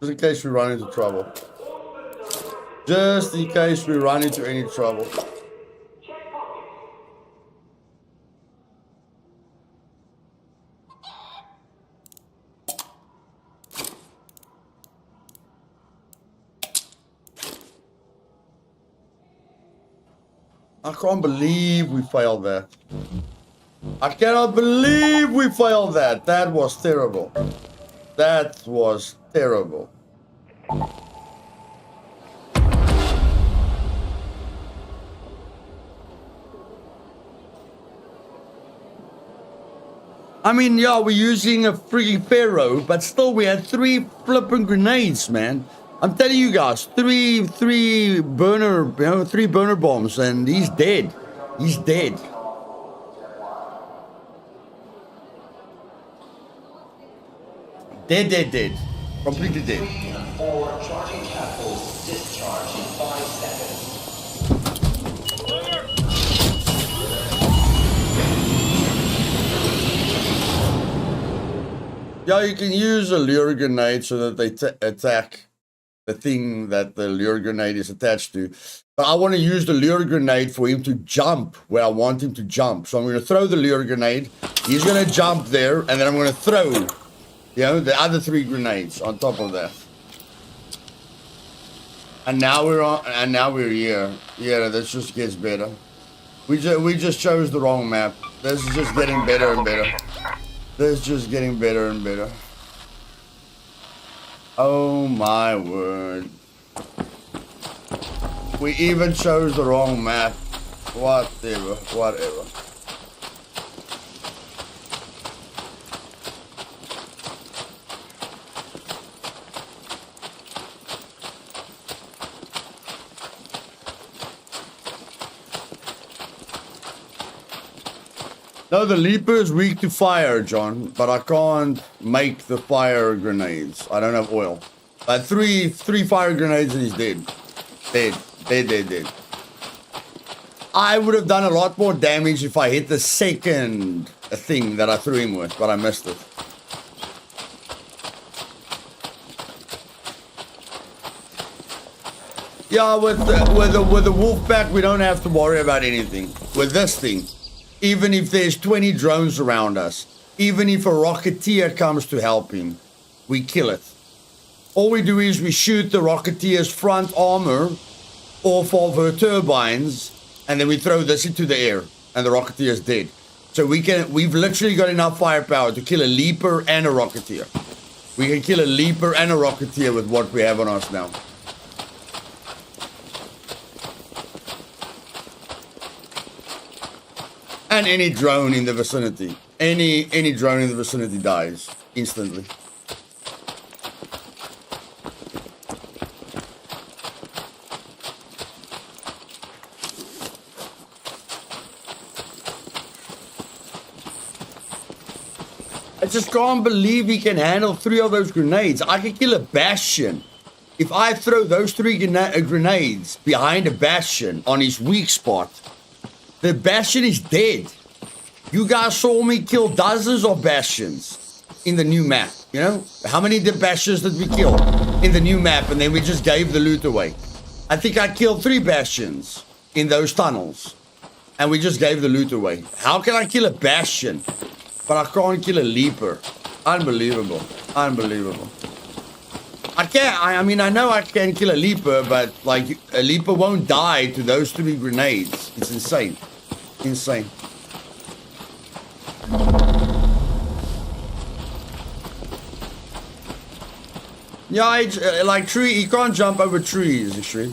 Just in case we run into trouble. Just in case we run into any trouble. I can't believe we failed that. I cannot believe we failed that. That was terrible. That was terrible. I mean, yeah, we're using a freaking Pharaoh, but still we had 3 flipping grenades, man. I'm telling you guys, three burner bombs, and he's dead. He's dead. Dead. Completely dead. 3 and 4 charging catapults discharge in 5 seconds. Yeah, you can use a lure grenade so that they attack the thing that the lure grenade is attached to. But I want to use the lure grenade for him to jump where I want him to jump. So I'm going to throw the lure grenade. He's going to jump there, and then I'm going to throw, the other 3 grenades on top of that. And now we're on. And now we're here. Yeah, this just gets better. We just chose the wrong map. This is just getting better and better. This is just getting better and better. Oh my word. We even chose the wrong map. Whatever, whatever. No, the Leaper is weak to fire, John, but I can't make the fire grenades. I don't have oil. But three fire grenades and he's dead. Dead. I would have done a lot more damage if I hit the second thing that I threw him with, but I missed it. Yeah, with the wolf pack, we don't have to worry about anything. With this thing, even if there's 20 drones around us, even if a rocketeer comes to help him, we kill it. All we do is we shoot the rocketeer's front armor off of her turbines, and then we throw this into the air, and the rocketeer is dead. So we've literally got enough firepower to kill a Leaper and a rocketeer. We can kill a Leaper and a rocketeer with what we have on us now. And any drone in the vicinity. Any drone in the vicinity dies instantly. I just can't believe he can handle 3 of those grenades. I can kill a Bastion. If I throw those 3 grenades behind a Bastion on his weak spot, the Bastion is dead. You guys saw me kill dozens of Bastions in the new map, you know? How many Bastions did we kill in the new map and then we just gave the loot away? I think I killed 3 Bastions in those tunnels and we just gave the loot away. How can I kill a Bastion, but I can't kill a Leaper? Unbelievable. Unbelievable. I mean, I know I can kill a Leaper, but like a Leaper won't die to those 3 grenades. It's insane. Insane. Yeah, it's, like tree, he can't jump over trees, actually.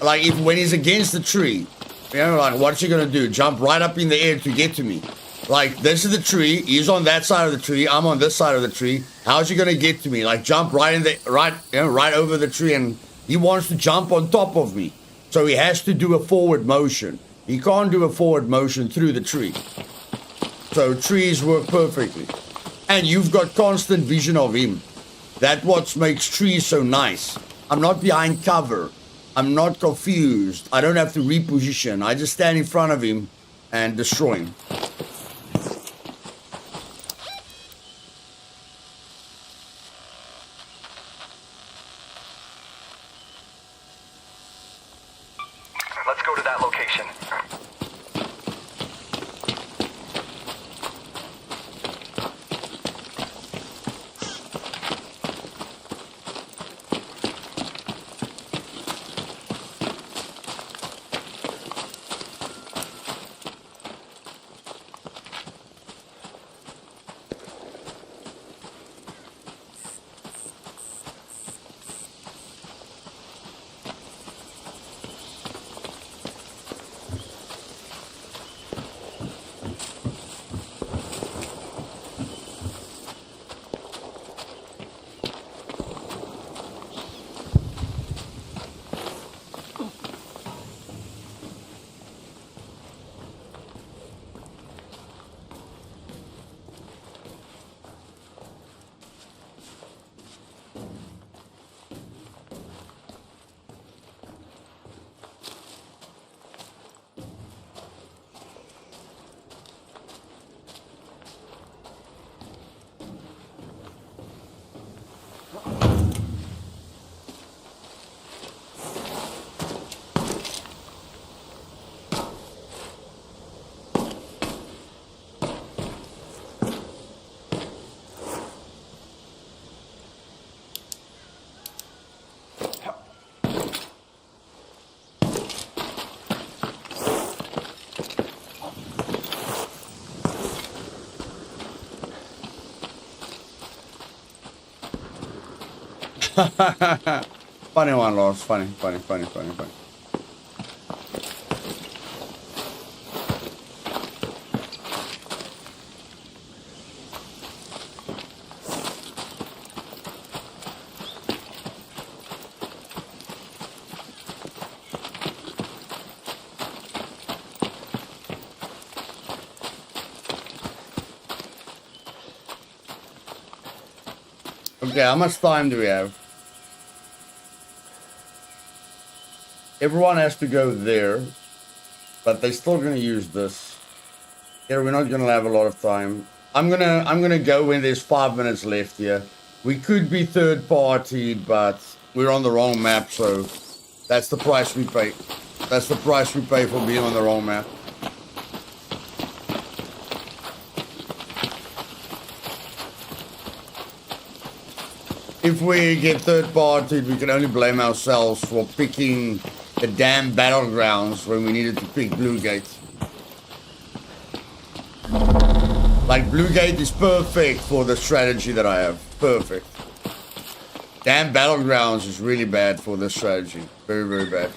Like when he's against the tree, you know, like what's he gonna do? Jump right up in the air to get to me? Like this is the tree, he's on that side of the tree, I'm on this side of the tree. How's he gonna get to me? Like jump right right over the tree, and he wants to jump on top of me. So he has to do a forward motion. He can't do a forward motion through the tree. So trees work perfectly. And you've got constant vision of him. That's what makes trees so nice. I'm not behind cover. I'm not confused. I don't have to reposition. I just stand in front of him and destroy him. Let's go to that location. Funny one, Lars. Funny. Okay, how much time do we have? Everyone has to go there, but they're still gonna use this. Here, we're not gonna have a lot of time. I'm gonna go when there's 5 minutes left here. We could be third party, but we're on the wrong map, so that's the price we pay. That's the price we pay for being on the wrong map. If we get third party, we can only blame ourselves for picking the damn battlegrounds when we needed to pick Blue Gate. Like, Blue Gate is perfect for the strategy that I have. Perfect. Damn battlegrounds is really bad for this strategy. Very, very bad.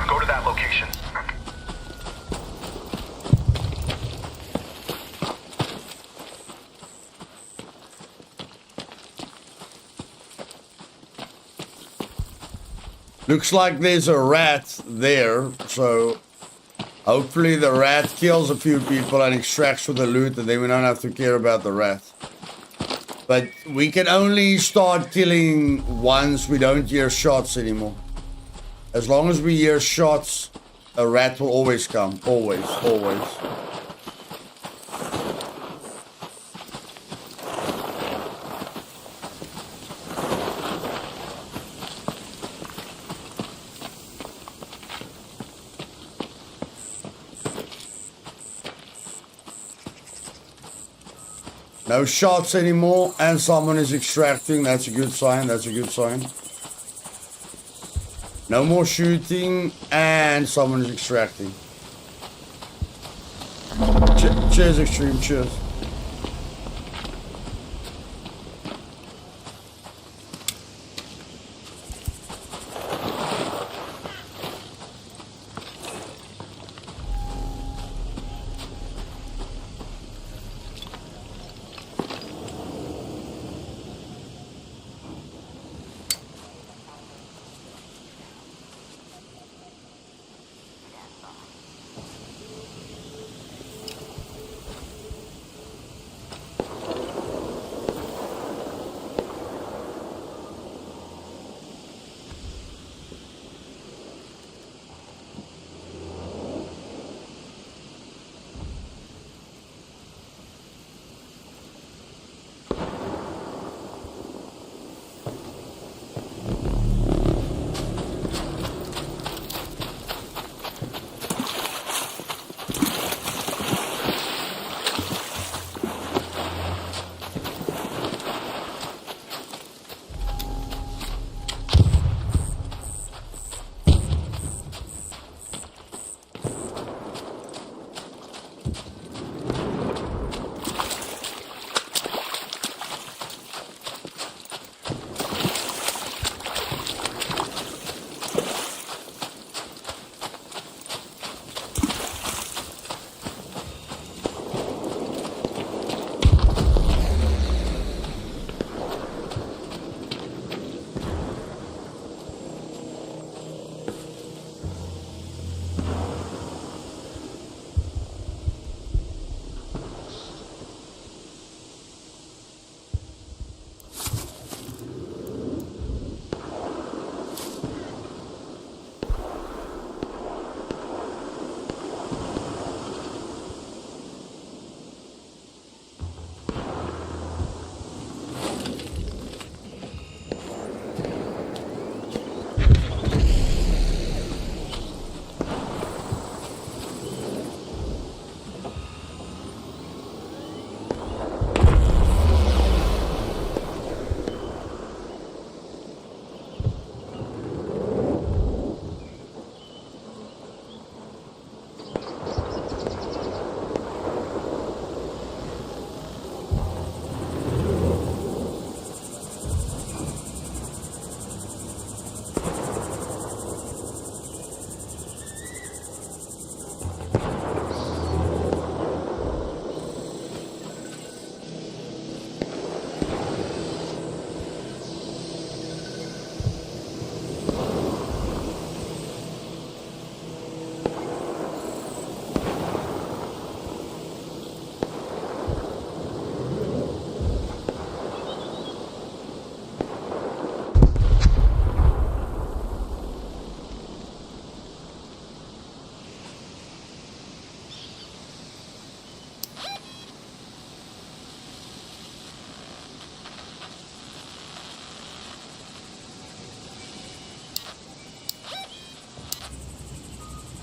Go to that location. Looks like there's a rat there, so hopefully the rat kills a few people and extracts with the loot, and then we don't have to care about the rat. But we can only start killing once we don't hear shots anymore. As long as we hear shots, a rat will always come. Always, always. No shots anymore, and someone is extracting. That's a good sign. That's a good sign. No more shooting, and someone is extracting. Cheers, Extreme. Cheers.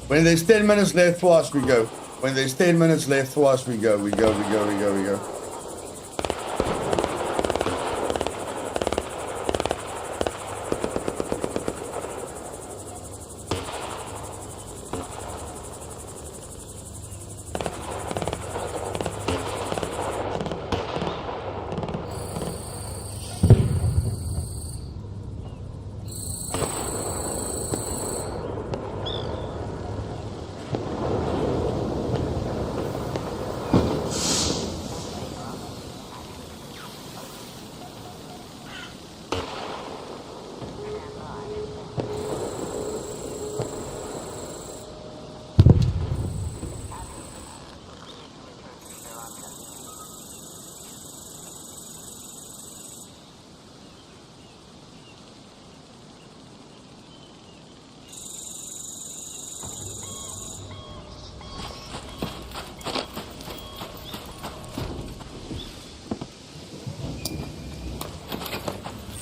When there's 10 minutes left for us, we go. When there's 10 minutes left for us, we go. We go.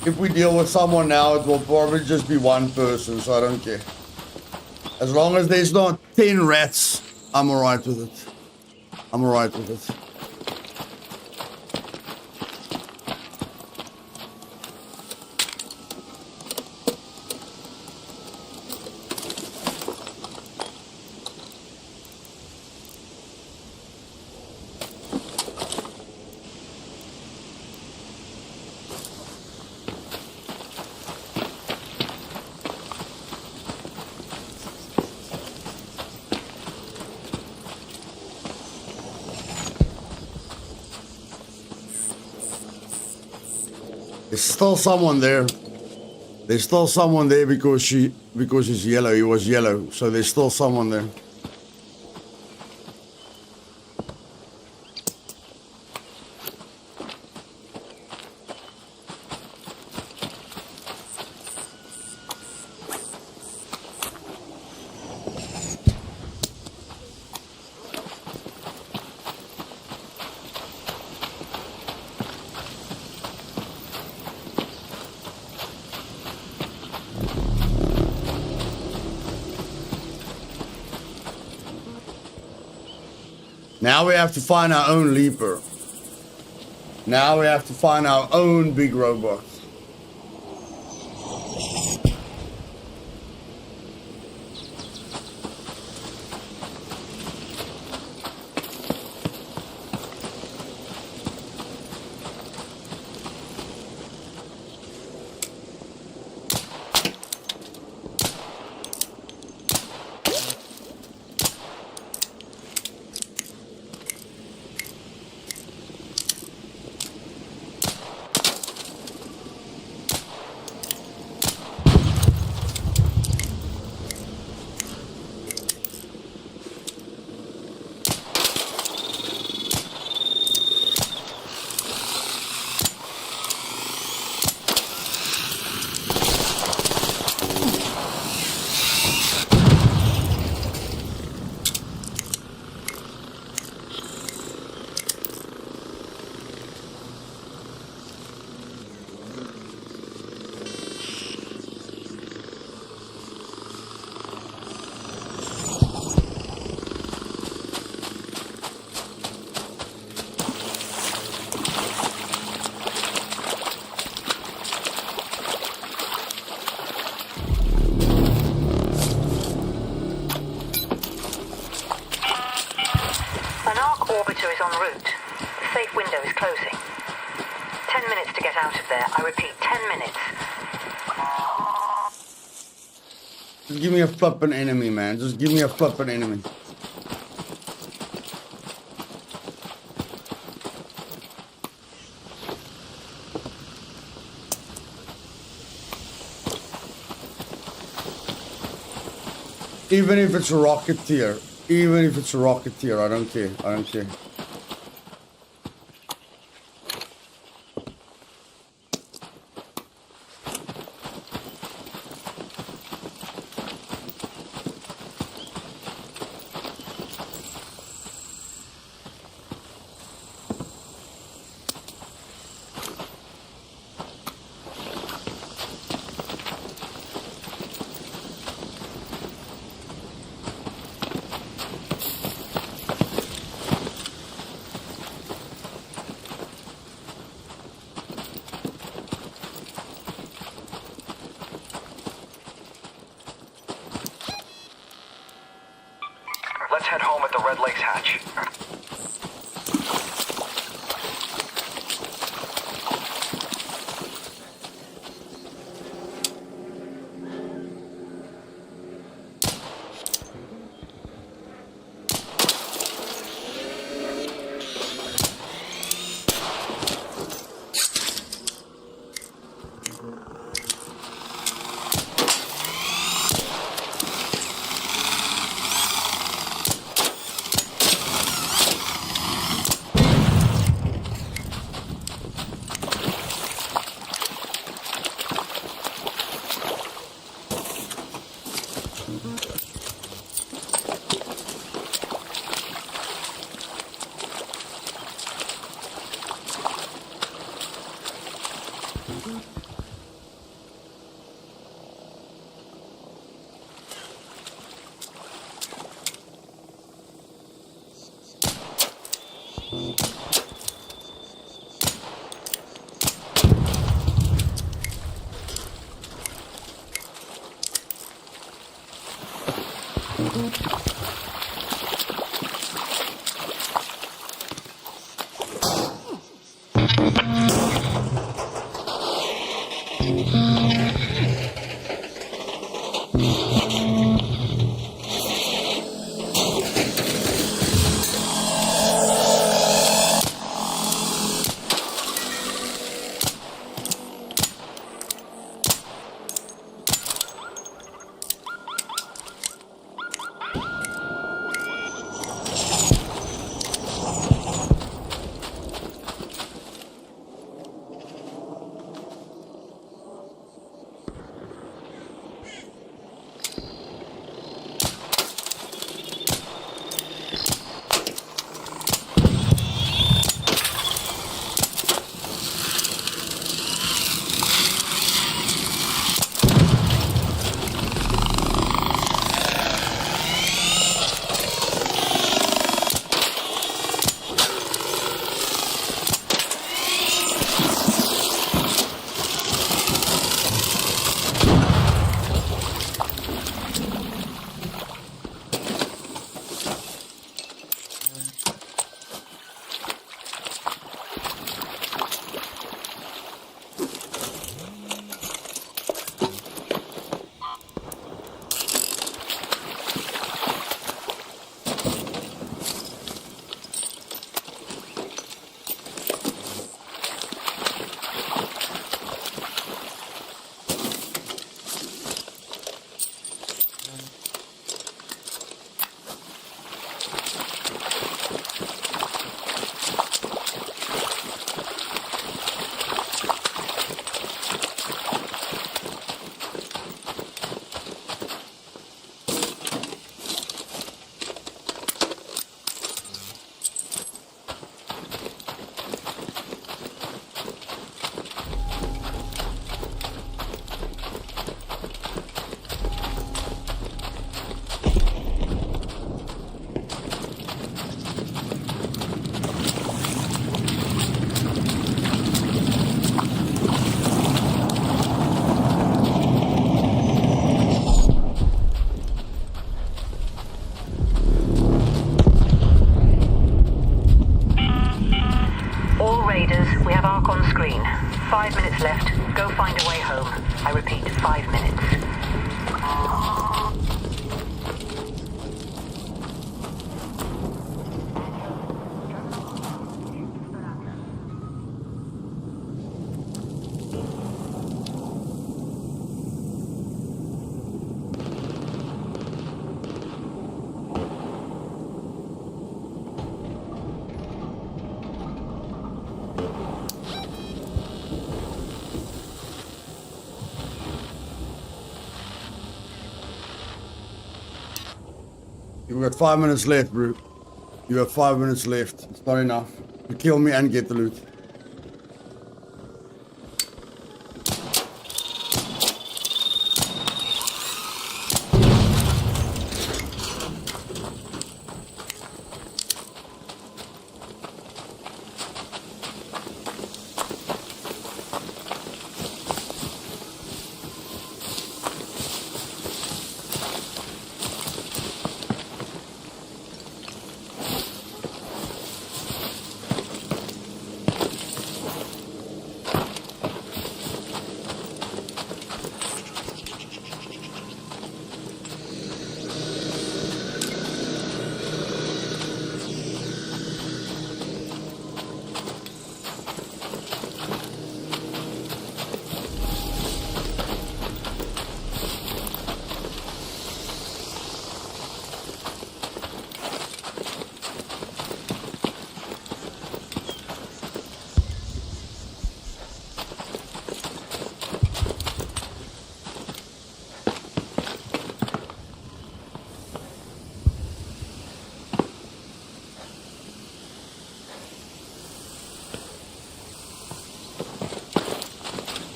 If we deal with someone now, it will probably just be one person, so I don't care. As long as there's not 10 rats, I'm alright with it. I'm alright with it. There's still someone there. There's still someone there because he's yellow. He was yellow, so there's still someone there. Now we have to find our own leaper. Now we have to find our own big robot. Orbiter is en route. The safe window is closing. 10 minutes to get out of there. I repeat, 10 minutes. Just give me a flippin' enemy, man. Just give me a flippin' enemy. Even if it's a rocketeer. Even if it's a rocketeer, I don't care. I don't care. Let's head home at the Red Lakes hatch. We have Ark on screen. 5 minutes left. Go find a way home. I repeat, 5 minutes. You've got 5 minutes left, bro. You have 5 minutes left. It's not enough to kill me and get the loot.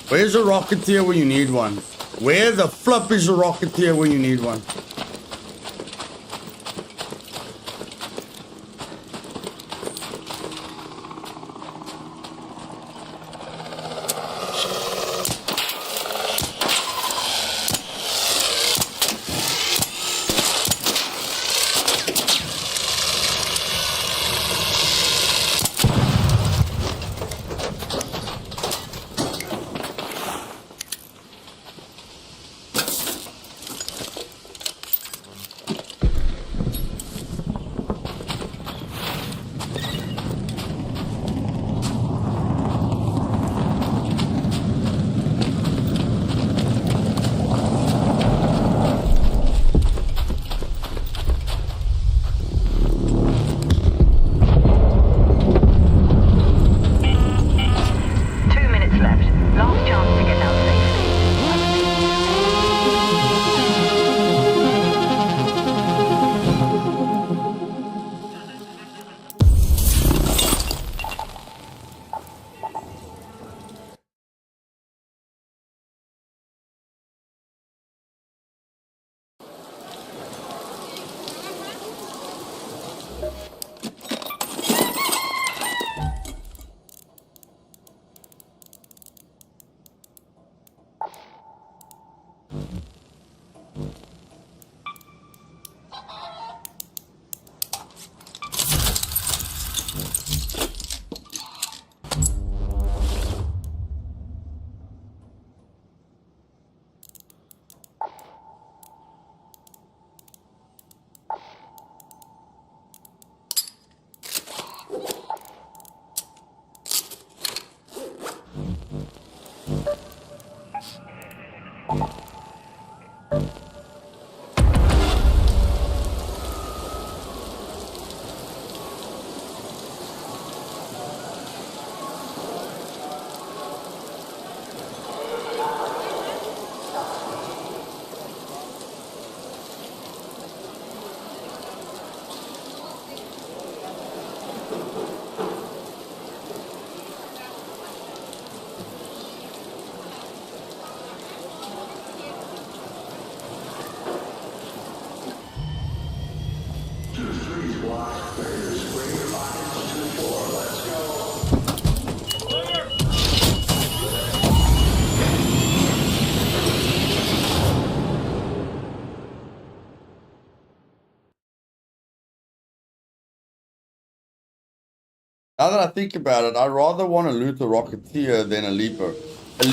Where's a Rocketeer when you need one? Where the flip is a Rocketeer when you need one? Now that I think about it, I'd rather want to loot a Rocketeer than a Leaper. A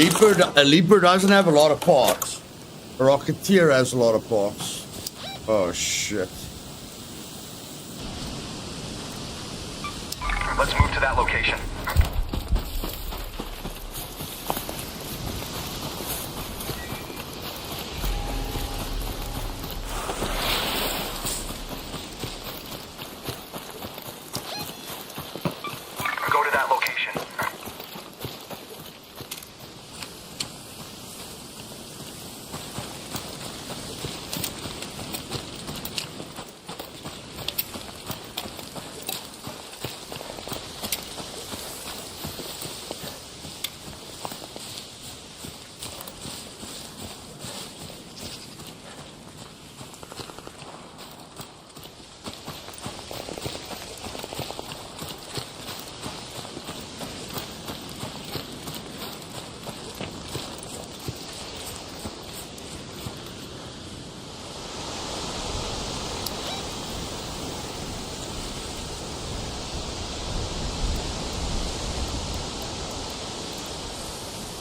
Leaper doesn't have a lot of parts. A Rocketeer has a lot of parts. Oh, shit. Let's move to that location. Go to that location.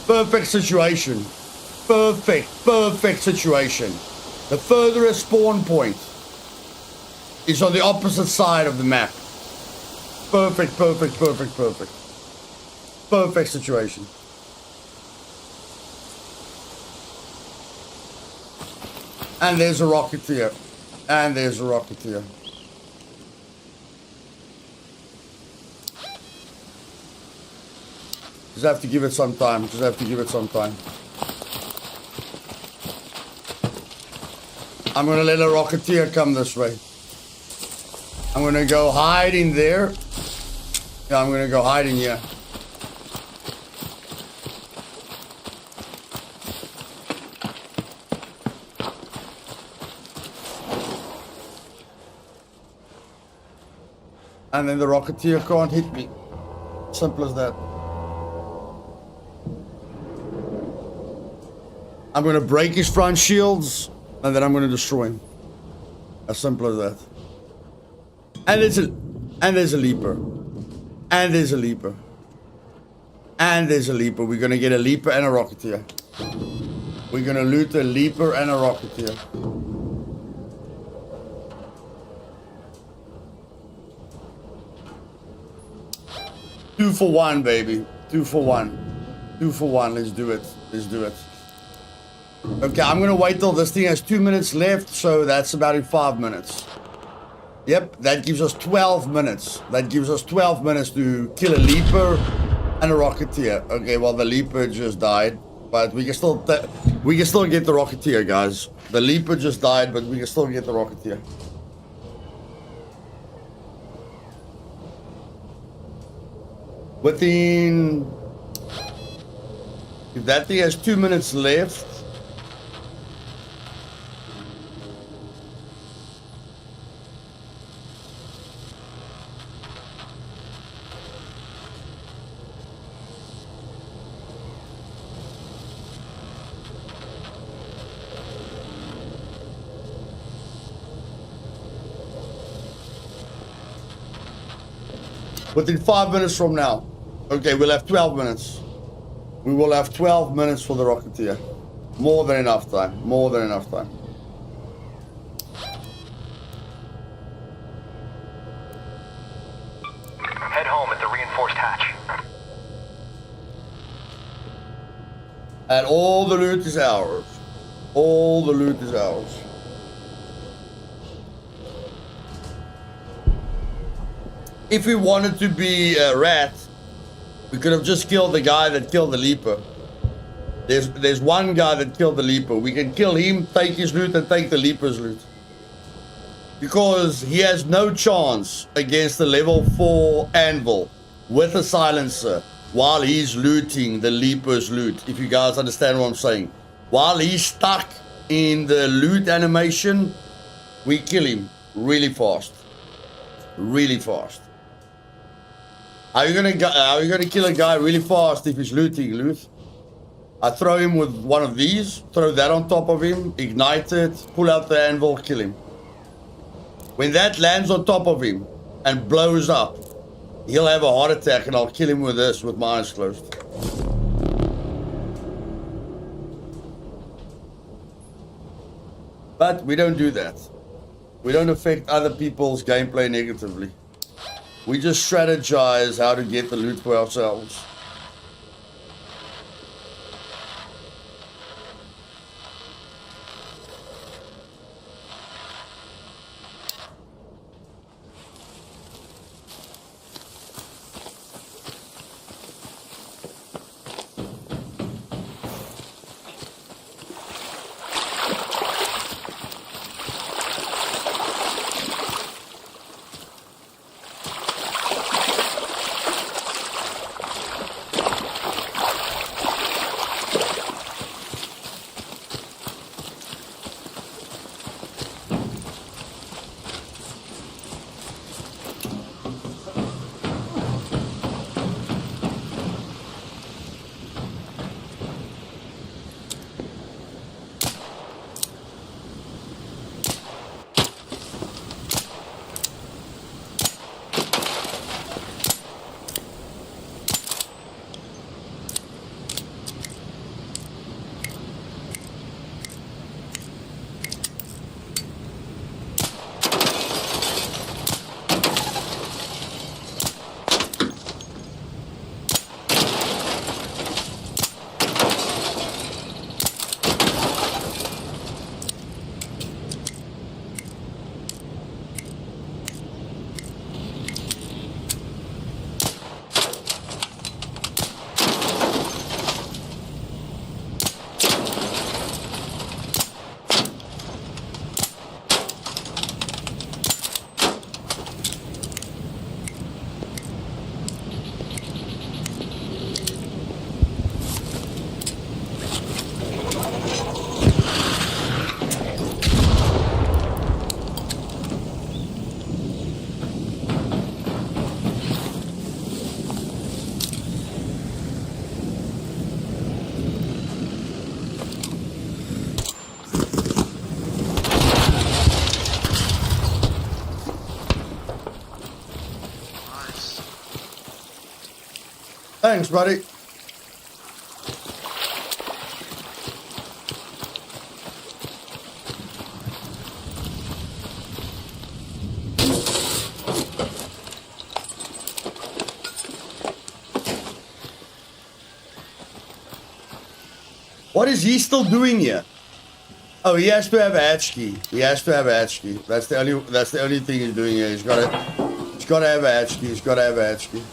Perfect situation. Perfect situation. The furthest spawn point is on the opposite side of the map. Perfect situation. And there's a Rocketeer. Just have to give it some time. I'm gonna let a Rocketeer come this way. I'm gonna go hide in there. Yeah, I'm gonna go hide in here. And then the Rocketeer can't hit me. Simple as that. I'm going to break his front shields, and then I'm going to destroy him. As simple as that. And there's a leaper. And there's a leaper. And there's a leaper. We're going to get a leaper and a Rocketeer. We're going to loot a leaper and a Rocketeer. Two for one, baby. 2 for 1. 2 for 1. Let's do it. Let's do it. Okay, I'm gonna wait till this thing has 2 minutes left, so that's about in 5 minutes. Yep, that gives us 12 minutes. That gives us 12 minutes to kill a Leaper and a Rocketeer. Okay, well the Leaper just died, but we can still get the Rocketeer, guys. The Leaper just died, but we can still get the Rocketeer. Within, if that thing has 2 minutes left. Within 5 minutes from now. Okay, we'll have 12 minutes. We will have 12 minutes for the Rocketeer. More than enough time. More than enough time. Head home at the reinforced hatch. And all the loot is ours. All the loot is ours. If we wanted to be a rat, we could have just killed the guy that killed the Leaper. There's one guy that killed the Leaper. We can kill him, take his loot, and take the Leaper's loot. Because he has no chance against the level 4 anvil with a silencer while he's looting the Leaper's loot. If you guys understand what I'm saying. While he's stuck in the loot animation, we kill him really fast. Really fast. How are you gonna kill a guy really fast if he's looting loot? I throw him with one of these, throw that on top of him, ignite it, pull out the anvil, kill him. When that lands on top of him and blows up, he'll have a heart attack and I'll kill him with this with my eyes closed. But we don't do that. We don't affect other people's gameplay negatively. We just strategize how to get the loot for ourselves. Thanks, buddy. What is he still doing here? Oh, he has to have a hatch key. He has to have a hatch key. That's the only thing he's doing here. He's gotta have a hatch key. He's gotta have a hatch key.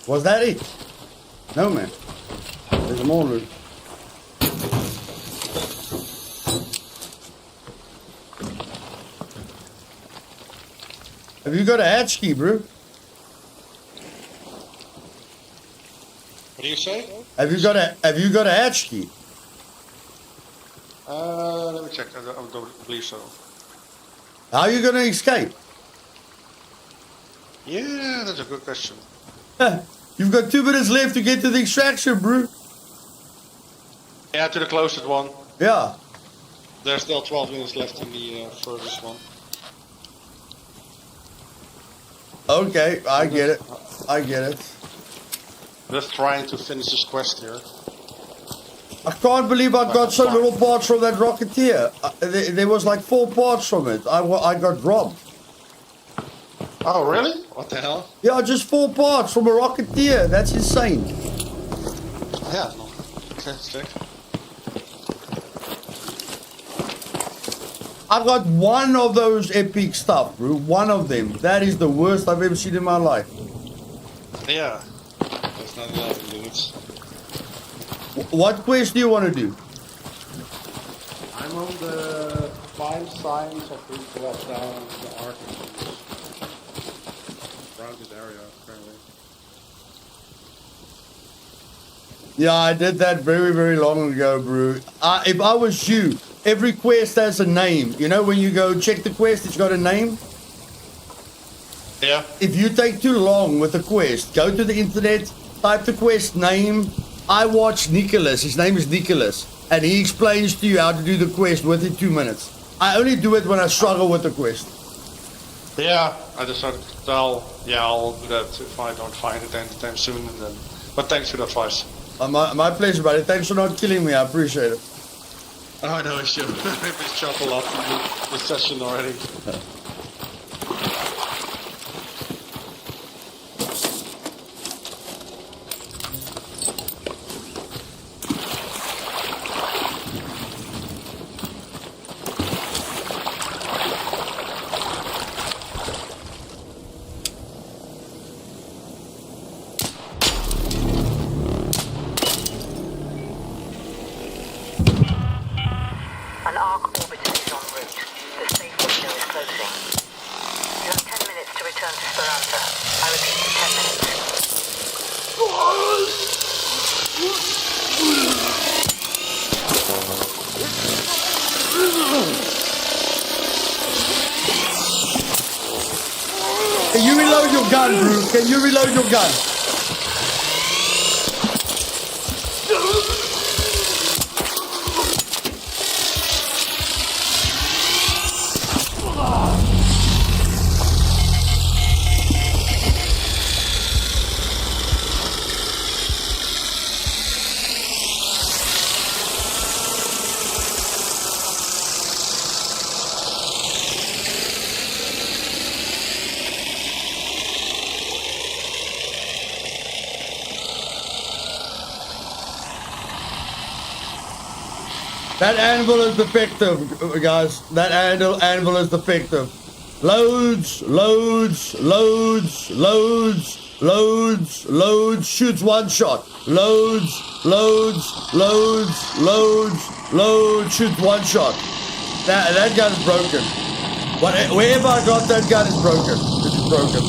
Was that it? No, man. There's more loot. Have you got a hatch key, bro? What do you say? Have you got a hatch key? Let me check. I don't believe so. How are you gonna escape? Yeah, that's a good question. You've got 2 minutes left to get to the extraction, bro. Yeah, to the closest one. Yeah. There's still 12 minutes left in the furthest one. Okay, I get it. I get it. Just trying to finish this quest here. I can't believe I got so little parts from that Rocketeer. There was like 4 parts from it. I got robbed. Oh, really? What the hell? Yeah, just 4 parts from a Rocketeer. That's insane. Yeah, no. Okay, sick. I got one of those epic stuff, bro. One of them. That is the worst I've ever seen in my life. Yeah. That's not 11 minutes. What quest do you want to do? I'm on the 5 signs of who dropped down the Arctic. Around this area, apparently. Yeah, I did that very, very long ago, bro. If I was you, every quest has a name. You know, when you go check the quest, it's got a name. Yeah. If you take too long with a quest, go to the internet, type the quest name. I watch Nicholas. His name is Nicholas. And he explains to you how to do the quest within 2 minutes. I only do it when I struggle with the quest. Yeah, I decided to tell, yeah, I'll do that if I don't find it anytime soon. And then, but thanks for the advice. My pleasure, buddy. Thanks for not killing me. I appreciate it. Oh, no issue. I missed shot a lot in the session already. An arc orbiter is en route. The safe window is closing. You have 10 minutes to return to Speranza. I repeat, 10 minutes. Can you reload your gun, bro? Can you reload your gun? That anvil is defective, guys. That anvil is defective. Loads, loads, loads, loads, loads, loads. Shoots 1 shot. Loads, loads, loads, loads, loads. Shoots 1 shot. That gun is broken. Wherever I got that gun is broken. It is broken.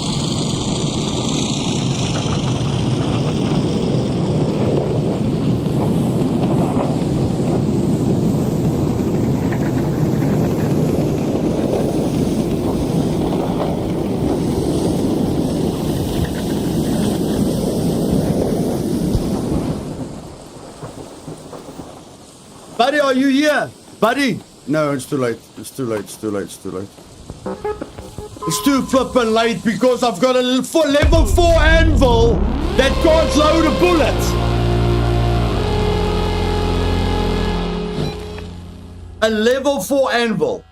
Buddy, are you here? Buddy? No, it's too late. It's too late. It's too late. It's too late. It's too flippin' late because I've got a level 4 anvil that can't load a bullet. A level 4 anvil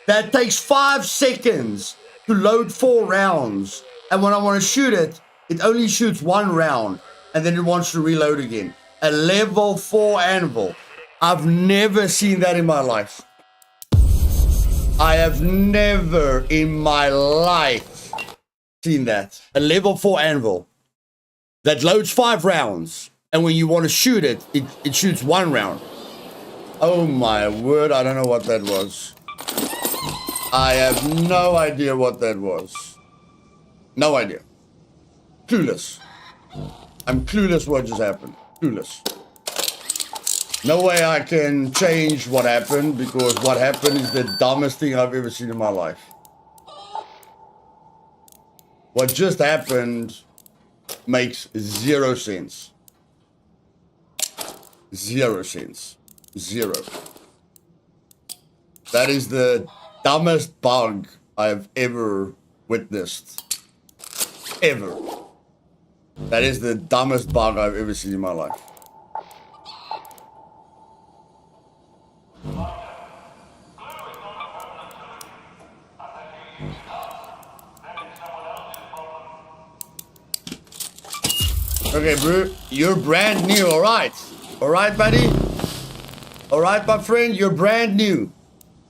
that takes 5 seconds to load 4 rounds. And when I want to shoot it, it only shoots 1 round. And then it wants to reload again. A level 4 anvil. I've never seen that in my life. I have never in my life seen that. A level 4 anvil that loads 5 rounds. And when you want to shoot it, it shoots 1 round. Oh my word, I don't know what that was. I have no idea what that was. No idea. Clueless. I'm clueless what just happened. Clueless. No way I can change what happened because what happened is the dumbest thing I've ever seen in my life. What just happened makes 0 sense. 0 sense. 0. That is the dumbest bug I've ever witnessed. Ever. That is the dumbest bug I've ever seen in my life. Okay, bro, you're brand new, alright? Alright, buddy? Alright, my friend, you're brand new.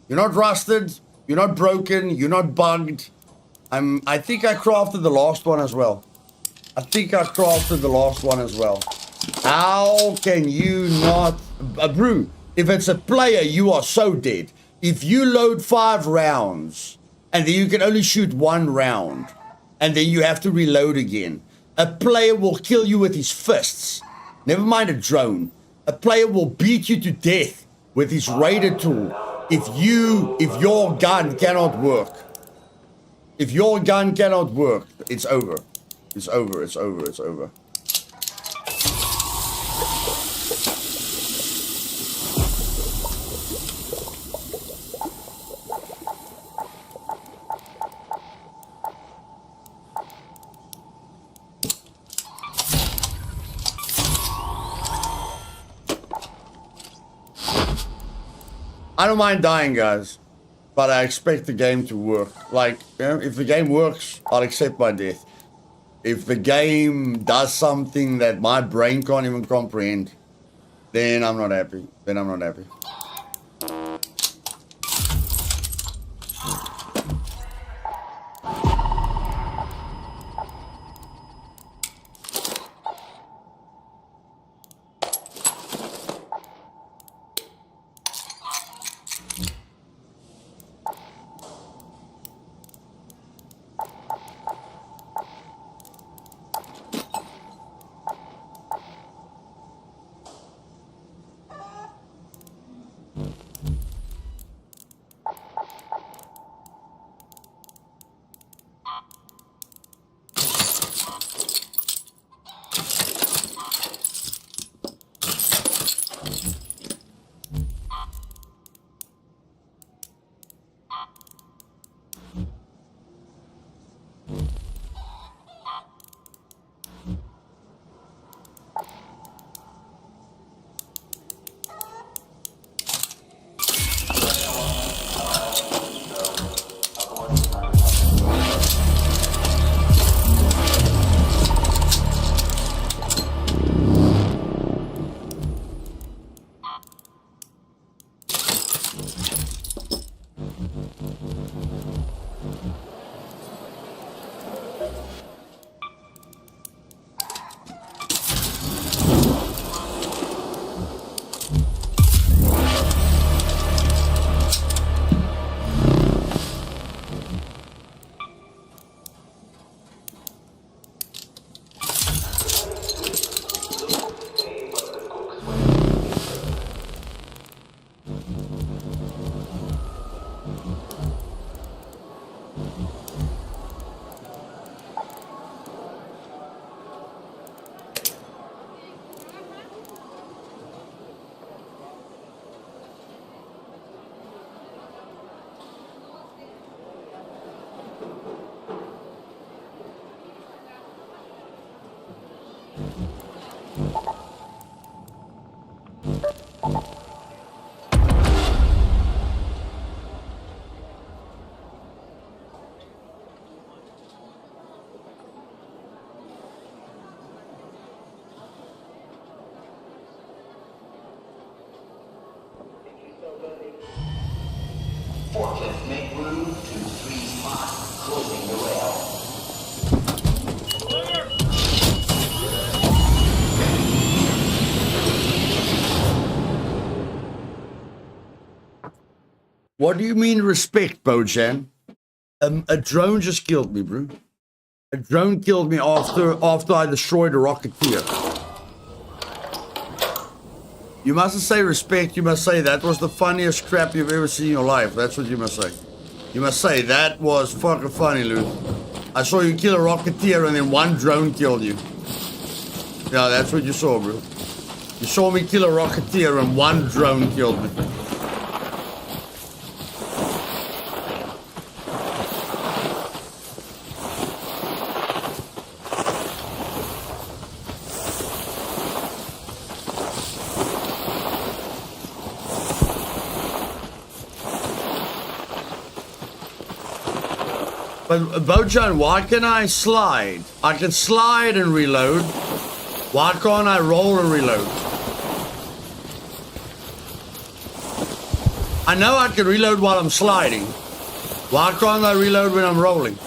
You're not rusted, you're not broken, you're not bugged. I think I crafted the last one as well. How can you not... Brew, if it's a player, you are so dead. If you load 5 rounds, and then you can only shoot 1 round, and then you have to reload again, a player will kill you with his fists. Never mind a drone. A player will beat you to death with his raider tool if your gun cannot work. If your gun cannot work, it's over. It's over, it's over, it's over. I don't mind dying, guys, but I expect the game to work. Like, you know, if the game works, I'll accept my death. If the game does something that my brain can't even comprehend, then I'm not happy. lift. Make room to 3 spots. Closing the rail. What do you mean respect, Bojan? A drone just killed me, bro. A drone killed me after I destroyed a Rocketeer. You mustn't say respect, you must say that was the funniest crap you've ever seen in your life. That's what you must say. You must say that was fucking funny, Luke. I saw you kill a Rocketeer and then one drone killed you. Yeah, that's what you saw, bro. You saw me kill a Rocketeer and one drone killed me. But Bojan, why can I slide? I can slide and reload. Why can't I roll and reload? I know I can reload while I'm sliding. Why can't I reload when I'm rolling?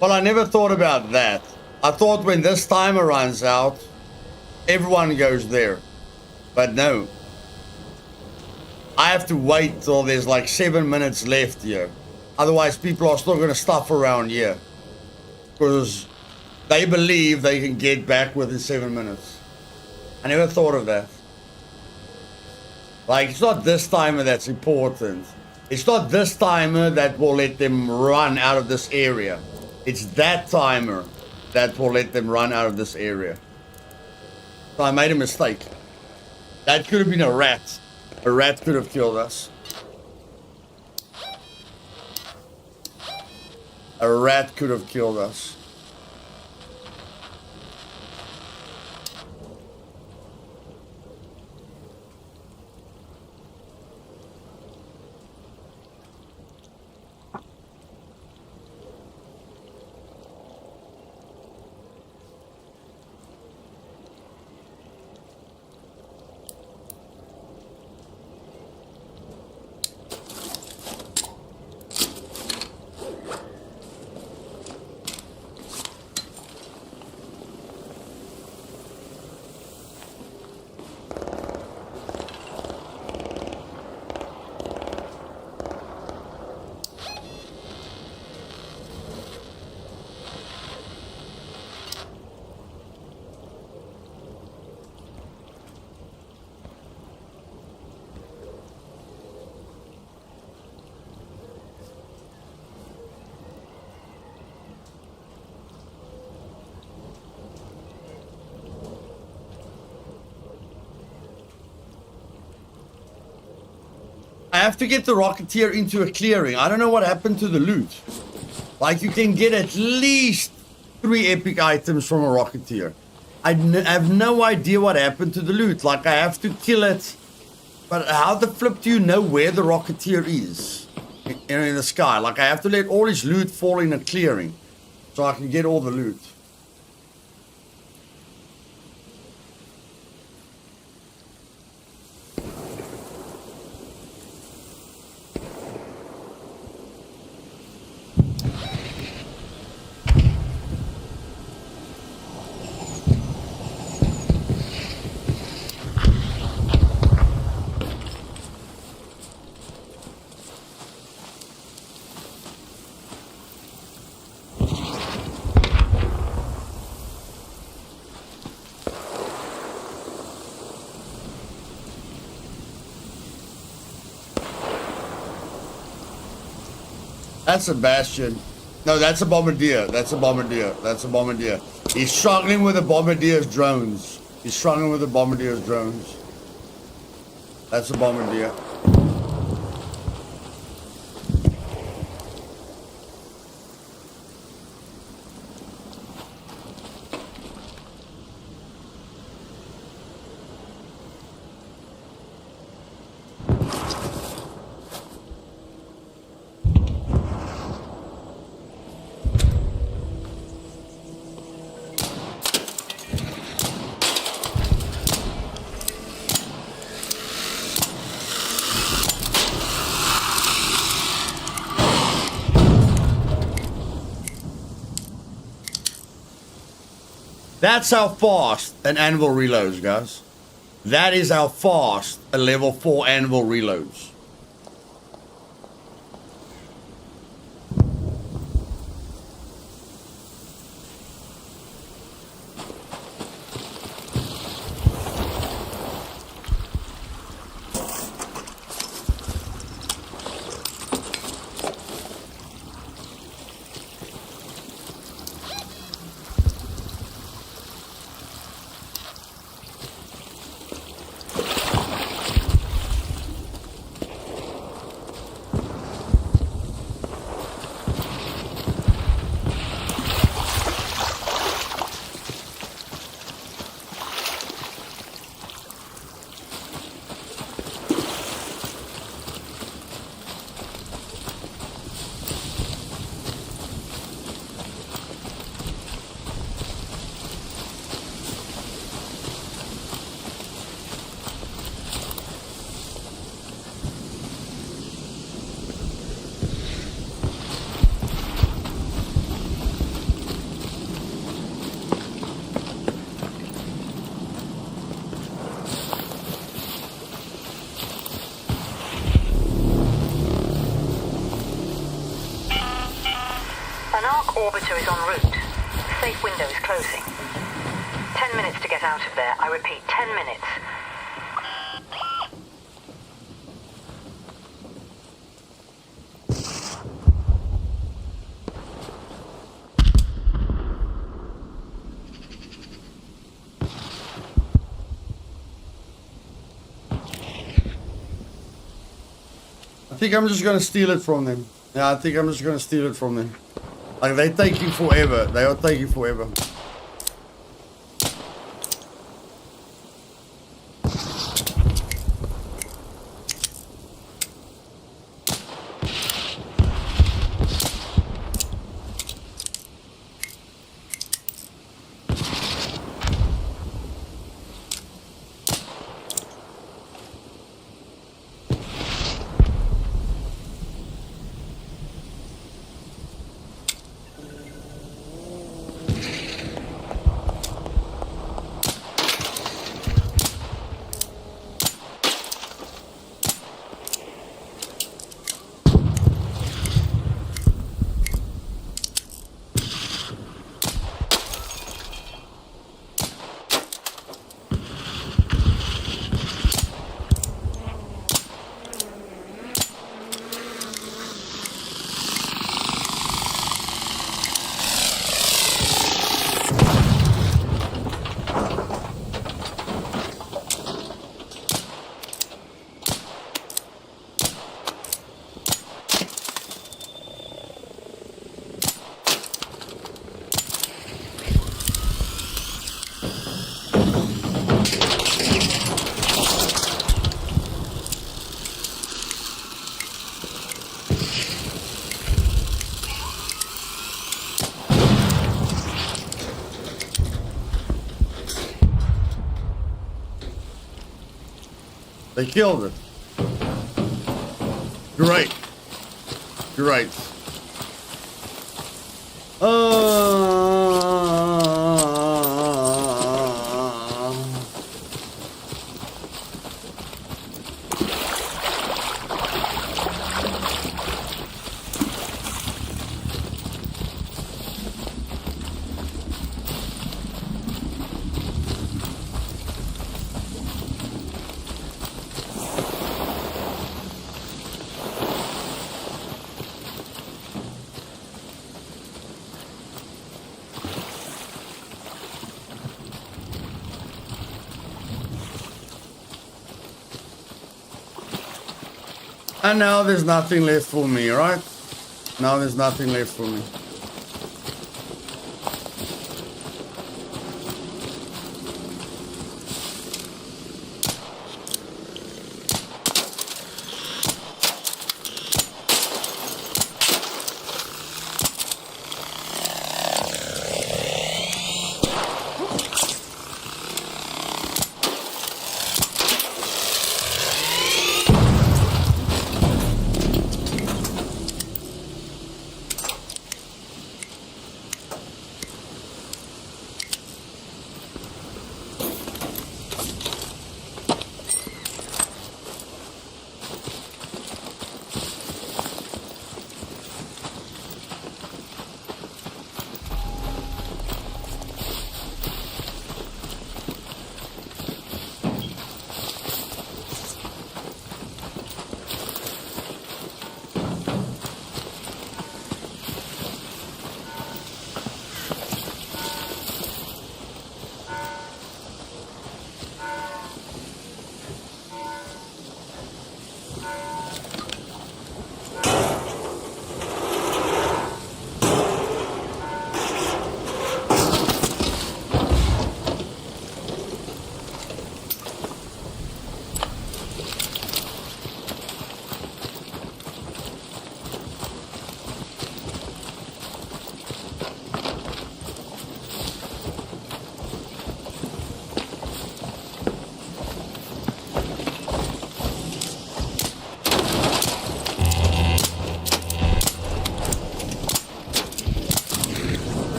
Well, I never thought about that. I thought when this timer runs out, everyone goes there. But no. I have to wait till there's like 7 minutes left here. Otherwise, people are still going to stuff around here. Because they believe they can get back within 7 minutes. I never thought of that. Like, it's not this timer that's important. It's not this timer that will let them run out of this area. It's that timer that will let them run out of this area. So I made a mistake. That could have been a rat. A rat could have killed us. A rat could have killed us. I have to get the Rocketeer into a clearing. I don't know what happened to the loot. Like, you can get at least 3 epic items from a Rocketeer. have no idea what happened to the loot. Like, I have to kill it. But how the flip do you know where the Rocketeer is? In the sky. Like, I have to let all his loot fall in a clearing. So I can get all the loot. That's a Bastion. No, that's a Bombardier. That's a Bombardier. That's a Bombardier. He's struggling with the Bombardier's drones. He's struggling with the Bombardier's drones. That's a Bombardier. That's how fast an anvil reloads, guys. That is how fast a level 4 anvil reloads. Orbiter is en route. The safe window is closing. 10 minutes to get out of there. I repeat, 10 minutes. I think I'm just gonna steal it from them. Yeah, I think I'm just gonna steal it from them. Like, they take you forever. They are taking forever. They killed it. Great. Great. And now there's nothing left for me, right? Now there's nothing left for me.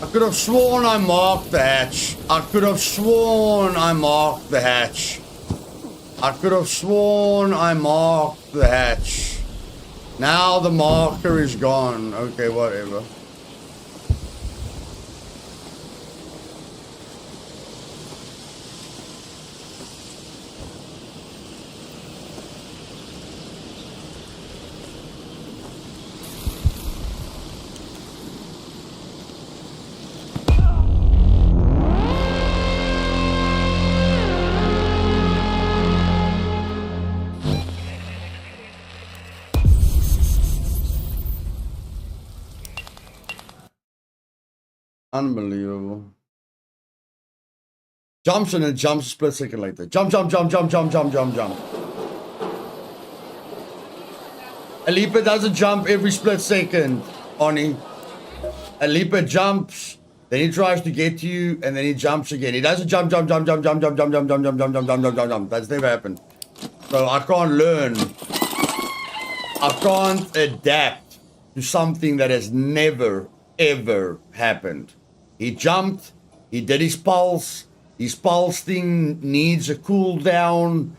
I could have sworn I marked the hatch. I could have sworn I marked the hatch. I could have sworn I marked the hatch. Now the marker is gone. Okay, whatever. Unbelievable. Jumps and it jumps a split second later. Jump, jump, jump, jump, jump, jump, jump, jump. Alipa doesn't jump every split second, Oni. Alipa jumps, then he tries to get to you, and then he jumps again. He doesn't jump, jump, jump, jump, jump, jump, jump, jump, jump, jump, jump, jump, jump, jump, jump, jump. That's never happened. So I can't learn. I can't adapt to something that has never, ever happened. He jumped, he did his pulse thing needs a cooldown.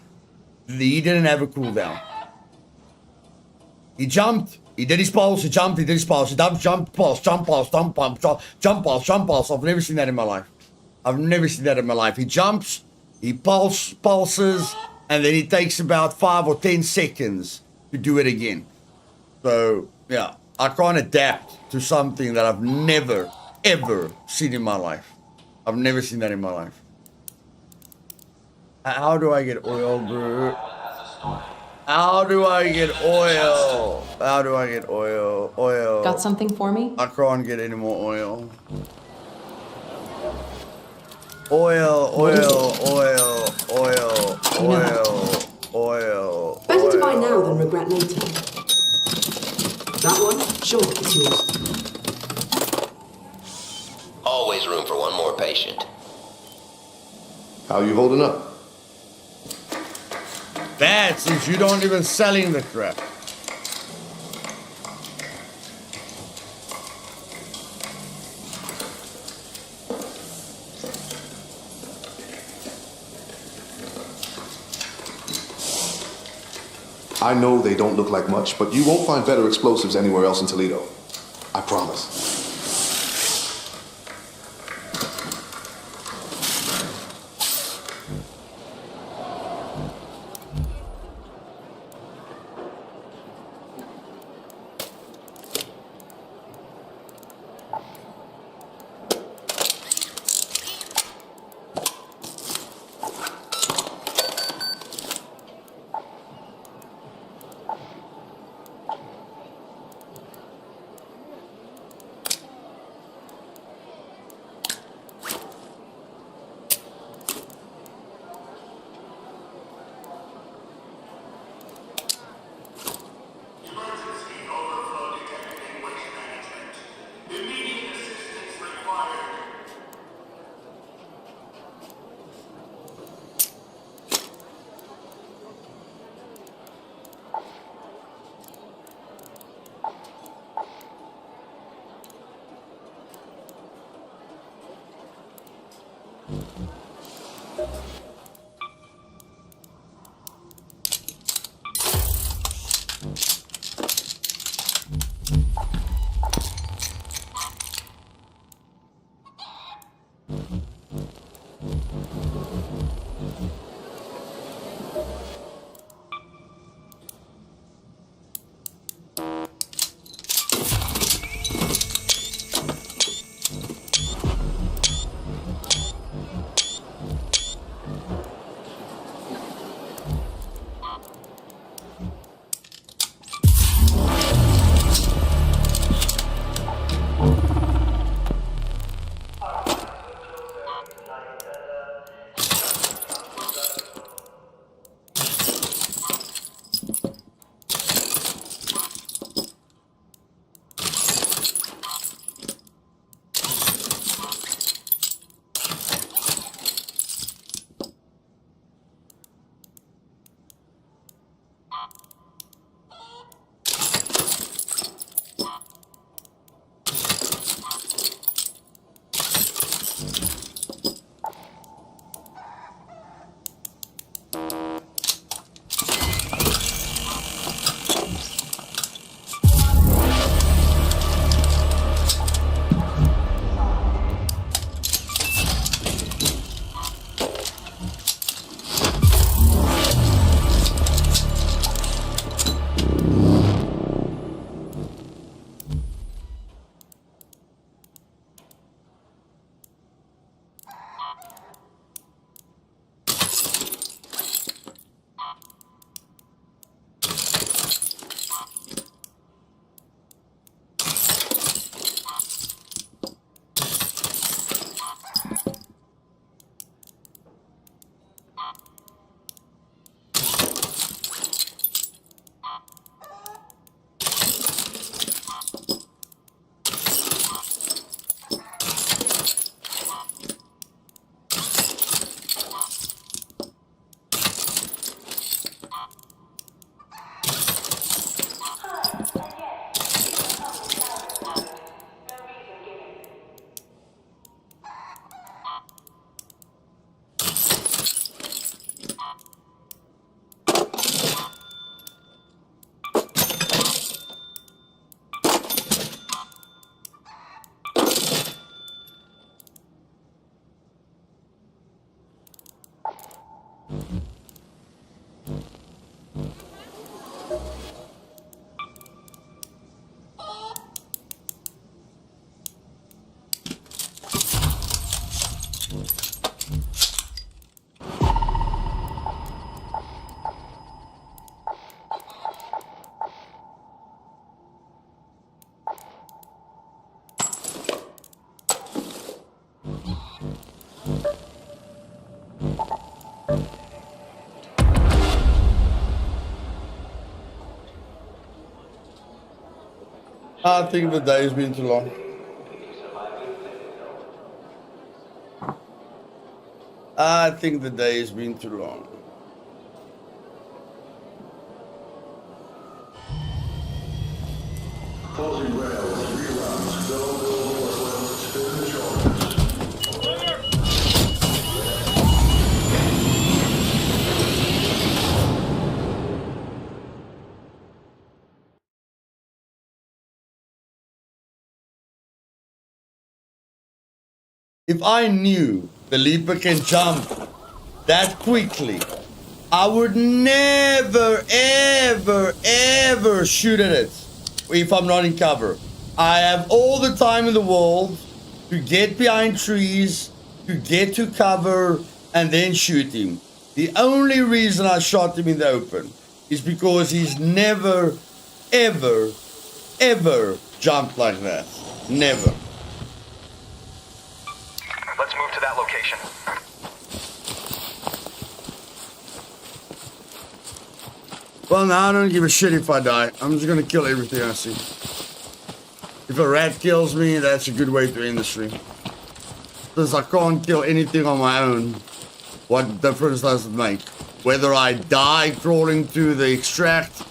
He didn't have a cooldown. He jumped, he did his pulse, he jumped, he did his pulse, he jumped, pulse, jump, pulse, jump, pulse, jump, pulse, jump, pulse. I've never seen that in my life. I've never seen that in my life. He jumps, he pulses, and then he takes about 5 or 10 seconds to do it again. So, yeah, I can't adapt to something that I've never, ever seen in my life. I've never seen that in my life. How do I get oil, bro? How do I get oil? How do I get oil? Oil. Got something for me? I can't get any more oil. Oil, oil, oil, oil, oil, oil. Better to buy now than regret later. That one? Sure, it's yours. Always room for one more patient. How you holding up? Bad, since you don't even selling the crap. I know they don't look like much, but you won't find better explosives anywhere else in Toledo. I promise. I think the day's been too long. I think the day's been too long. Closing rails, 3 rounds. Go, spin the charges. If I knew the Leaper can jump that quickly, I would never, ever, ever shoot at it if I'm not in cover. I have all the time in the world to get behind trees, to get to cover, and then shoot him. The only reason I shot him in the open is because he's never, ever, ever jumped like that. Never. Let's move to that location. Well, now I don't give a shit if I die. I'm just gonna kill everything I see. If a rat kills me, that's a good way to end the stream. Since I can't kill anything on my own, what difference does it make? Whether I die crawling to the extract,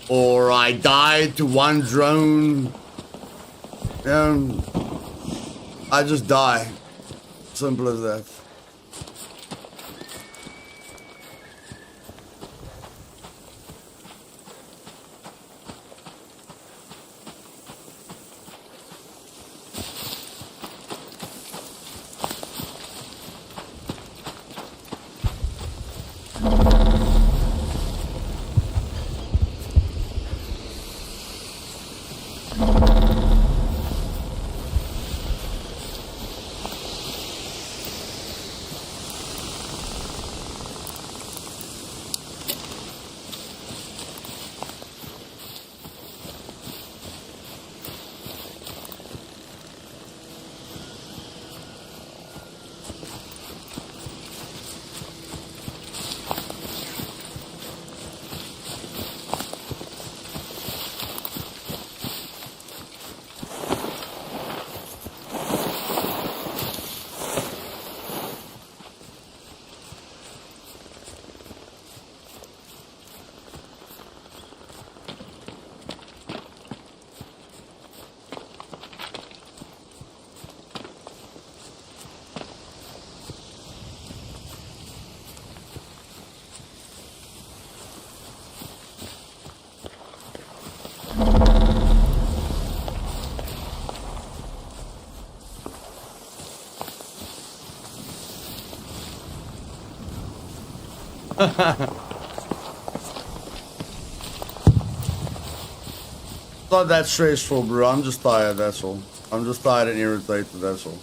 or I die to one drone, I just die. Simple as that. Not that stressful, bro. I'm just tired, that's all. I'm just tired and irritated, that's all.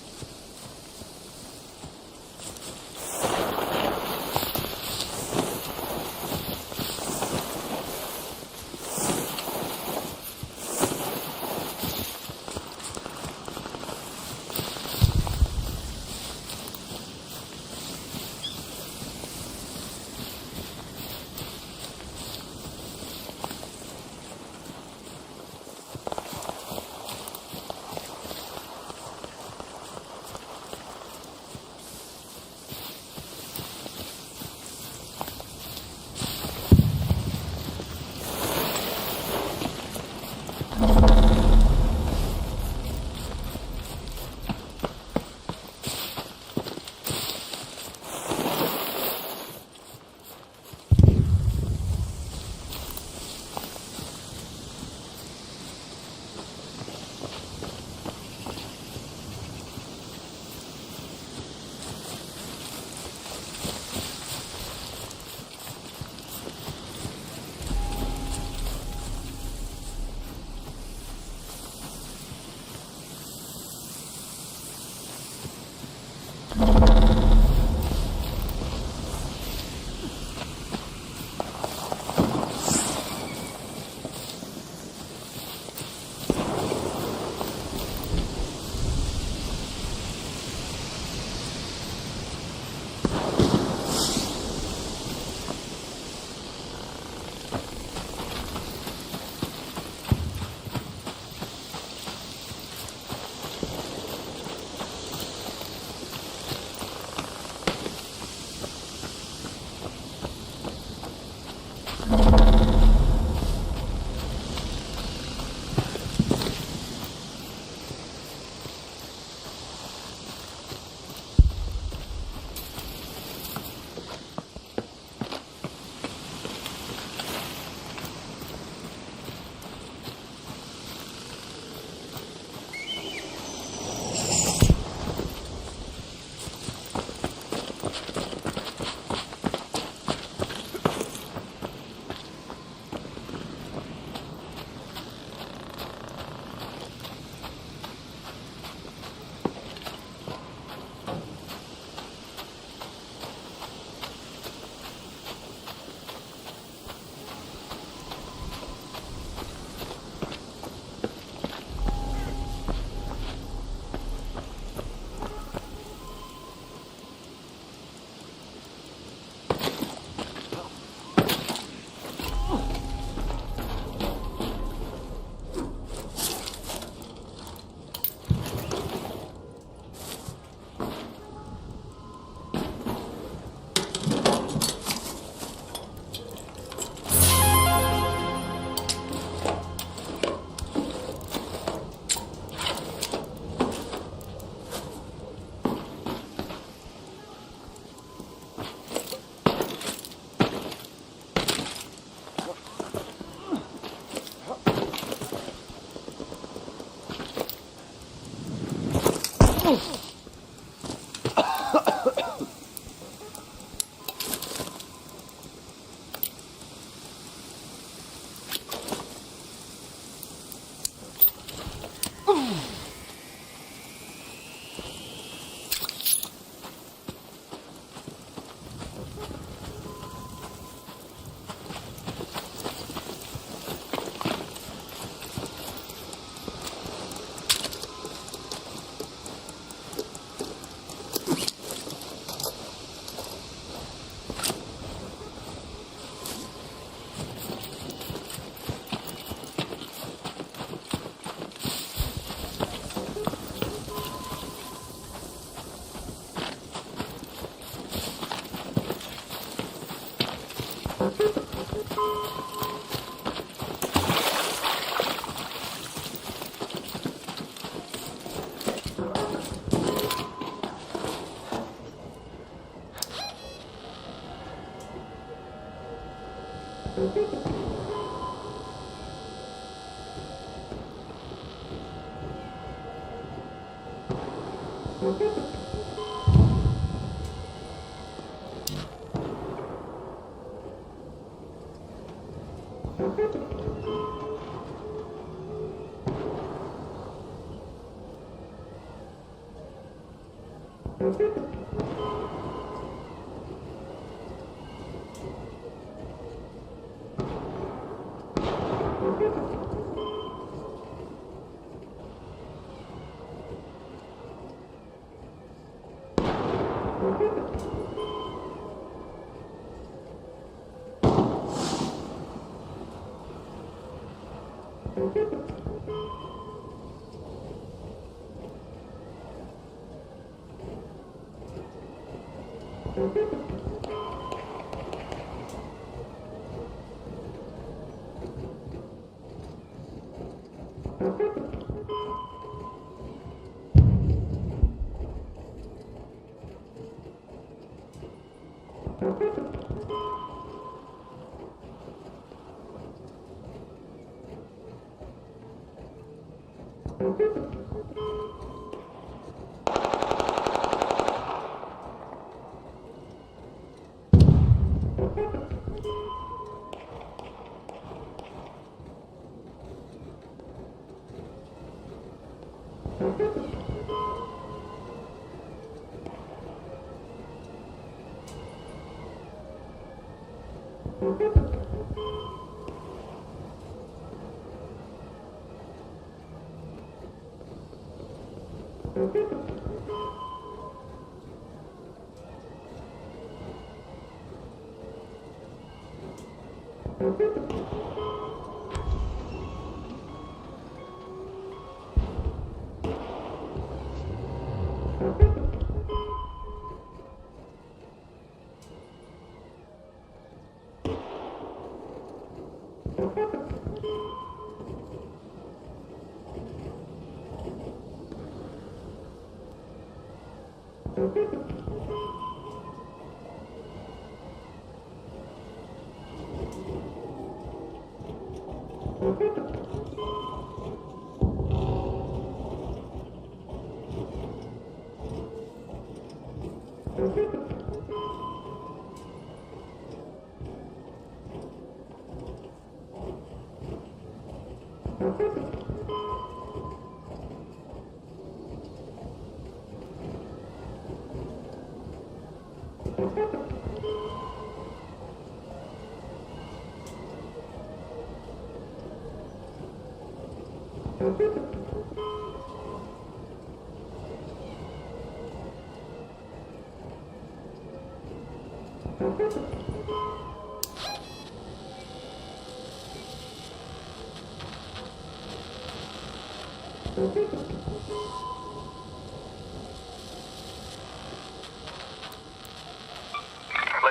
Let's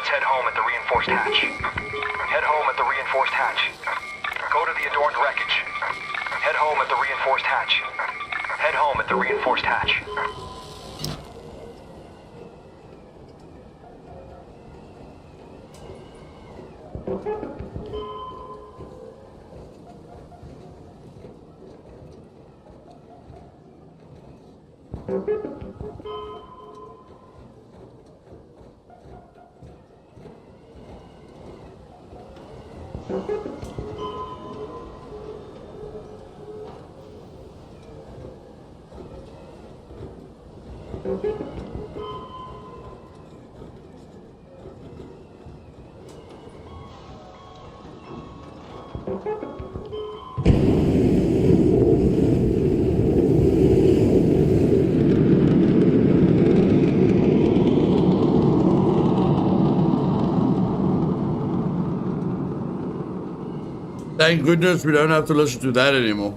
head home at the reinforced hatch. Head home at the reinforced hatch. Go to the adorned wreckage. Head home at the reinforced hatch. Head home at the reinforced hatch. Thank goodness we don't have to listen to that anymore.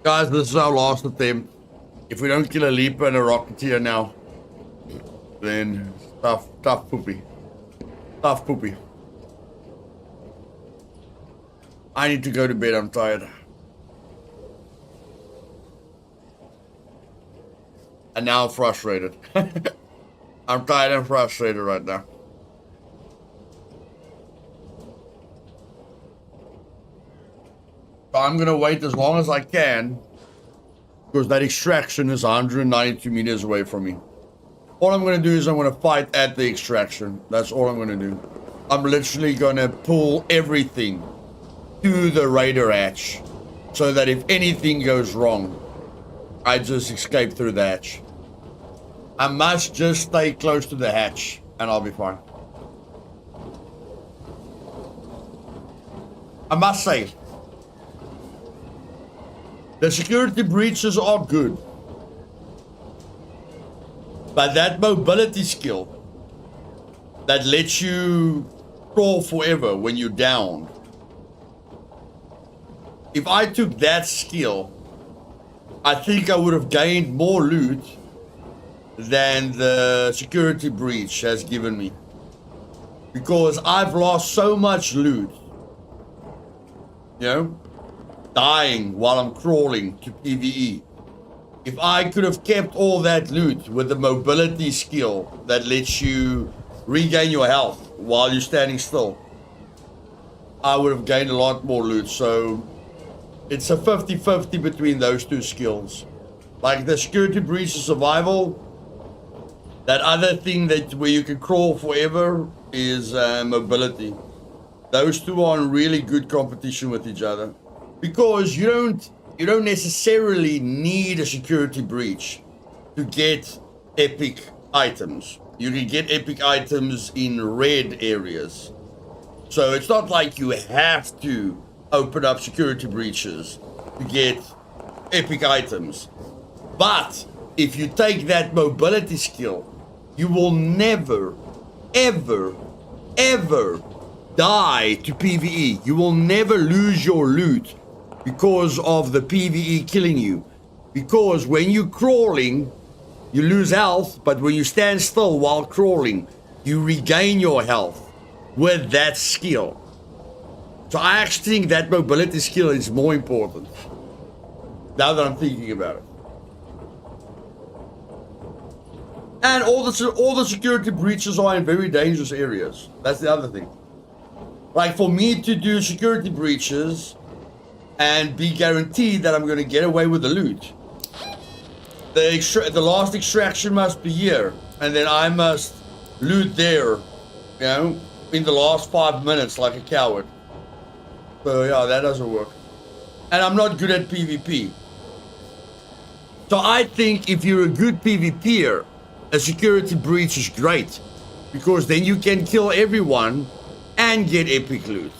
Guys, this is our last attempt. If we don't kill a Leaper and a Rocketeer now, then tough poopy. Tough poopy. I need to go to bed, I'm tired. And now I'm frustrated. I'm tired and frustrated right now. So I'm gonna wait as long as I can, because that extraction is 192 meters away from me. All I'm gonna do is I'm gonna fight at the extraction. That's all I'm gonna do. I'm literally gonna pull everything to the radar hatch, so that if anything goes wrong, I just escape through the hatch. I must just stay close to the hatch, and I'll be fine. I must say, the security breaches are good, but that mobility skill that lets you crawl forever when you're down, if I took that skill, I think I would have gained more loot than the security breach has given me, because I've lost so much loot, you know, dying while I'm crawling to PvE. If I could have kept all that loot with the mobility skill that lets you regain your health while you're standing still, I would have gained a lot more loot. So it's a 50-50 between those two skills. Like the security breach and survival, that other thing that where you can crawl forever is mobility. Those two are in really good competition with each other, because you don't necessarily need a security breach to get epic items. You can get epic items in red areas. So it's not like you have to open up security breaches to get epic items. But if you take that mobility skill, you will never, ever, ever die to PvE. You will never lose your loot because of the PvE killing you. Because when you're crawling, you lose health, but when you stand still while crawling, you regain your health with that skill. So I actually think that mobility skill is more important, now that I'm thinking about it. And all the security breaches are in very dangerous areas. That's the other thing. Like for me to do security breaches and be guaranteed that I'm going to get away with the loot, the last extraction must be here, and then I must loot there, you know, in the last 5 minutes like a coward. So yeah, that doesn't work. And I'm not good at PvP. So I think if you're a good PvPer, a security breach is great, because then you can kill everyone and get epic loot.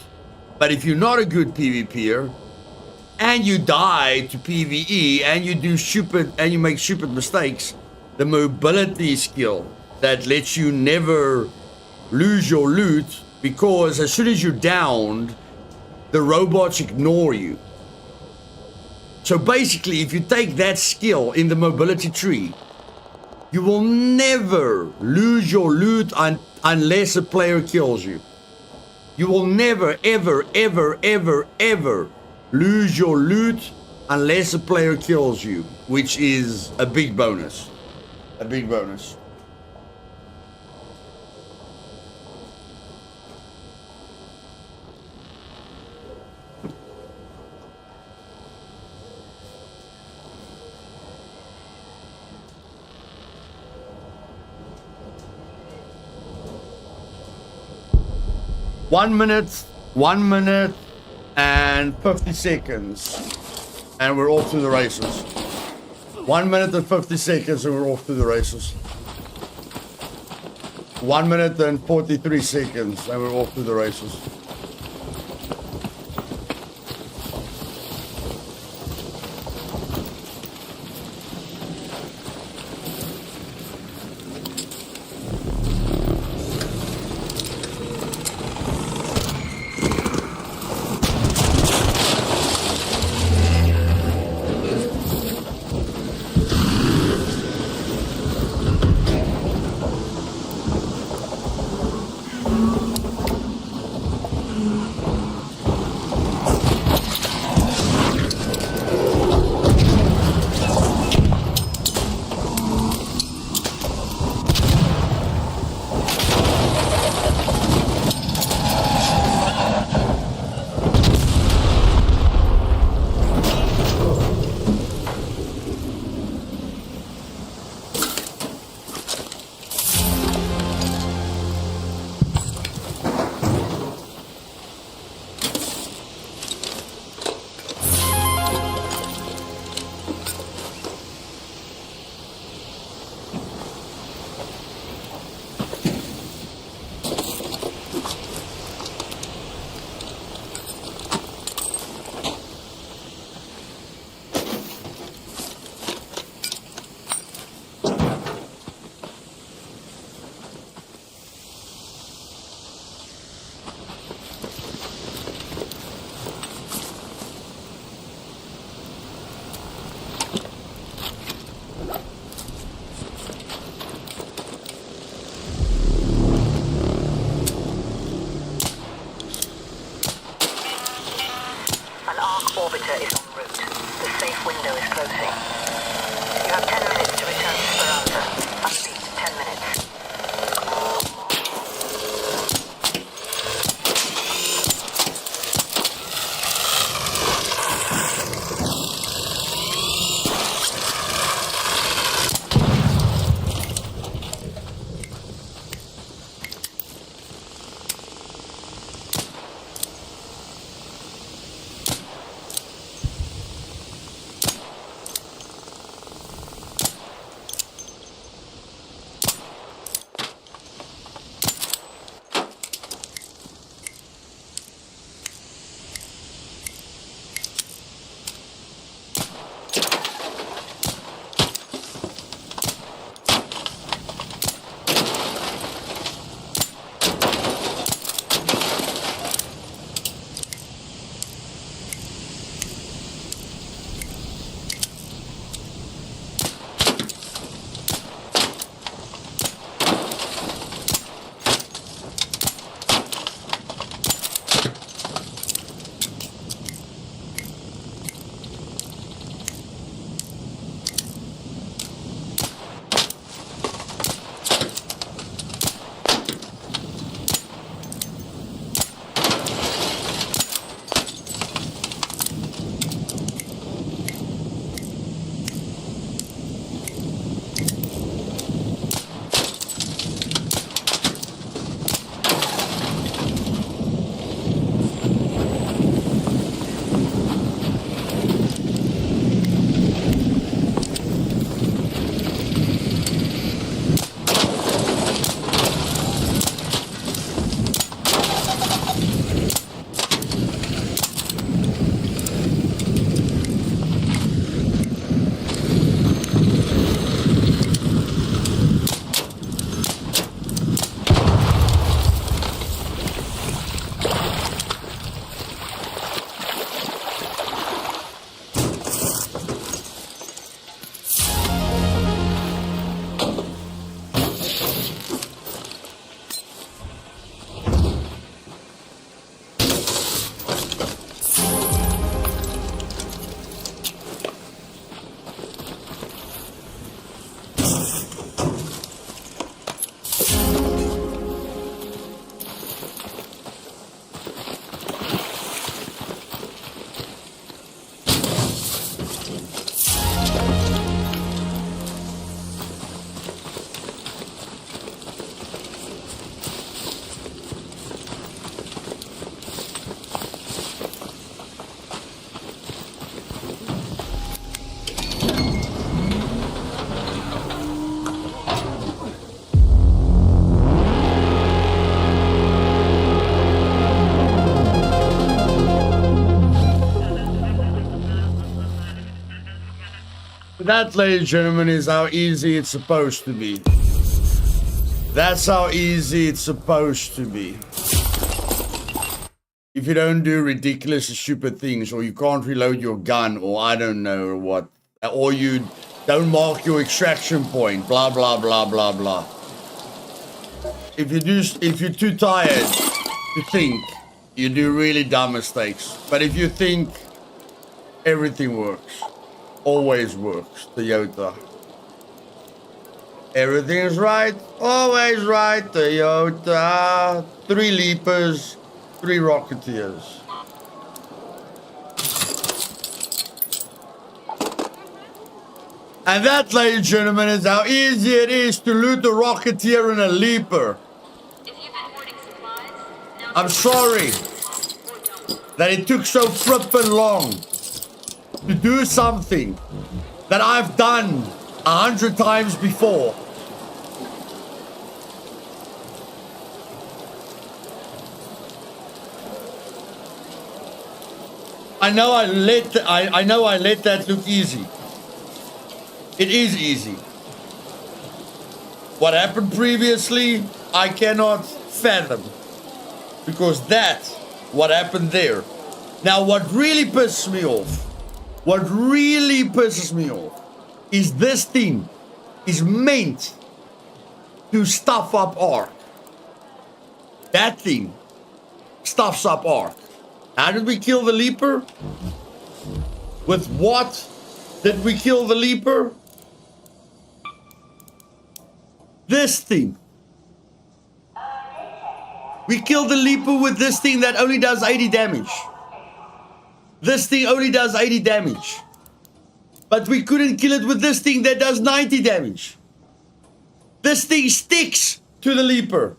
But if you're not a good PvPer and you die to PvE and you make stupid mistakes, the mobility skill that lets you never lose your loot, because as soon as you're downed, the robots ignore you. So basically, if you take that skill in the mobility tree, you will never lose your loot unless a player kills you. You will never, ever, ever, ever, ever lose your loot unless a player kills you, which is a big bonus. A big bonus. One minute and 50 seconds, and we're off to the races. 1 minute and 50 seconds, and we're off to the races. 1 minute and 43 seconds, and we're off to the races. That, ladies and gentlemen, is how easy it's supposed to be. That's how easy it's supposed to be. If you don't do ridiculous and stupid things, or you can't reload your gun, or I don't know what, or you don't mark your extraction point, blah, blah, blah, blah, blah. If you're too tired to think, you do really dumb mistakes. But if you think, everything works. Always works, Toyota. Everything is right, always right, Toyota. 3 leapers, 3 rocketeers. And that, ladies and gentlemen, is how easy it is to loot a rocketeer and a leaper. I'm sorry that it took so flippin' long to do something that I've done 100 times before. I know I let that look easy. It is easy. What happened previously, I cannot fathom. Because that's what happened there. Now, what really pisses me off, is this thing is meant to stuff up Ark. That thing stuffs up Ark. How did we kill the Leaper? With what did we kill the Leaper? This thing. We killed the Leaper with this thing that only does 80 damage. This thing only does 80 damage. But we couldn't kill it with this thing that does 90 damage. This thing sticks to the Leaper.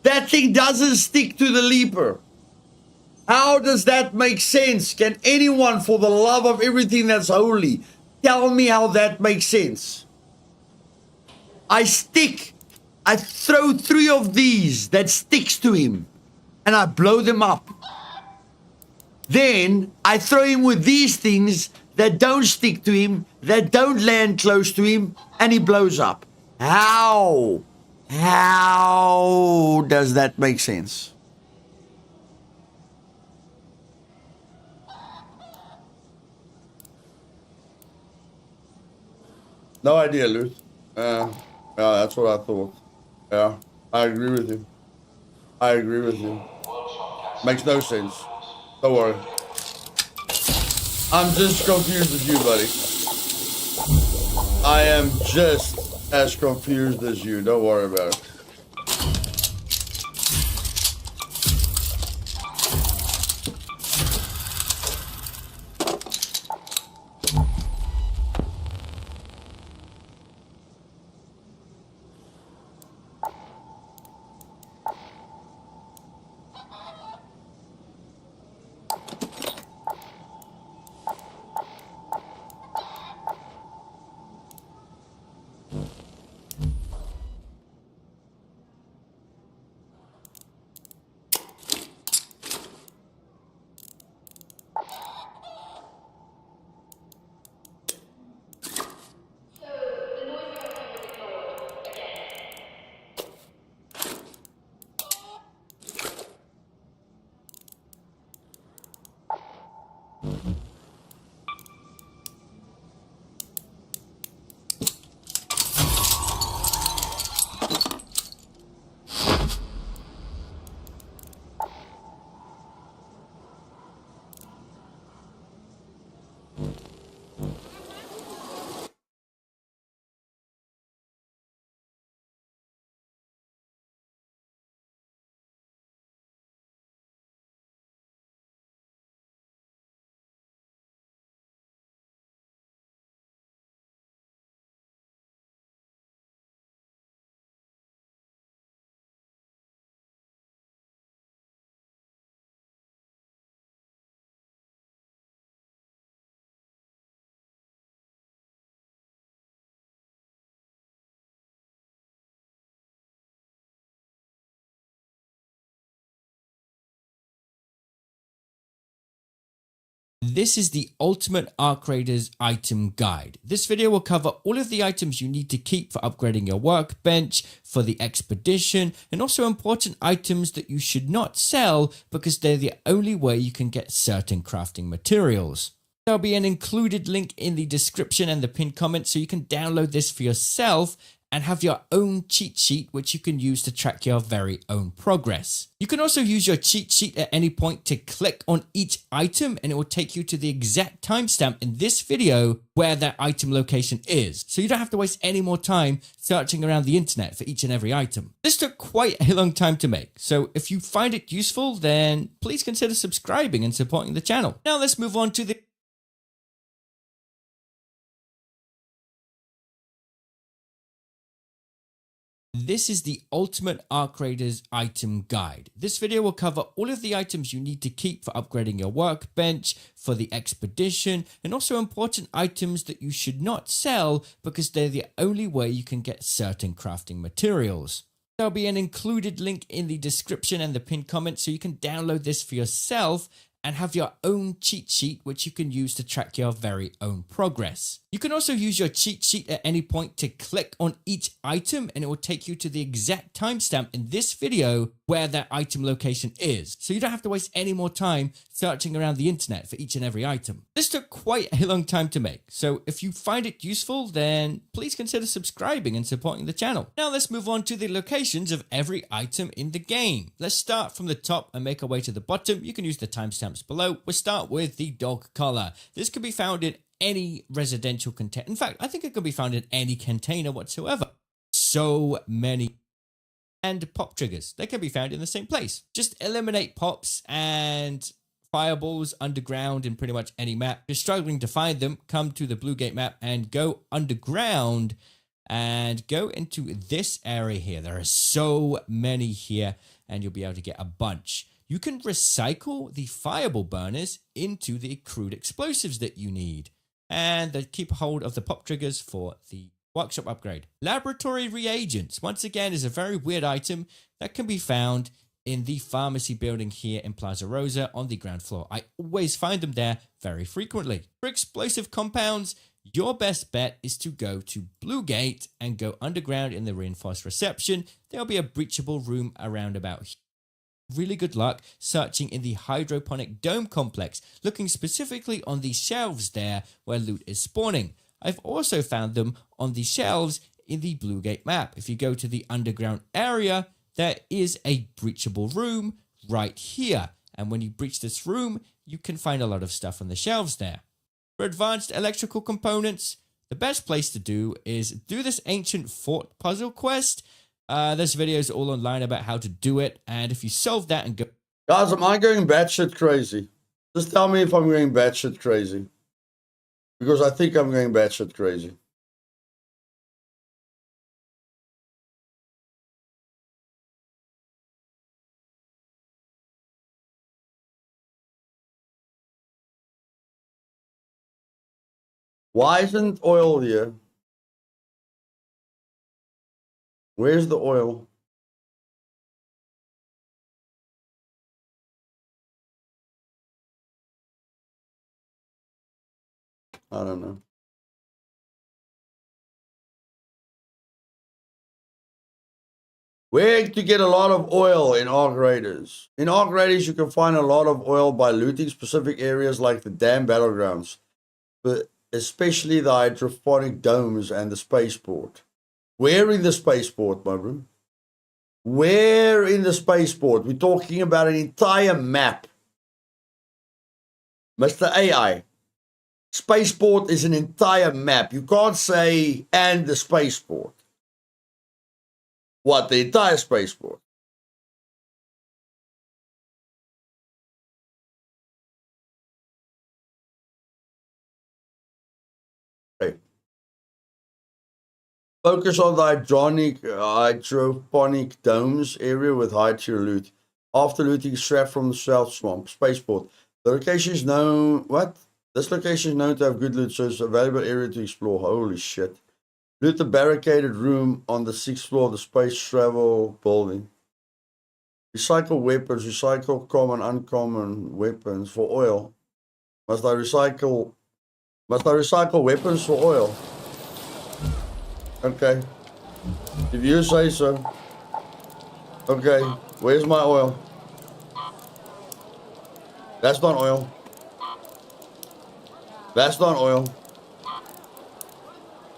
That thing doesn't stick to the Leaper. How does that make sense? Can anyone, for the love of everything that's holy, tell me how that makes sense? I throw 3 of these that sticks to him, and I blow them up. Then I throw him with these things that don't stick to him, that don't land close to him, and he blows up. How? How does that make sense? No idea, Luke. Yeah, that's what I thought. Yeah, I agree with you. I agree with you. Makes no sense. Don't worry. I'm just confused as you, buddy. I am just as confused as you. Don't worry about it. This is the Ultimate Arc Raiders item guide. This video will cover all of the items you need to keep for upgrading your workbench, for the expedition, and also important items that you should not sell because they're the only way you can get certain crafting materials. There'll be an included link in the description and the pinned comment so you can download this for yourself and have your own cheat sheet which you can use to track your very own progress. You can also use your cheat sheet at any point to click on each item and it will take you to the exact timestamp in this video where that item location is. So you don't have to waste any more time searching around the internet for each and every item. This took quite a long time to make, so if you find it useful then please consider subscribing and supporting the channel. Now let's move on to the This is the Ultimate Arc Raiders item guide. This video will cover all of the items you need to keep for upgrading your workbench, for the expedition, and also important items that you should not sell because they're the only way you can get certain crafting materials. There'll be an included link in the description and the pinned comment so you can download this for yourself and have your own cheat sheet which you can use to track your very own progress. You can also use your cheat sheet at any point to click on each item and it will take you to the exact timestamp in this video where that item location is. So you don't have to waste any more time searching around the internet for each and every item. This took quite a long time to make, so if you find it useful then please consider subscribing and supporting the channel. Now let's move on to the locations of every item in the game. Let's start from the top and make our way to the bottom. You can use the timestamps below. We'll start with the dog collar. This can be found in any residential container. In fact, I think it can be found in any container whatsoever. So many. And pop triggers. They can be found in the same place. Just eliminate pops and fireballs underground in pretty much any map. If you're struggling to find them, come to the Blue Gate map and go underground and go into this area here. There are so many here and you'll be able to get a bunch. You can recycle the fireball burners into the crude explosives that you need. And they keep hold of the pop triggers for the workshop upgrade. Laboratory reagents, once again, is a very weird item that can be found in the pharmacy building here in Plaza Rosa on the ground floor. I always find them there very frequently. For explosive compounds, your best bet is to go to Blue Gate and go underground in the reinforced reception. There'll be a breachable room around about here. Really good luck searching in the hydroponic dome complex, looking specifically on the shelves there where loot is spawning. I've also found them on the shelves in the Blue Gate map. If you go to the underground area, there is a breachable room right here. And when you breach this room, you can find a lot of stuff on the shelves there. For advanced electrical components, the best place to do is do this ancient fort puzzle quest. There's videos all online about how to do it, and if you solve that and go... Guys, am I going batshit crazy? Just tell me if I'm going batshit crazy. Because I think I'm going batshit crazy. Why isn't oil here? Where's the oil? I don't know. Where to get a lot of oil in Arc Raiders? In Arc Raiders, you can find a lot of oil by looting specific areas like the damn battlegrounds, but especially the hydroponic domes and the spaceport. Where in the spaceport, my bro? Where in the spaceport? We're talking about an entire map. Mr. AI. Spaceport is an entire map. You can't say, and the spaceport. What, the entire spaceport? Okay. Focus on the hydroponic domes area with high tier loot. After looting scrap from the South Swamp, Spaceport. The location is known... What? This location is known to have good loot, so it's a valuable area to explore. Holy shit. Loot the barricaded room on the 6th floor of the space travel building. Recycle weapons. Recycle common, uncommon weapons for oil. Must I recycle weapons for oil? Okay. If you say so. Okay, where's my oil? That's not oil. That's not oil.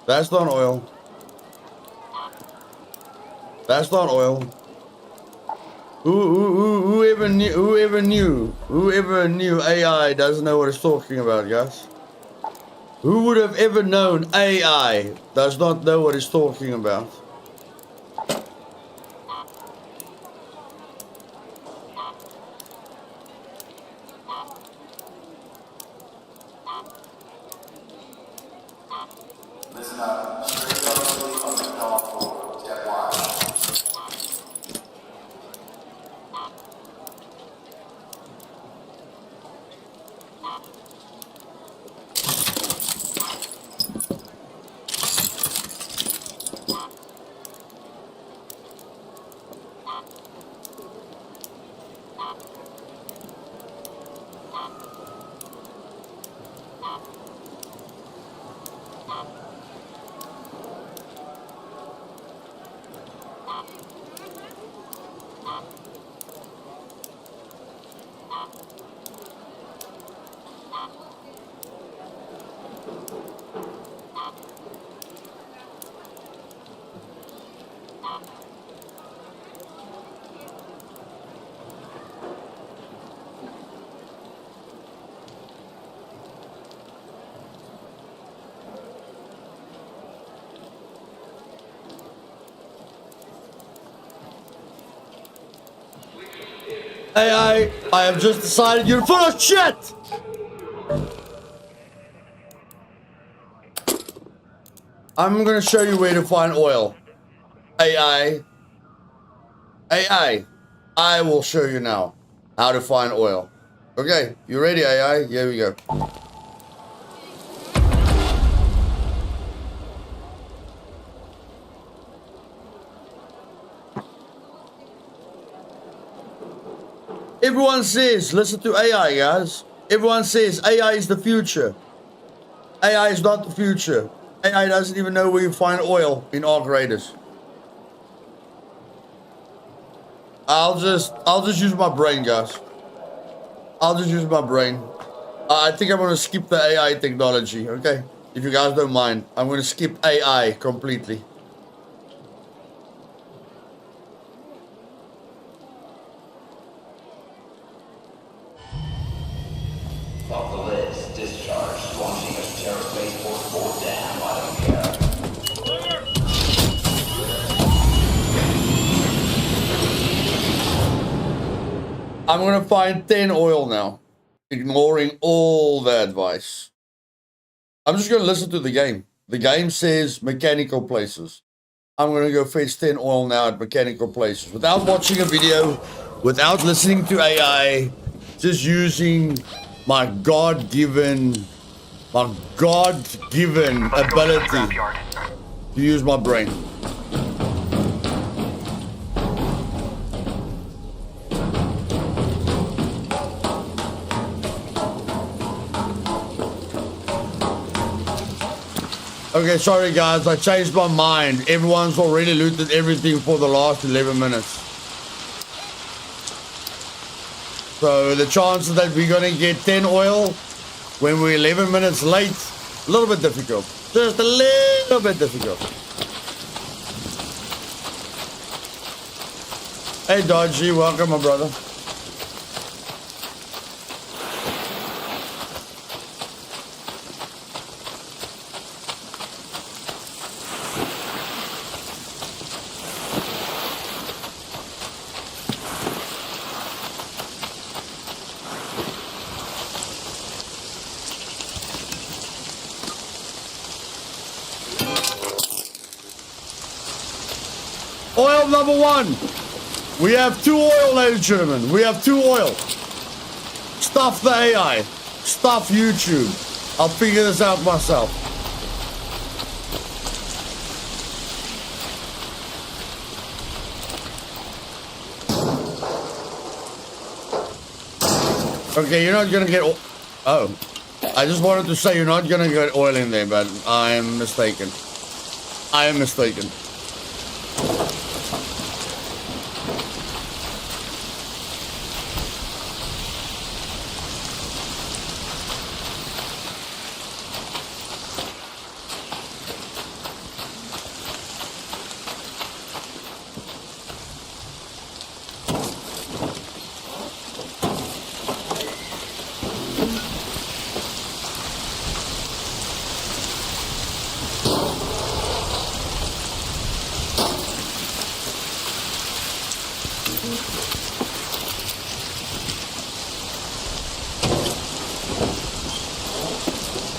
That's not oil. That's not oil. Whoever knew AI doesn't know what it's talking about, guys. Who would have ever known AI does not know what it's talking about? Listen up. Straight up on the dawn floor. Step 1. AI, I have just decided you're full of shit! I'm gonna show you where to find oil. AI, I will show you now how to find oil. Okay, you ready, AI? Here we go. Everyone says, listen to AI, guys. Everyone says AI is the future. AI is not the future. AI doesn't even know where you find oil in arc raiders. I'll just use my brain, guys. I'll just use my brain. I think I'm gonna skip the AI technology, okay? If you guys don't mind, I'm gonna skip AI completely. Off the list. Discharge. Launching a terror spaceport for damn. I don't care. I'm gonna find 10 oil now, ignoring all the advice. I'm just gonna listen to the game. The game says mechanical places. I'm gonna go fetch 10 oil now at mechanical places without watching a video, without listening to AI, just using my God-given ability to use my brain. Okay, sorry guys, I changed my mind. Everyone's already looted everything for the last 11 minutes. So the chances that we're gonna get 10 oil when we're 11 minutes late, a little bit difficult. Just a little bit difficult. Hey Dodgy, welcome my brother. Oil number 1. We have 2 oil, ladies and gentlemen. We have 2 oil. Stuff the AI. Stuff YouTube. I'll figure this out myself. Okay, you're not gonna get... Oh. I just wanted to say you're not gonna get oil in there, but I am mistaken. I am mistaken.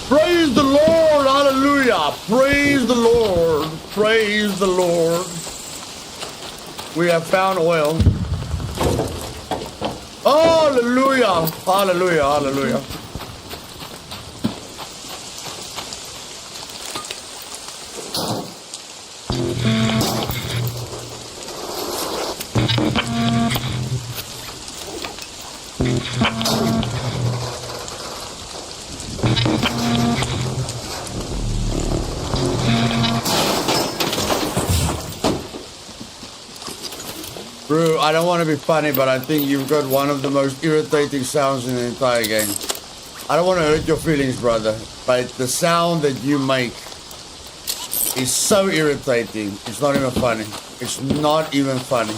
Praise the Lord, hallelujah. Praise the Lord, praise the Lord. We have found oil. Hallelujah, hallelujah, hallelujah. Bro, I don't want to be funny, but I think you've got one of the most irritating sounds in the entire game. I don't want to hurt your feelings, brother, but the sound that you make is so irritating. It's not even funny. It's not even funny.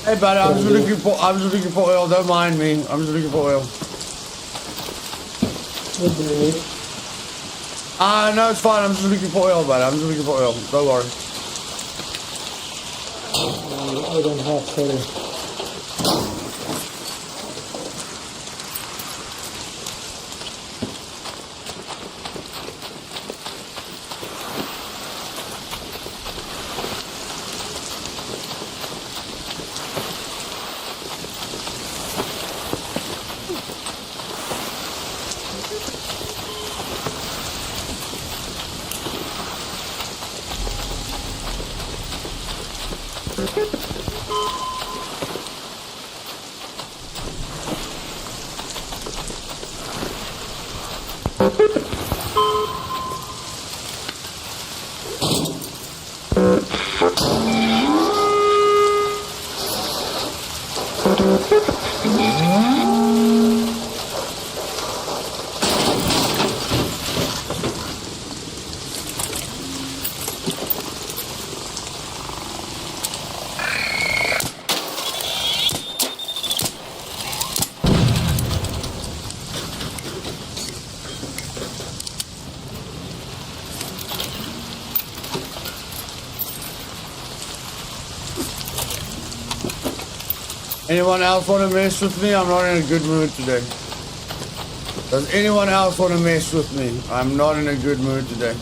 Hey, buddy, I'm just looking for oil. Don't mind me. I'm just looking for oil. No, it's fine. I'm just looking for oil, buddy. I'm just looking for oil. Don't worry. I don't have soda. Anyone else want to mess with me? I'm not in a good mood today. Does anyone else want to mess with me? I'm not in a good mood today.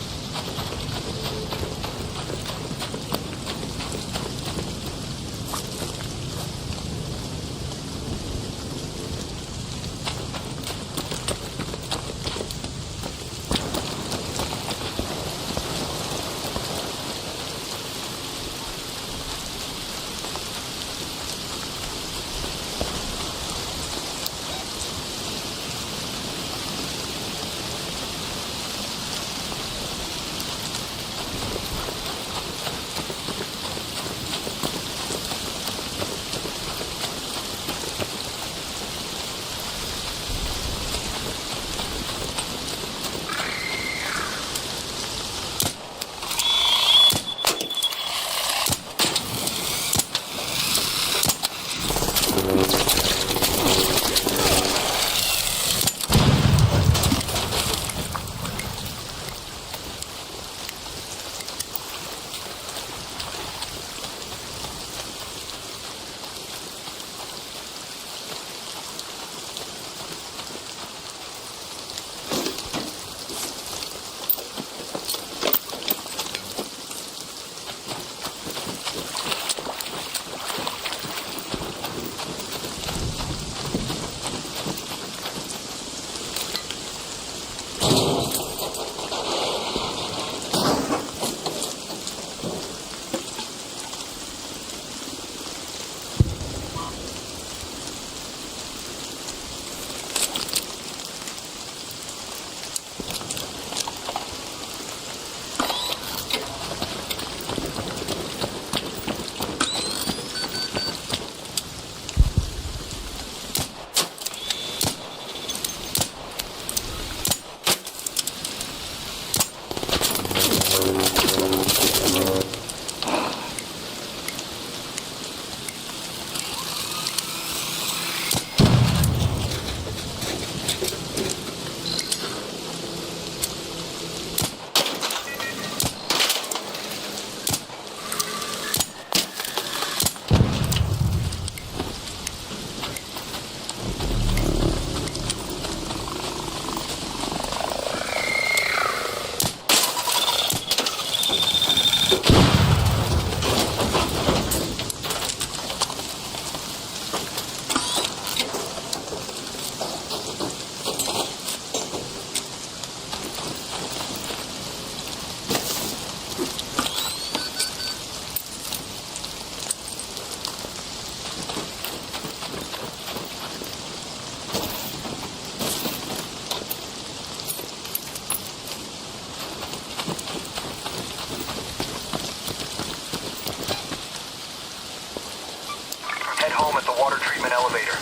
Head home at the water treatment elevator.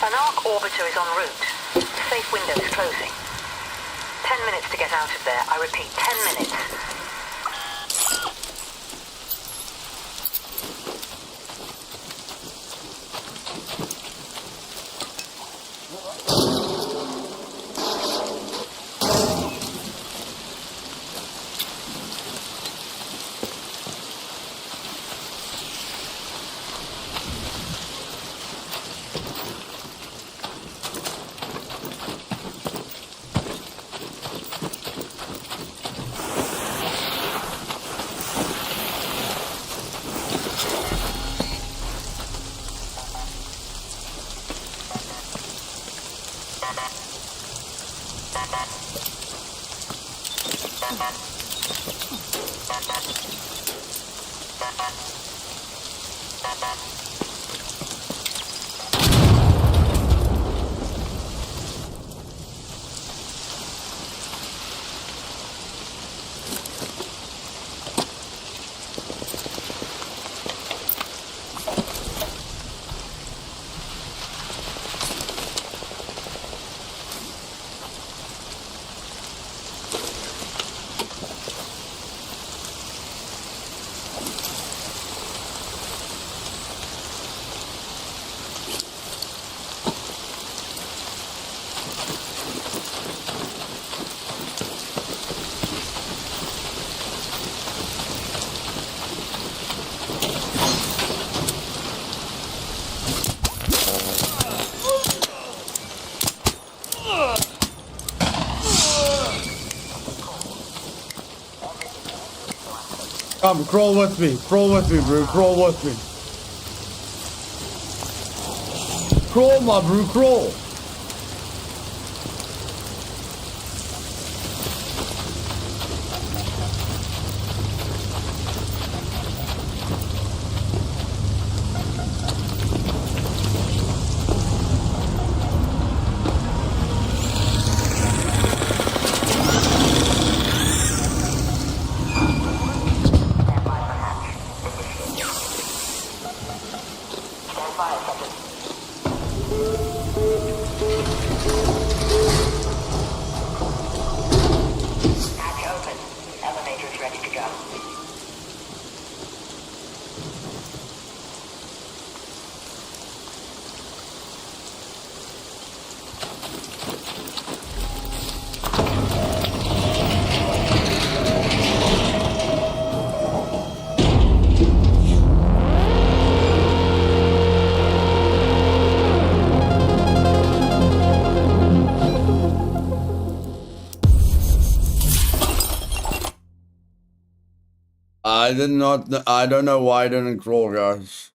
An arc orbiter is en route. Safe window is closing. 10 minutes to get out of there. I repeat, 10 minutes. Come, crawl with me. Crawl with me, bro. Crawl with me. Crawl, my bro. Crawl. I don't know why I didn't crawl, guys.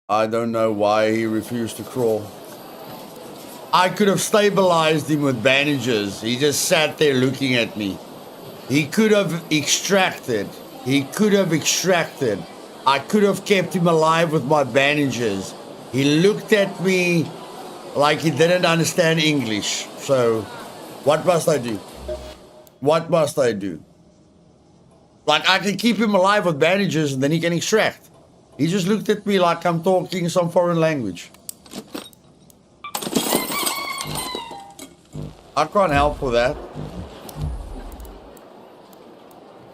I don't know why he refused to crawl. I could have stabilized him with bandages. He just sat there looking at me. He could have extracted. He could have extracted. I could have kept him alive with my bandages. He looked at me like he didn't understand English. So, what must I do? What must I do? Like, I can keep him alive with bandages and then he can extract. He just looked at me like I'm talking some foreign language. I can't help with that.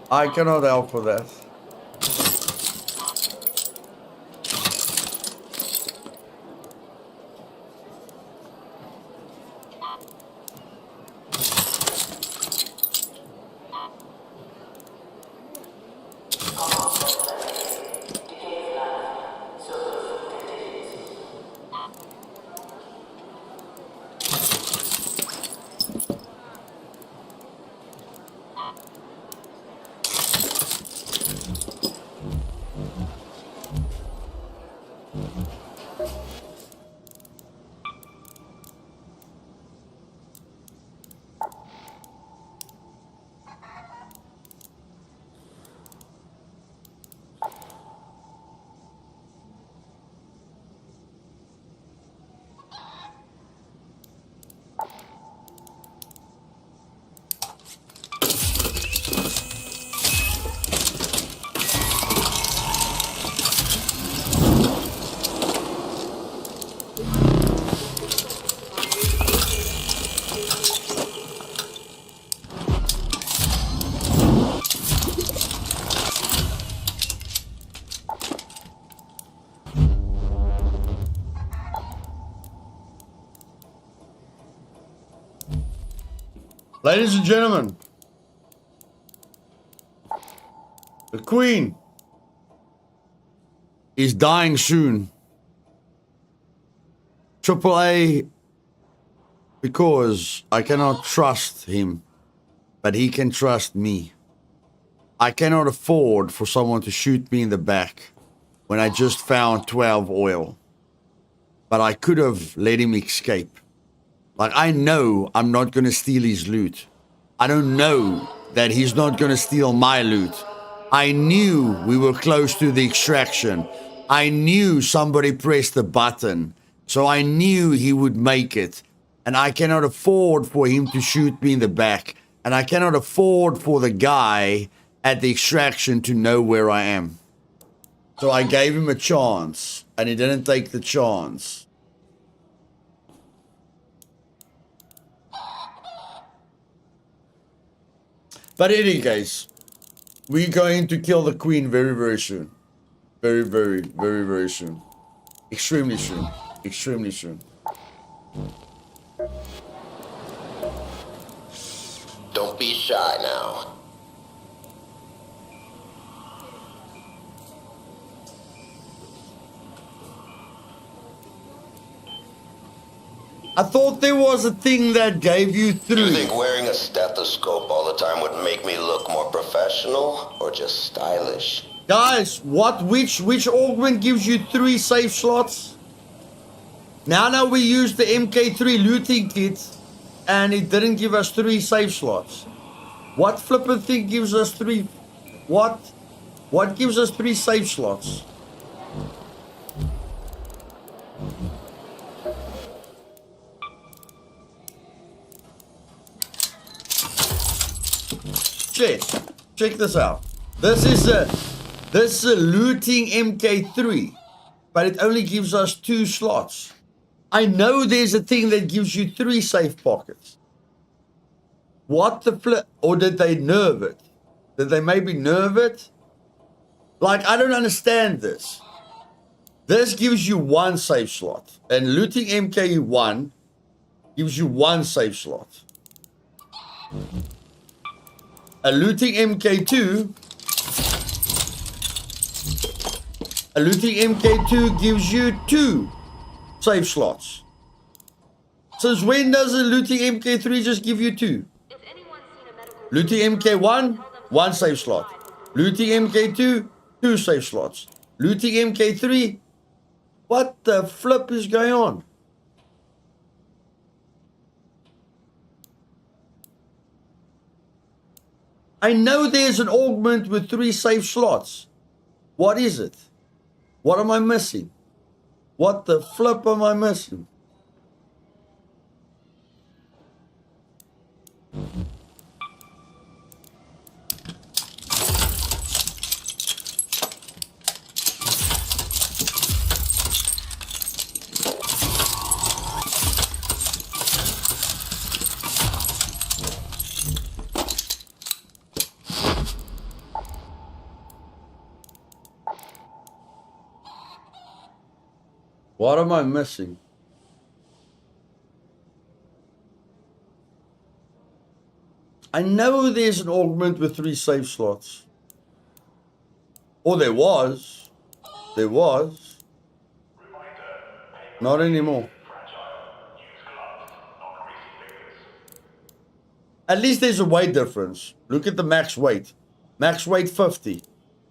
I cannot help with that. Ladies and gentlemen, the Queen is dying soon. AAA, because I cannot trust him, but he can trust me. I cannot afford for someone to shoot me in the back when I just found 12 oil. But I could have let him escape. Like, I know I'm not going to steal his loot. I don't know that he's not going to steal my loot. I knew we were close to the extraction. I knew somebody pressed the button. So I knew he would make it. And I cannot afford for him to shoot me in the back. And I cannot afford for the guy at the extraction to know where I am. So I gave him a chance. And he didn't take the chance. But in any case, we're going to kill the Queen very, very soon. Very, very, very, very soon. Extremely soon. Extremely soon. Don't be shy now. I thought there was a thing that gave you 3. You think wearing a stethoscope all the time would make me look more professional or just stylish? Guys, which augment gives you 3 safe slots? Now we used the MK3 looting kit and it didn't give us 3 safe slots. What flippin' thing gives us 3? What gives us 3 safe slots? Check this out. This is a looting MK3, but it only gives us 2 slots. I know there's a thing that gives you 3 safe pockets. What the flip? Or did they nerve it? Did they maybe nerve it? Like, I don't understand this. This gives you 1 safe slot, and looting MK1 gives you 1 safe slot. A looting MK2 gives you 2 safe slots. Since when does a looting MK3 just give you 2? Looting MK1, 1 safe slot. Looting MK2, 2 safe slots. Looting MK3, what the flip is going on? I know there's an augment with 3 safe slots. What is it? What am I missing? What the flip am I missing? What am I missing? I know there's an augment with 3 safe slots. Or there was. There was. Not anymore. At least there's a weight difference. Look at the max weight. Max weight 50.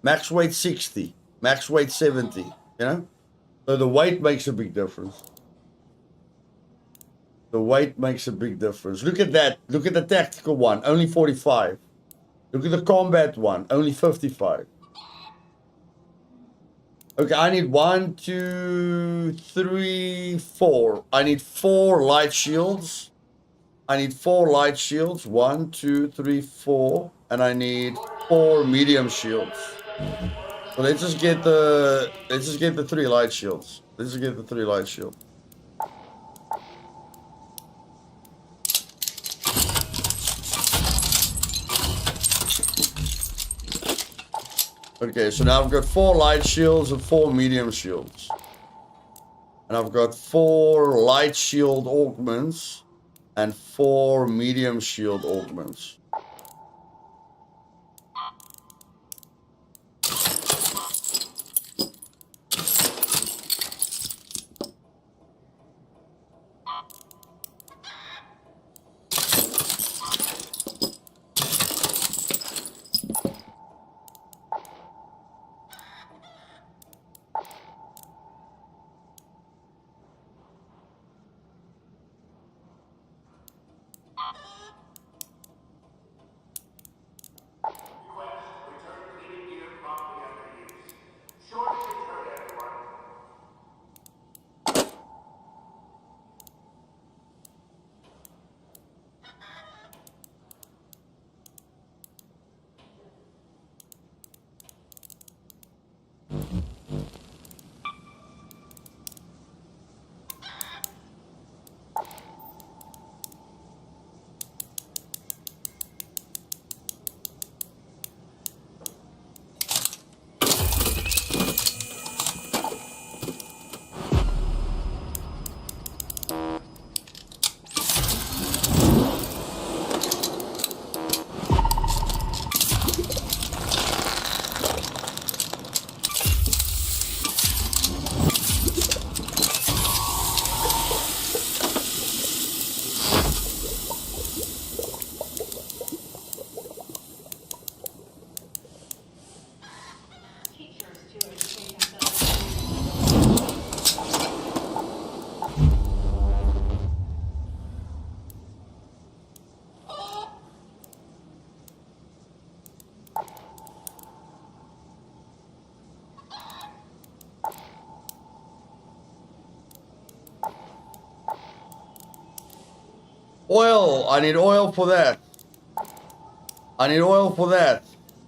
Max weight 60. Max weight 70. You know? So the weight makes a big difference. The weight makes a big difference. Look at that. Look at the tactical one. Only 45. Look at the combat one. Only 55. Okay, I need 1, 2, 3, 4. I need 4 light shields. I need 4 light shields. 1, 2, 3, 4. And I need 4 medium shields. So let's just get the 3 light shields. Let's just get the 3 light shields. Okay, so now I've got 4 light shields and 4 medium shields. And I've got 4 light shield augments and 4 medium shield augments. Oil! I need oil for that. I need oil for that.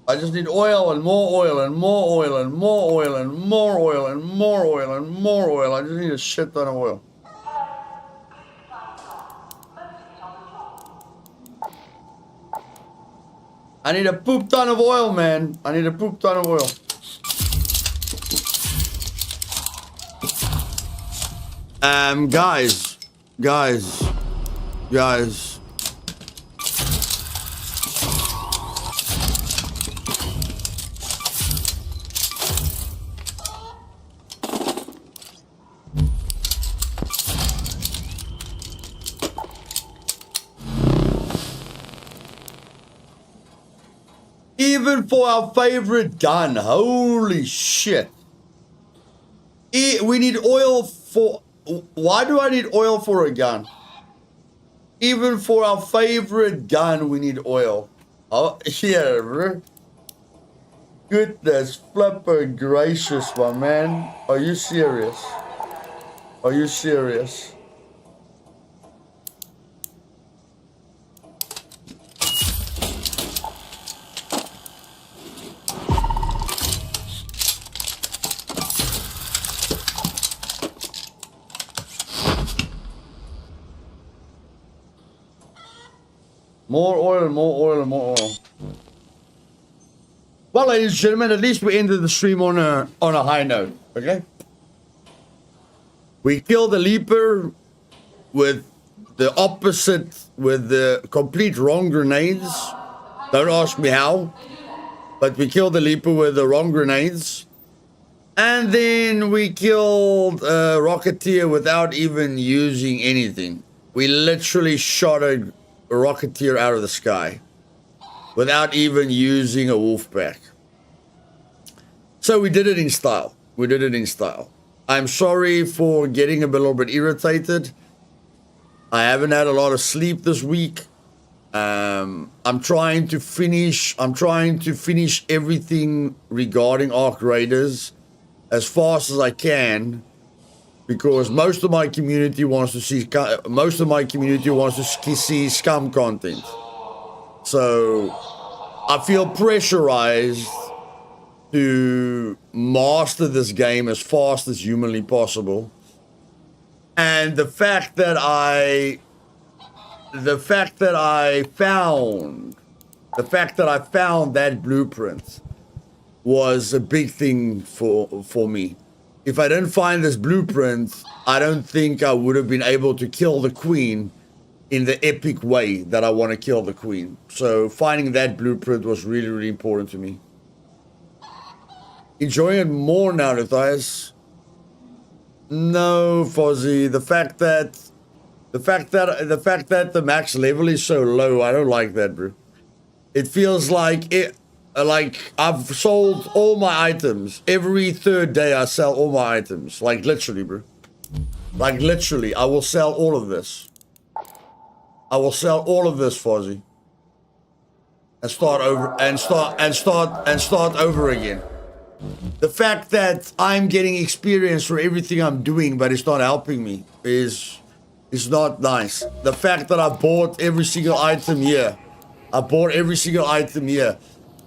I just need oil and more oil and more oil and more oil and more oil and more oil and more oil. I just need a shit ton of oil. I need a poop ton of oil, man. I need a poop ton of oil. Guys. Even for our favorite gun, holy shit. We need oil for... Why do I need oil for a gun? Even for our favorite gun, we need oil. Oh, yeah, bro. Goodness flipper gracious, my man. Are you serious? Are you serious? More oil and more oil and more oil. Well, ladies and gentlemen, at least we ended the stream on a high note, okay? We killed the Leaper with the opposite, with the complete wrong grenades. Don't ask me how, but we killed the Leaper with the wrong grenades. And then we killed a Rocketeer without even using anything. We literally shot a Rocketeer out of the sky without even using a wolf pack. So we did it in style. We did it in style. I'm sorry for getting a little bit irritated. I haven't had a lot of sleep this week. I'm trying to finish everything regarding Arc Raiders as fast as I can, because most of my community wants to see scum content. So I feel pressurized to master this game as fast as humanly possible. And the fact that I found that blueprint was a big thing for me. If I didn't find this blueprint, I don't think I would have been able to kill the Queen in the epic way that I want to kill the queen. So finding that blueprint was really, really important to me. Enjoying it more now, Matthias. No, Fozzie. The fact that the max level is so low, I don't like that, bro. It feels like I've sold all my items. Every third day I sell all my items. Like literally, bro. Like literally, I will sell all of this. I will sell all of this, Fozzie. And start over again. The fact that I'm getting experience for everything I'm doing, but it's not helping me is not nice. The fact that I bought every single item here.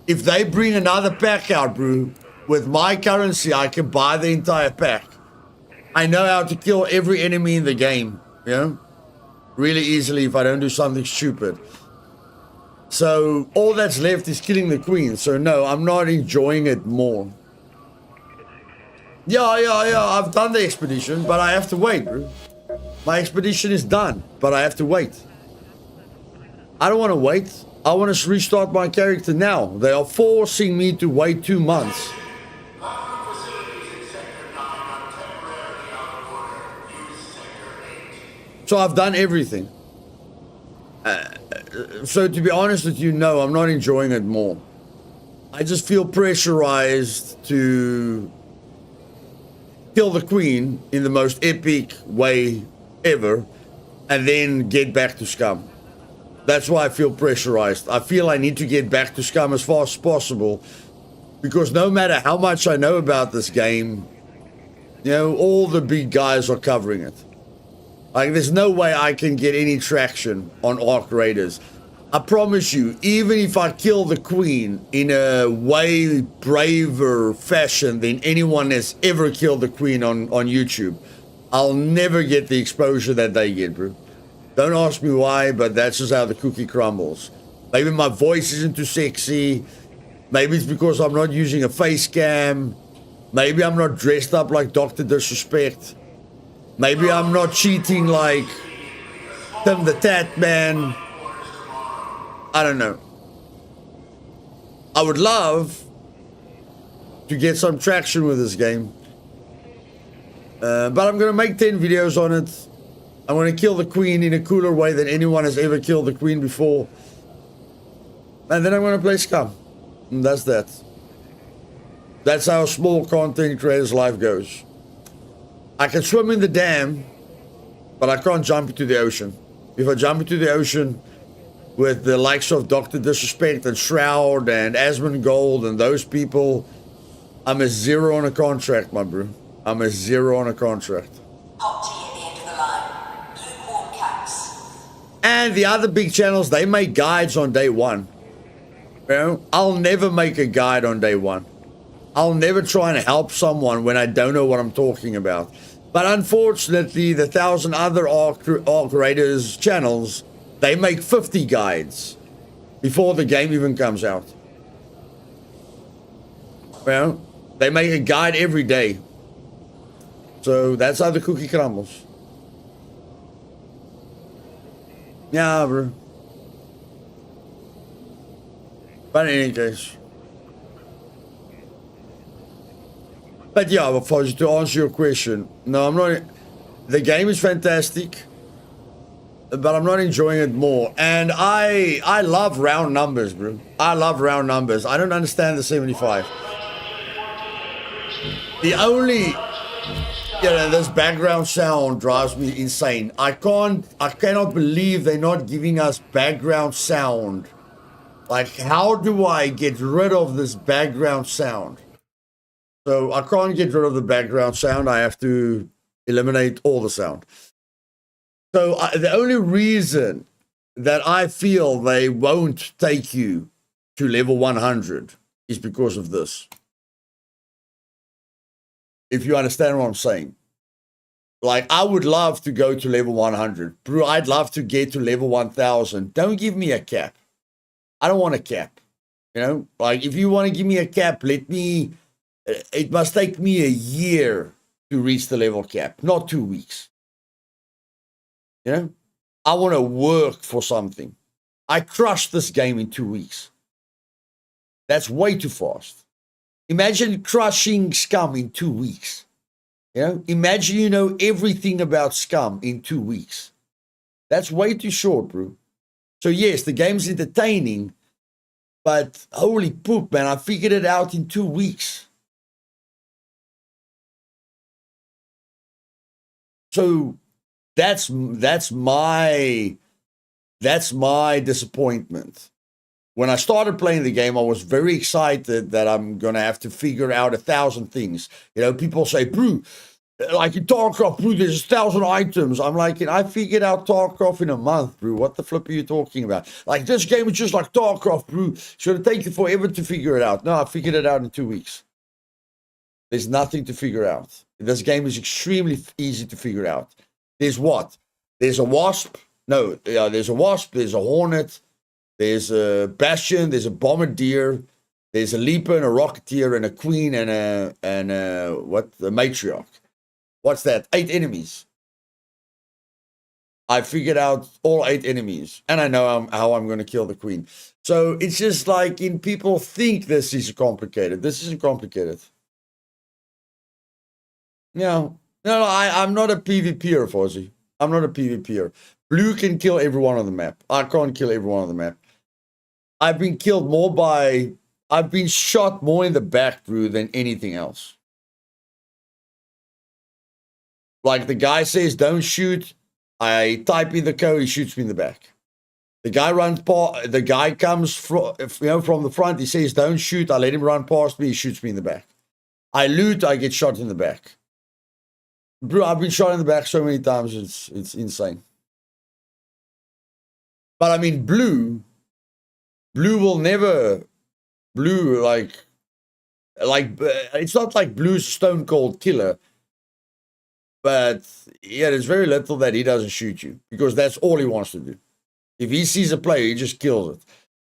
If they bring another pack out, bro, with my currency, I can buy the entire pack. I know how to kill every enemy in the game, you know? Really easily if I don't do something stupid. So all that's left is killing the queen. So no, I'm not enjoying it more. Yeah, I've done the expedition, but I have to wait, bro. My expedition is done, but I have to wait. I don't want to wait. I want to restart my character now. They are forcing me to wait 2 months. So I've done everything. So to be honest with you, no, I'm not enjoying it more. I just feel pressurized to kill the queen in the most epic way ever and then get back to scum. That's why I feel pressurized. I feel I need to get back to scum as fast as possible because no matter how much I know about this game, you know, all the big guys are covering it. Like, there's no way I can get any traction on Arc Raiders. I promise you, even if I kill the queen in a way braver fashion than anyone has ever killed the queen on YouTube, I'll never get the exposure that they get, bro. Don't ask me why, but that's just how the cookie crumbles. Maybe my voice isn't too sexy. Maybe it's because I'm not using a face cam. Maybe I'm not dressed up like Dr. Disrespect. Maybe I'm not cheating like Tim the Tat Man. I don't know. I would love to get some traction with this game. But I'm going to make 10 videos on it. I'm going to kill the queen in a cooler way than anyone has ever killed the queen before. And then I'm going to play scum. And that's that. That's how small content creators' life goes. I can swim in the dam, but I can't jump into the ocean. If I jump into the ocean with the likes of Dr. Disrespect and Shroud and Asmongold and those people, I'm a 0 on a contract, my bro. I'm a 0 on a contract. And the other big channels, they make guides on day one. You know, I'll never make a guide on day one. I'll never try and help someone when I don't know what I'm talking about. But unfortunately, the 1,000 other Arc Raiders channels, they make 50 guides before the game even comes out. Well, they make a guide every day. So that's how the cookie crumbles. Yeah, bro. But in any case. But yeah, to answer your question, no, I'm not. The game is fantastic, but I'm not enjoying it more. And I love round numbers, bro. I love round numbers. I don't understand the 75. The only, this background sound drives me insane. I cannot believe they're not giving us background sound. Like, how do I get rid of this background sound? So I can't get rid of the background sound. I have to eliminate all the sound. So the only reason that I feel they won't take you to level 100 is because of this. If you understand what I'm saying. Like, I would love to go to level 100. Bro, I'd love to get to level 1000. Don't give me a cap. I don't want a cap. You know, like, if you want to give me a cap, it must take me a year to reach the level cap, not 2 weeks. You know? I want to work for something. I crushed this game in 2 weeks. That's way too fast. Imagine crushing Scum in 2 weeks. You know, imagine you know everything about Scum in 2 weeks. That's way too short, bro. So yes, the game's entertaining, but holy poop, man, I figured it out in 2 weeks. So that's my disappointment. When I started playing the game, I was very excited that I'm gonna have to figure out 1,000 things. You know, people say, "Brew, like in StarCraft, Brew, there's 1,000 items." I'm like, I figured out StarCraft in a month, Brew. What the flip are you talking about? Like, this game is just like StarCraft, Brew. It's gonna take you forever to figure it out. No, I figured it out in 2 weeks. There's nothing to figure out. This game is extremely easy to figure out. There's what? There's a wasp. No, there's a wasp. There's a hornet. There's a bastion. There's a bombardier. There's a leaper and a rocketeer and a queen and a matriarch. What's that? 8 enemies. I figured out all 8 enemies, and I know how I'm going to kill the queen. So it's just like people think this is complicated. This isn't complicated. No, I'm not a PvPer, Fozzie. I'm not a PvPer. Blue can kill everyone on the map. I can't kill everyone on the map. I've been shot more in the back, Brew, than anything else. Like the guy says, don't shoot. I type in the code, he shoots me in the back. The guy comes from the front, he says, don't shoot. I let him run past me, he shoots me in the back. I loot, I get shot in the back. Bro, I've been shot in the back so many times, it's insane. But I mean, blue will never, like it's not like Blue's stone cold killer, but yeah, there's very little that he doesn't shoot you, because that's all he wants to do. If he sees a player, he just kills it.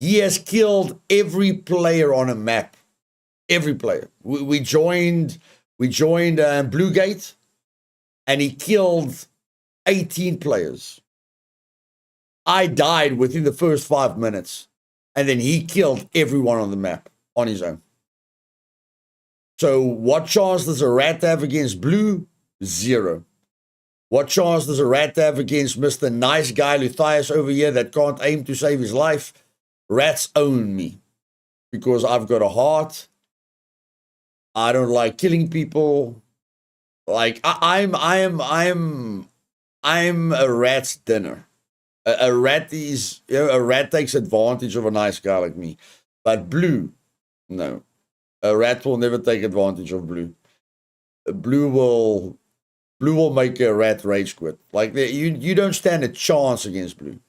He has killed every player on a map. Every player. We joined Blue Gate, and he killed 18 players. I died within the first 5 minutes, and then he killed everyone on the map on his own. So what chance does a rat have against Blue? 0. What chance does a rat have against Mr. Nice Guy Luthias over here that can't aim to save his life? Rats own me, because I've got a heart. I don't like killing people. Like I'm a rat's dinner. A rat takes advantage of a nice guy like me. But Blue, no. A rat will never take advantage of Blue. Blue will make a rat rage quit. Like you don't stand a chance against Blue.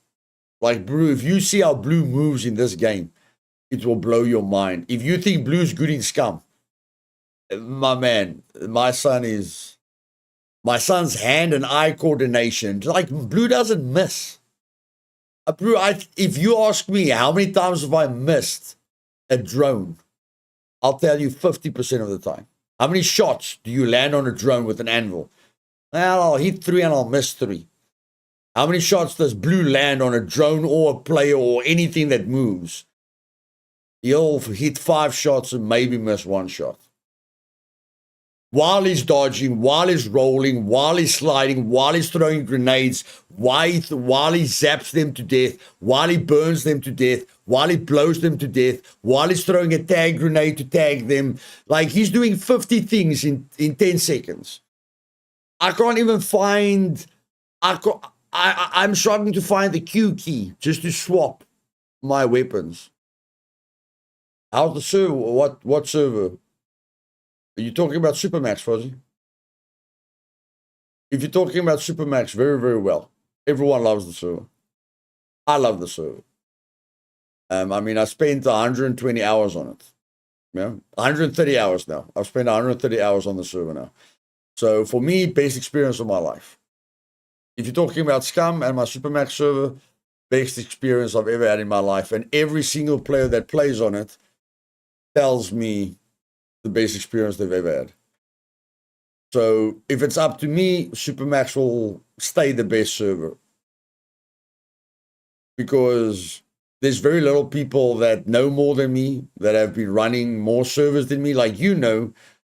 Like Blue, if you see how Blue moves in this game, it will blow your mind. If you think Blue's good in Scum, my man, my son's hand and eye coordination, like Blue doesn't miss. Blue, if you ask me how many times have I missed a drone, I'll tell you 50% of the time. How many shots do you land on a drone with an anvil? Well, I'll hit 3 and I'll miss 3. How many shots does Blue land on a drone or a player or anything that moves? He'll hit 5 shots and maybe miss 1 shot. While he's dodging, while he's rolling, while he's sliding, while he's throwing grenades, while he zaps them to death, while he burns them to death, while he blows them to death, while he's throwing a tag grenade to tag them. Like, he's doing 50 things in 10 seconds. I can't even find... I'm struggling to find the Q key just to swap my weapons. How's the server? What server? Are you talking about Supermax, Fuzzy? If you're talking about Supermax, very, very well. Everyone loves the server. I love the server. I mean, I spent 120 hours on it. Yeah, 130 hours now. I've spent 130 hours on the server now. So for me, best experience of my life. If you're talking about Scum and my Supermax server, best experience I've ever had in my life. And every single player that plays on it tells me the best experience they've ever had. So if it's up to me, Supermax will stay the best server. because there's very little people that know more than me, that have been running more servers than me. Like, you know,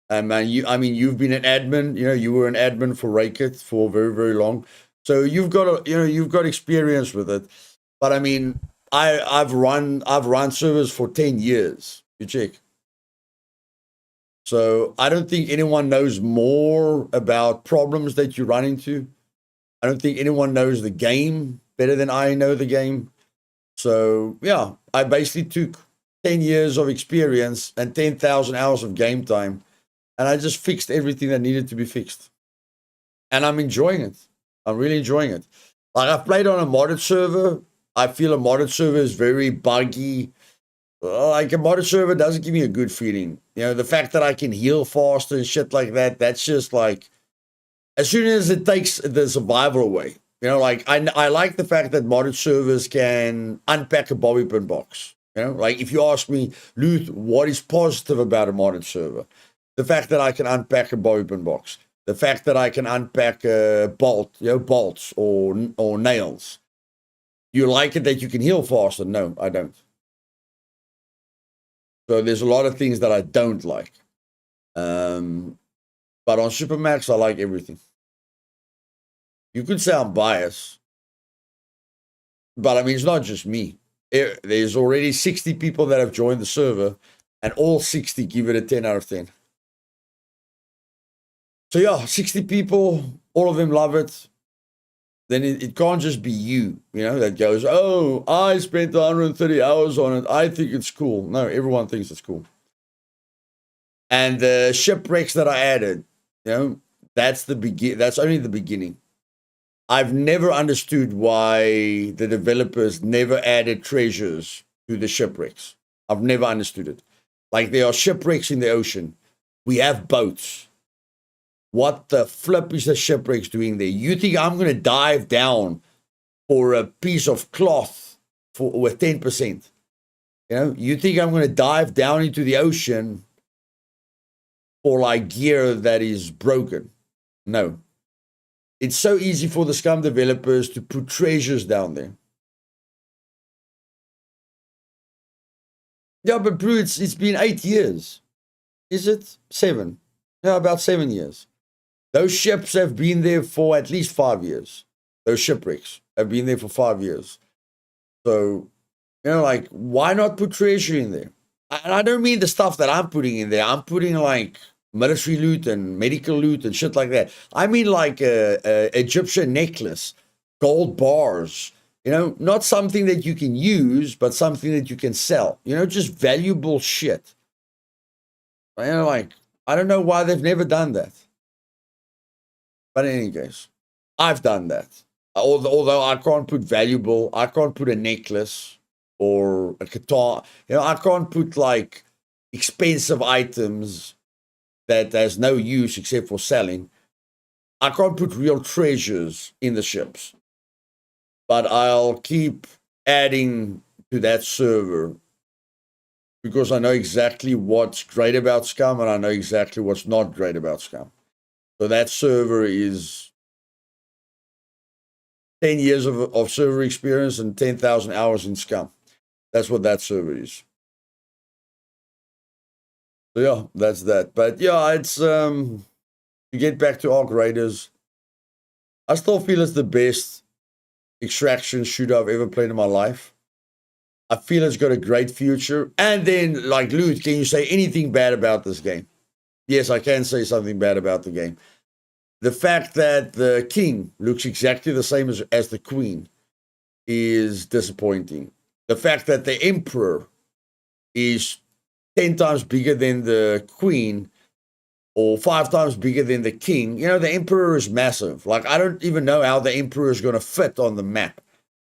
you've been an admin. You know, you were an admin for Rakit for very, very long. So you've got experience with it. But I mean, I've run servers for 10 years. You check. So I don't think anyone knows more about problems that you run into. I don't think anyone knows the game better than I know the game. So yeah, I basically took 10 years of experience and 10,000 hours of game time, and I just fixed everything that needed to be fixed. And I'm enjoying it. I'm really enjoying it. Like, I've played on a modded server. I feel a modded server is very buggy. Like, a modded server doesn't give me a good feeling. You know, the fact that I can heal faster and shit like that, that's just like, as soon as it takes the survival away. You know, like, I like the fact that modded servers can unpack a bobby pin box. You know, like, if you ask me, Luth, what is positive about a modded server? The fact that I can unpack a bobby pin box. The fact that I can unpack a bolt, you know, bolts or nails. You like it that you can heal faster? No, I don't. So there's a lot of things that I don't like. But on Supermax, I like everything. You could say I'm biased. But I mean, it's not just me. There's already 60 people that have joined the server, and all 60 give it a 10 out of 10. So yeah, 60 people, all of them love it. Then it can't just be you know, that goes, oh, I spent 130 hours on it. I think it's cool. No, everyone thinks it's cool. And the shipwrecks that I added, you know, that's only the beginning. I've never understood why the developers never added treasures to the shipwrecks. I've never understood it. Like, there are shipwrecks in the ocean. We have boats. What the flip is the shipwrecks doing there? You think I'm going to dive down for a piece of cloth with 10%? You know, you think I'm going to dive down into the ocean for like gear that is broken? No. It's so easy for the scum developers to put treasures down there. Yeah, but bro, it's been 8 years. Is it 7? Yeah, about 7 years. Those ships have been there for at least 5 years. Those shipwrecks have been there for 5 years. So, you know, like, why not put treasure in there? And I don't mean the stuff that I'm putting in there. I'm putting like military loot and medical loot and shit like that. I mean like a Egyptian necklace, gold bars, you know, not something that you can use, but something that you can sell. You know, just valuable shit. You know, like, I don't know why they've never done that. But in any case, I've done that. Although I can't put valuable, I can't put a necklace or a guitar. You know, I can't put like expensive items that has no use except for selling. I can't put real treasures in the ships. But I'll keep adding to that server because I know exactly what's great about Scum and I know exactly what's not great about Scum. So that server is 10 years of server experience and 10,000 hours in Scum. That's what that server is. So yeah, that's that. But yeah, it's to get back to Arc Raiders, I still feel it's the best extraction shooter I've ever played in my life. I feel it's got a great future. And then, like, Luth, can you say anything bad about this game? Yes, I can say something bad about the game. The fact that the king looks exactly the same as the queen is disappointing. The fact that the emperor is 10 times bigger than the queen or 5 times bigger than the king. You know, the emperor is massive. Like, I don't even know how the emperor is going to fit on the map.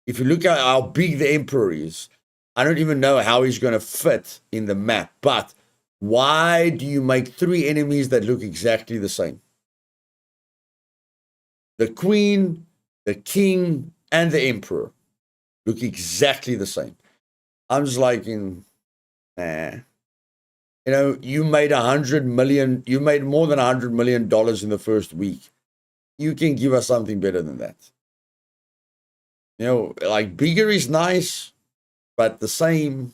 If you look at how big the emperor is, I don't even know how he's going to fit in the map. But why do you make 3 enemies that look exactly the same? The queen, the king, and the emperor look exactly the same. I'm just like, nah. You know, you made more than $100 million in the first week. You can give us something better than that. You know, like bigger is nice, but the same.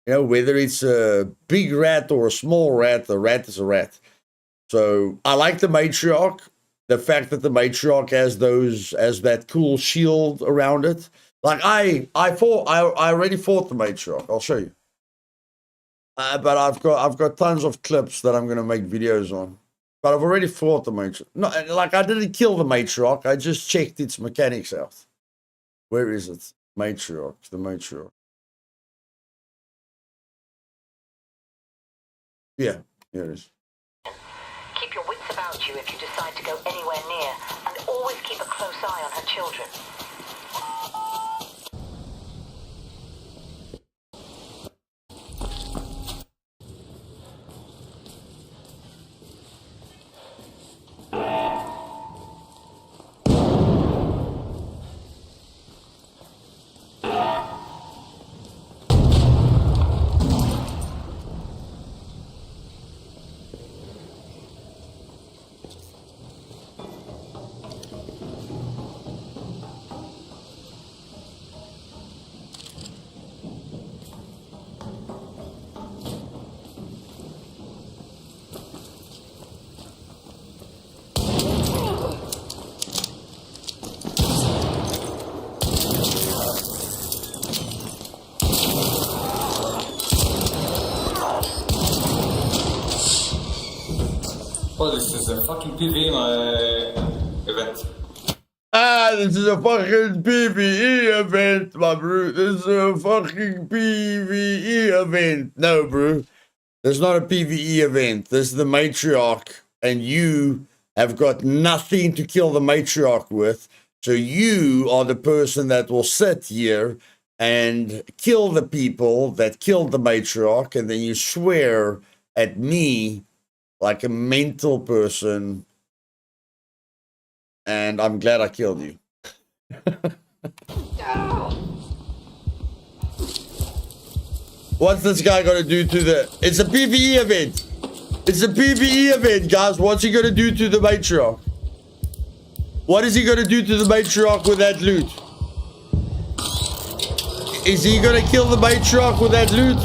You know, whether it's a big rat or a small rat, the rat is a rat. So I like the matriarch. The fact that the matriarch has that cool shield around it. Like I already fought the matriarch. I'll show you. But I've got tons of clips that I'm gonna make videos on. But I've already fought the matriarch. No, like I didn't kill the matriarch. I just checked its mechanics out. Where is it? Matriarch, the matriarch. Yeah, here it is. Keep your wits about you if you decide to go anywhere near, and always keep a close eye on her children. Oh, this is a fucking PvE event. This is a fucking PvE event, my bro. This is a fucking PvE event. No, bro. There's not a PvE event. This is the matriarch, and you have got nothing to kill the matriarch with. So you are the person that will sit here and kill the people that killed the matriarch, and then you swear at me like a mental person, and I'm glad I killed you. What's this guy gonna do to the... It's a PvE event. It's a PvE event, guys. What's he gonna do to the matriarch? What is he gonna do to the matriarch with that loot? Is he gonna kill the matriarch with that loot?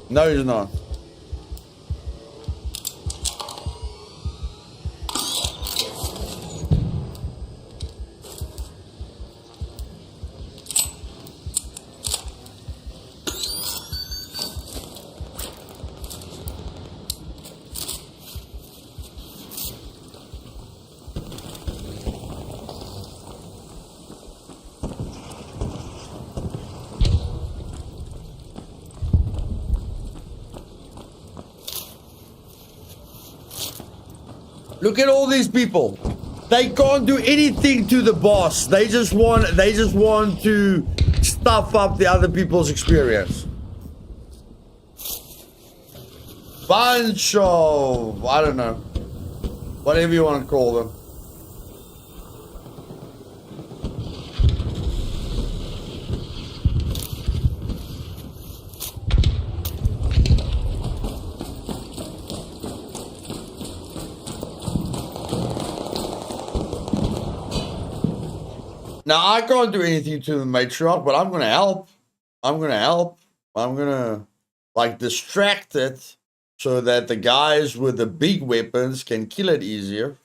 No, he's not. Look at all these people. They can't do anything to the boss. They just want to stuff up the other people's experience. Bunch of, I don't know, whatever you want to call them. Now, I can't do anything to the matriarch, but I'm going to help. I'm going to help. I'm going to, like, distract it so that the guys with the big weapons can kill it easier.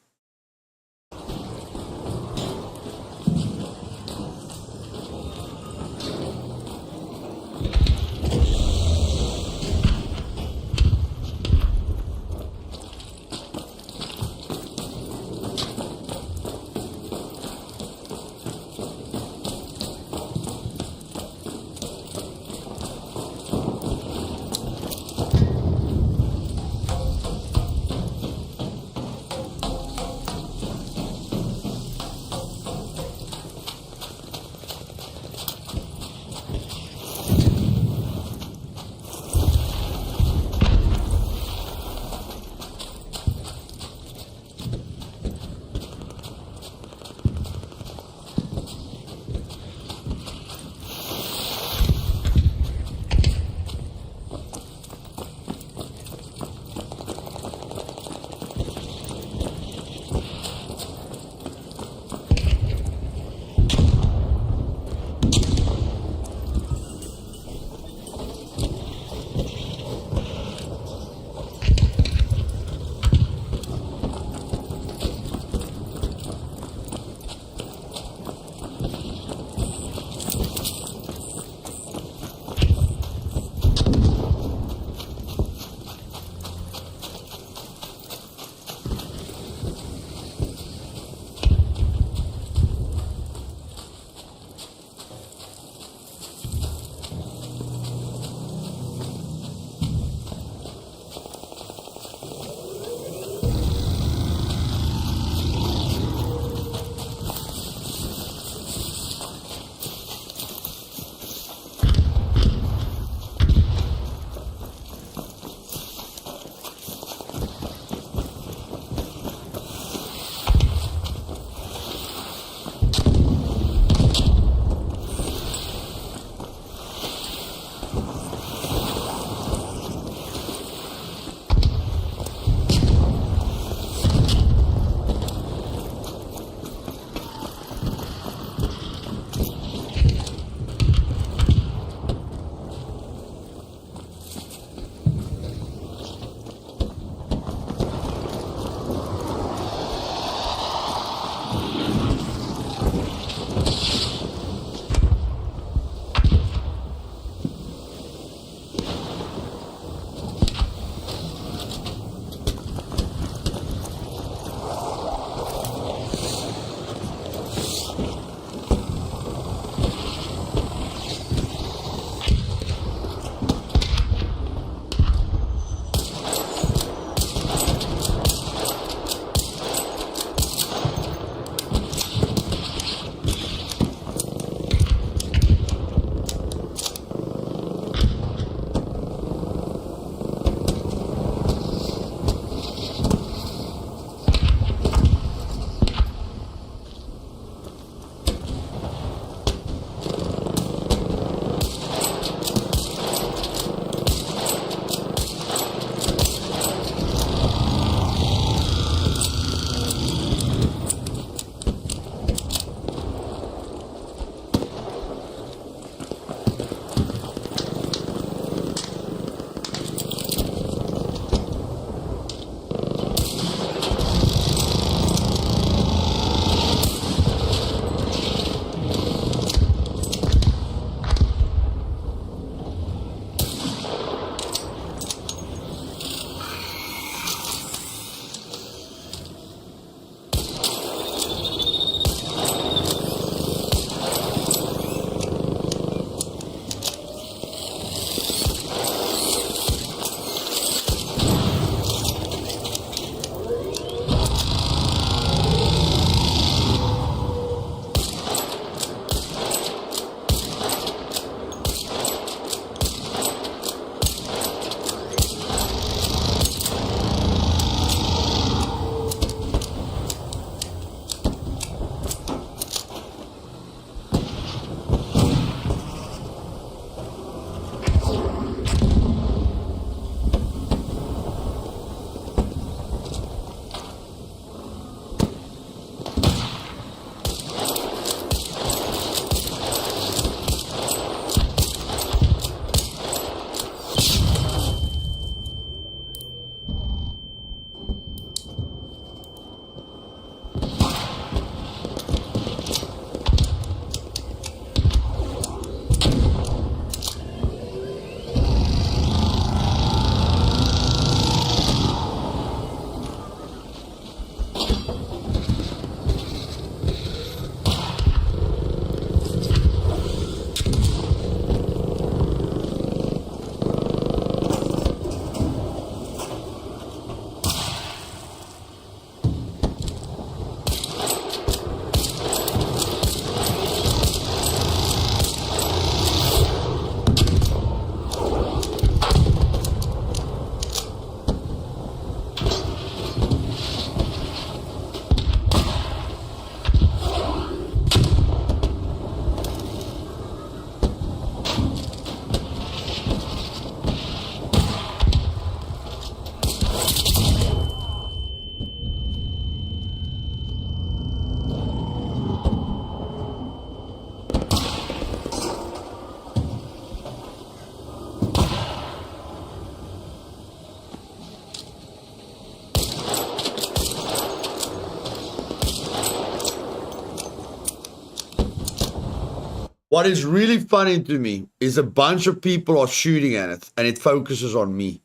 What is really funny to me is a bunch of people are shooting at it and it focuses on me.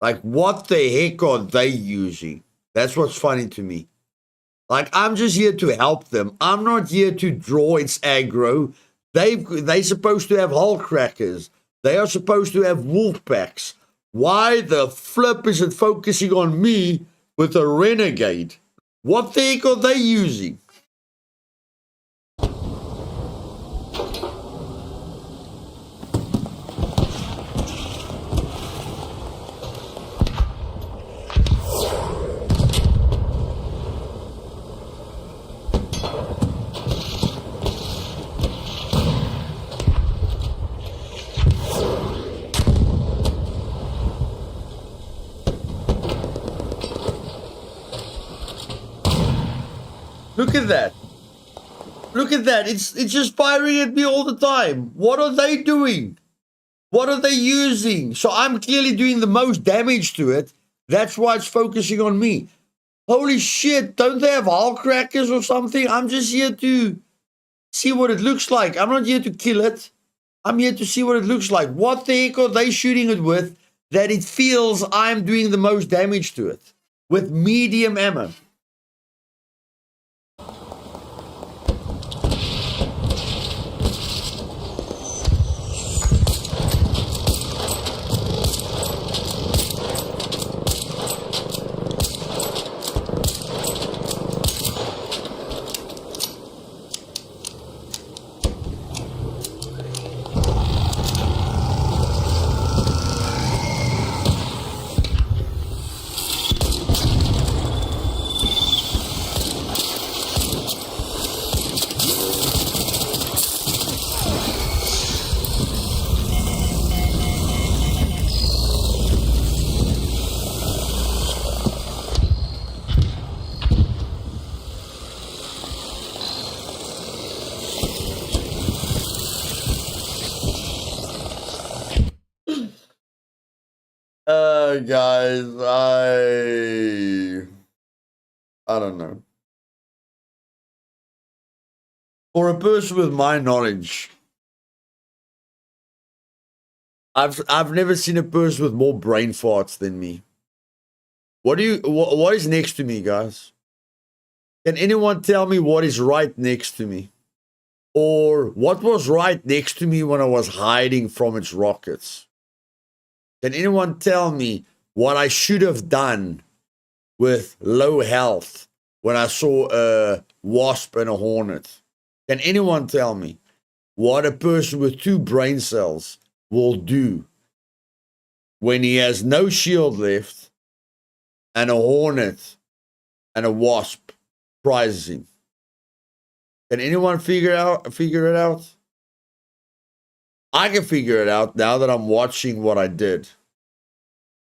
Like, what the heck are they using? That's what's funny to me. Like, I'm just here to help them. I'm not here to draw its aggro. They're supposed to have hull crackers. They are supposed to have wolf packs. Why the flip is it focusing on me with a renegade? What the heck are they using? Look at that. Look at that. It's just firing at me all the time. What are they doing? What are they using? So I'm clearly doing the most damage to it. That's why it's focusing on me. Holy shit. Don't they have hull crackers or something? I'm just here to see what it looks like. I'm not here to kill it. I'm here to see what it looks like. What the heck are they shooting it with that it feels I'm doing the most damage to it? With medium ammo. Guys, I don't know. For a person with my knowledge, I've never seen a person with more brain farts than me. What is next to me, guys? Can anyone tell me what is right next to me? Or what was right next to me when I was hiding from its rockets? Can anyone tell me what I should have done with low health when I saw a wasp and a hornet? Can anyone tell me what a person with 2 brain cells will do when he has no shield left and a hornet and a wasp prizes him? Can anyone figure it out? I can figure it out now that I'm watching what I did.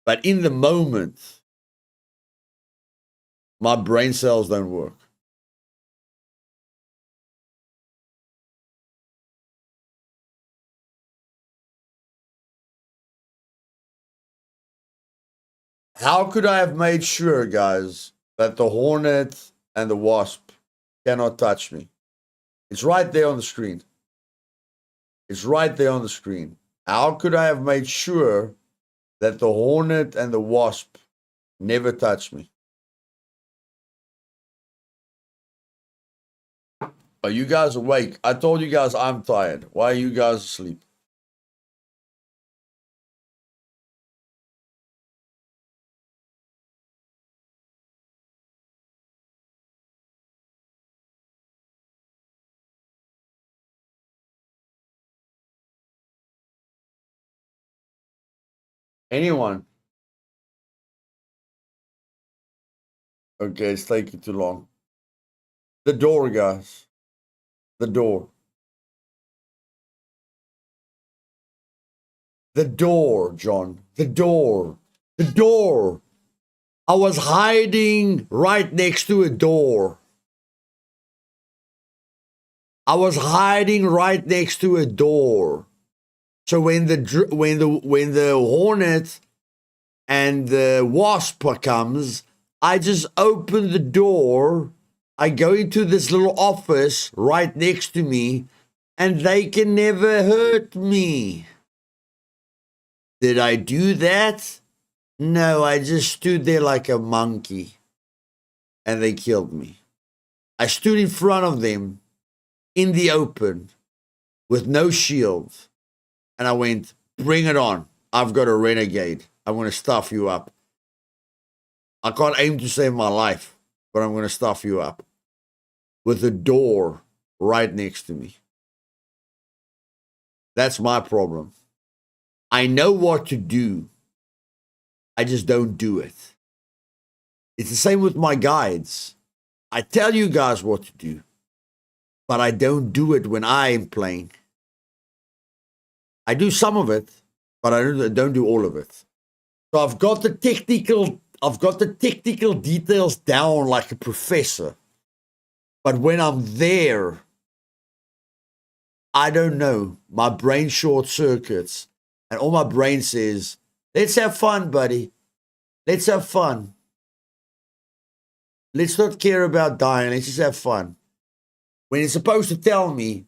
But in the moment, my brain cells don't work. How could I have made sure, guys, that the hornet and the wasp cannot touch me? It's right there on the screen. It's right there on the screen. How could I have made sure that the hornet and the wasp never touch me? Are you guys awake? I told you guys I'm tired. Why are you guys asleep? Anyone? Okay, it's taking too long. The door, guys. The door. The door, John. The door. The door. I was hiding right next to a door. I was hiding right next to a door. So when the hornet and the wasp comes, I just open the door. I go into this little office right next to me. and they can never hurt me. Did I do that? No, I just stood there like a monkey, and they killed me. I stood in front of them in the open with no shield, and I went, bring it on. I've got a renegade. I'm going to stuff you up. I can't aim to save my life, but I'm going to stuff you up with a door right next to me. That's my problem. I know what to do. I just don't do it. It's the same with my guides. I tell you guys what to do, but I don't do it when I am playing. I do some of it, but I don't do all of it. So I've got the technical details down like a professor. But when I'm there, I don't know. My brain short circuits, and all my brain says, let's have fun, buddy. Let's have fun. Let's not care about dying. Let's just have fun. When it's supposed to tell me,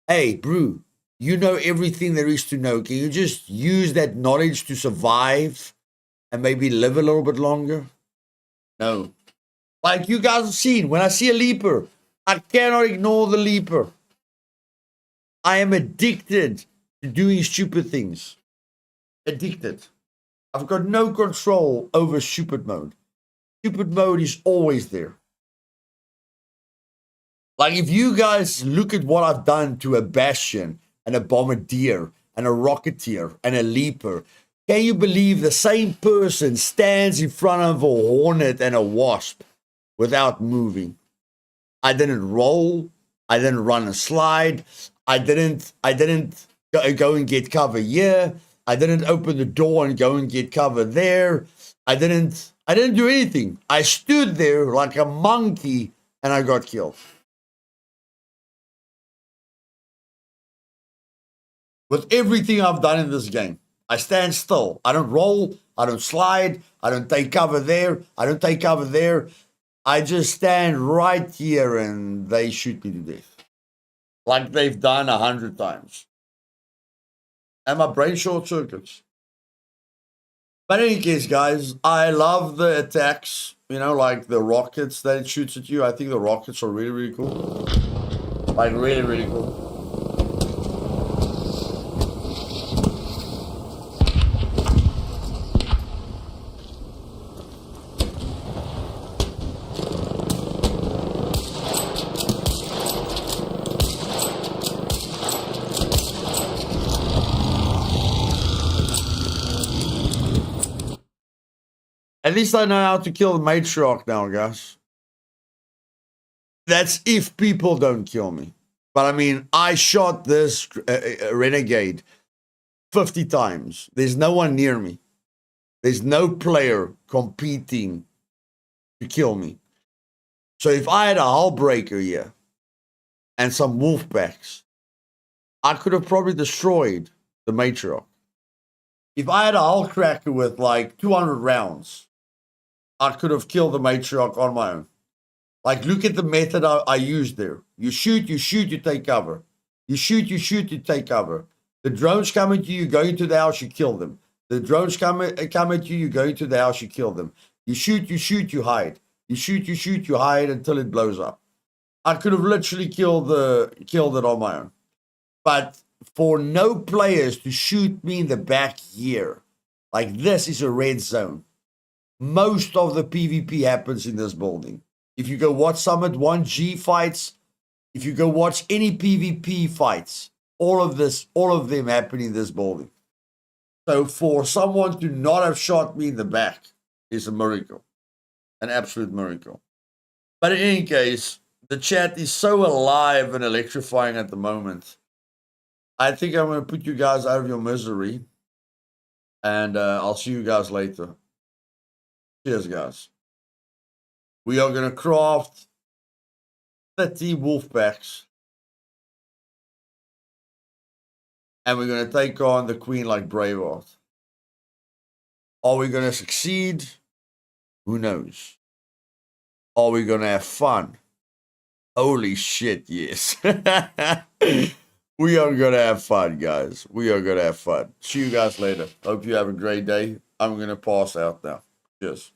hey, Brew, you know everything there is to know. Can you just use that knowledge to survive and maybe live a little bit longer? No. Like you guys have seen, when I see a leaper, I cannot ignore the leaper. I am addicted to doing stupid things. Addicted. I've got no control over stupid mode. Stupid mode is always there. Like if you guys look at what I've done to a Bastion and a Bombardier and a Rocketeer and a Leaper, can you believe the same person stands in front of a Hornet and a Wasp without moving? I didn't roll. I didn't run and slide. I didn't go and get cover here. I didn't open the door and go and get cover there. I didn't do anything. I stood there like a monkey and I got killed. With everything I've done in this game, I stand still. I don't roll. I don't slide. I don't take cover there. I don't take cover there. I just stand right here and they shoot me to death. Like they've done 100 times. And my brain short circuits. But in any case, guys, I love the attacks. You know, like the rockets that it shoots at you. I think the rockets are really, really cool. Like really, really cool. At least I know how to kill the matriarch now, guys. That's if people don't kill me. But I mean, I shot this renegade 50 times. There's no one near me. There's no player competing to kill me. So if I had a hull breaker here and some wolf packs, I could have probably destroyed the matriarch. If I had a hull cracker with like 200 rounds, I could have killed the matriarch on my own. Like, look at the method I used there. You shoot, you take cover. You shoot, you take cover. The drones come at you go into the house, you kill them. The drones come at you go into the house, you kill them. You shoot, you hide. You shoot, you hide until it blows up. I could have literally killed it on my own. But for no players to shoot me in the back here, like this is a red zone. Most of the PvP happens in this building. If you go watch Summit 1G fights, if you go watch any PvP fights, all of them happen in this building. So for someone to not have shot me in the back is a miracle. An absolute miracle. But in any case, the chat is so alive and electrifying at the moment. I think I'm going to put you guys out of your misery. And I'll see you guys later. Cheers, guys. We are going to craft 30 wolf packs. And we're going to take on the queen like Braveheart. Are we going to succeed? Who knows? Are we going to have fun? Holy shit, yes. We are gonna have fun, guys. We are gonna have fun. See you guys later. Hope you have a great day. I'm gonna pass out now. Cheers.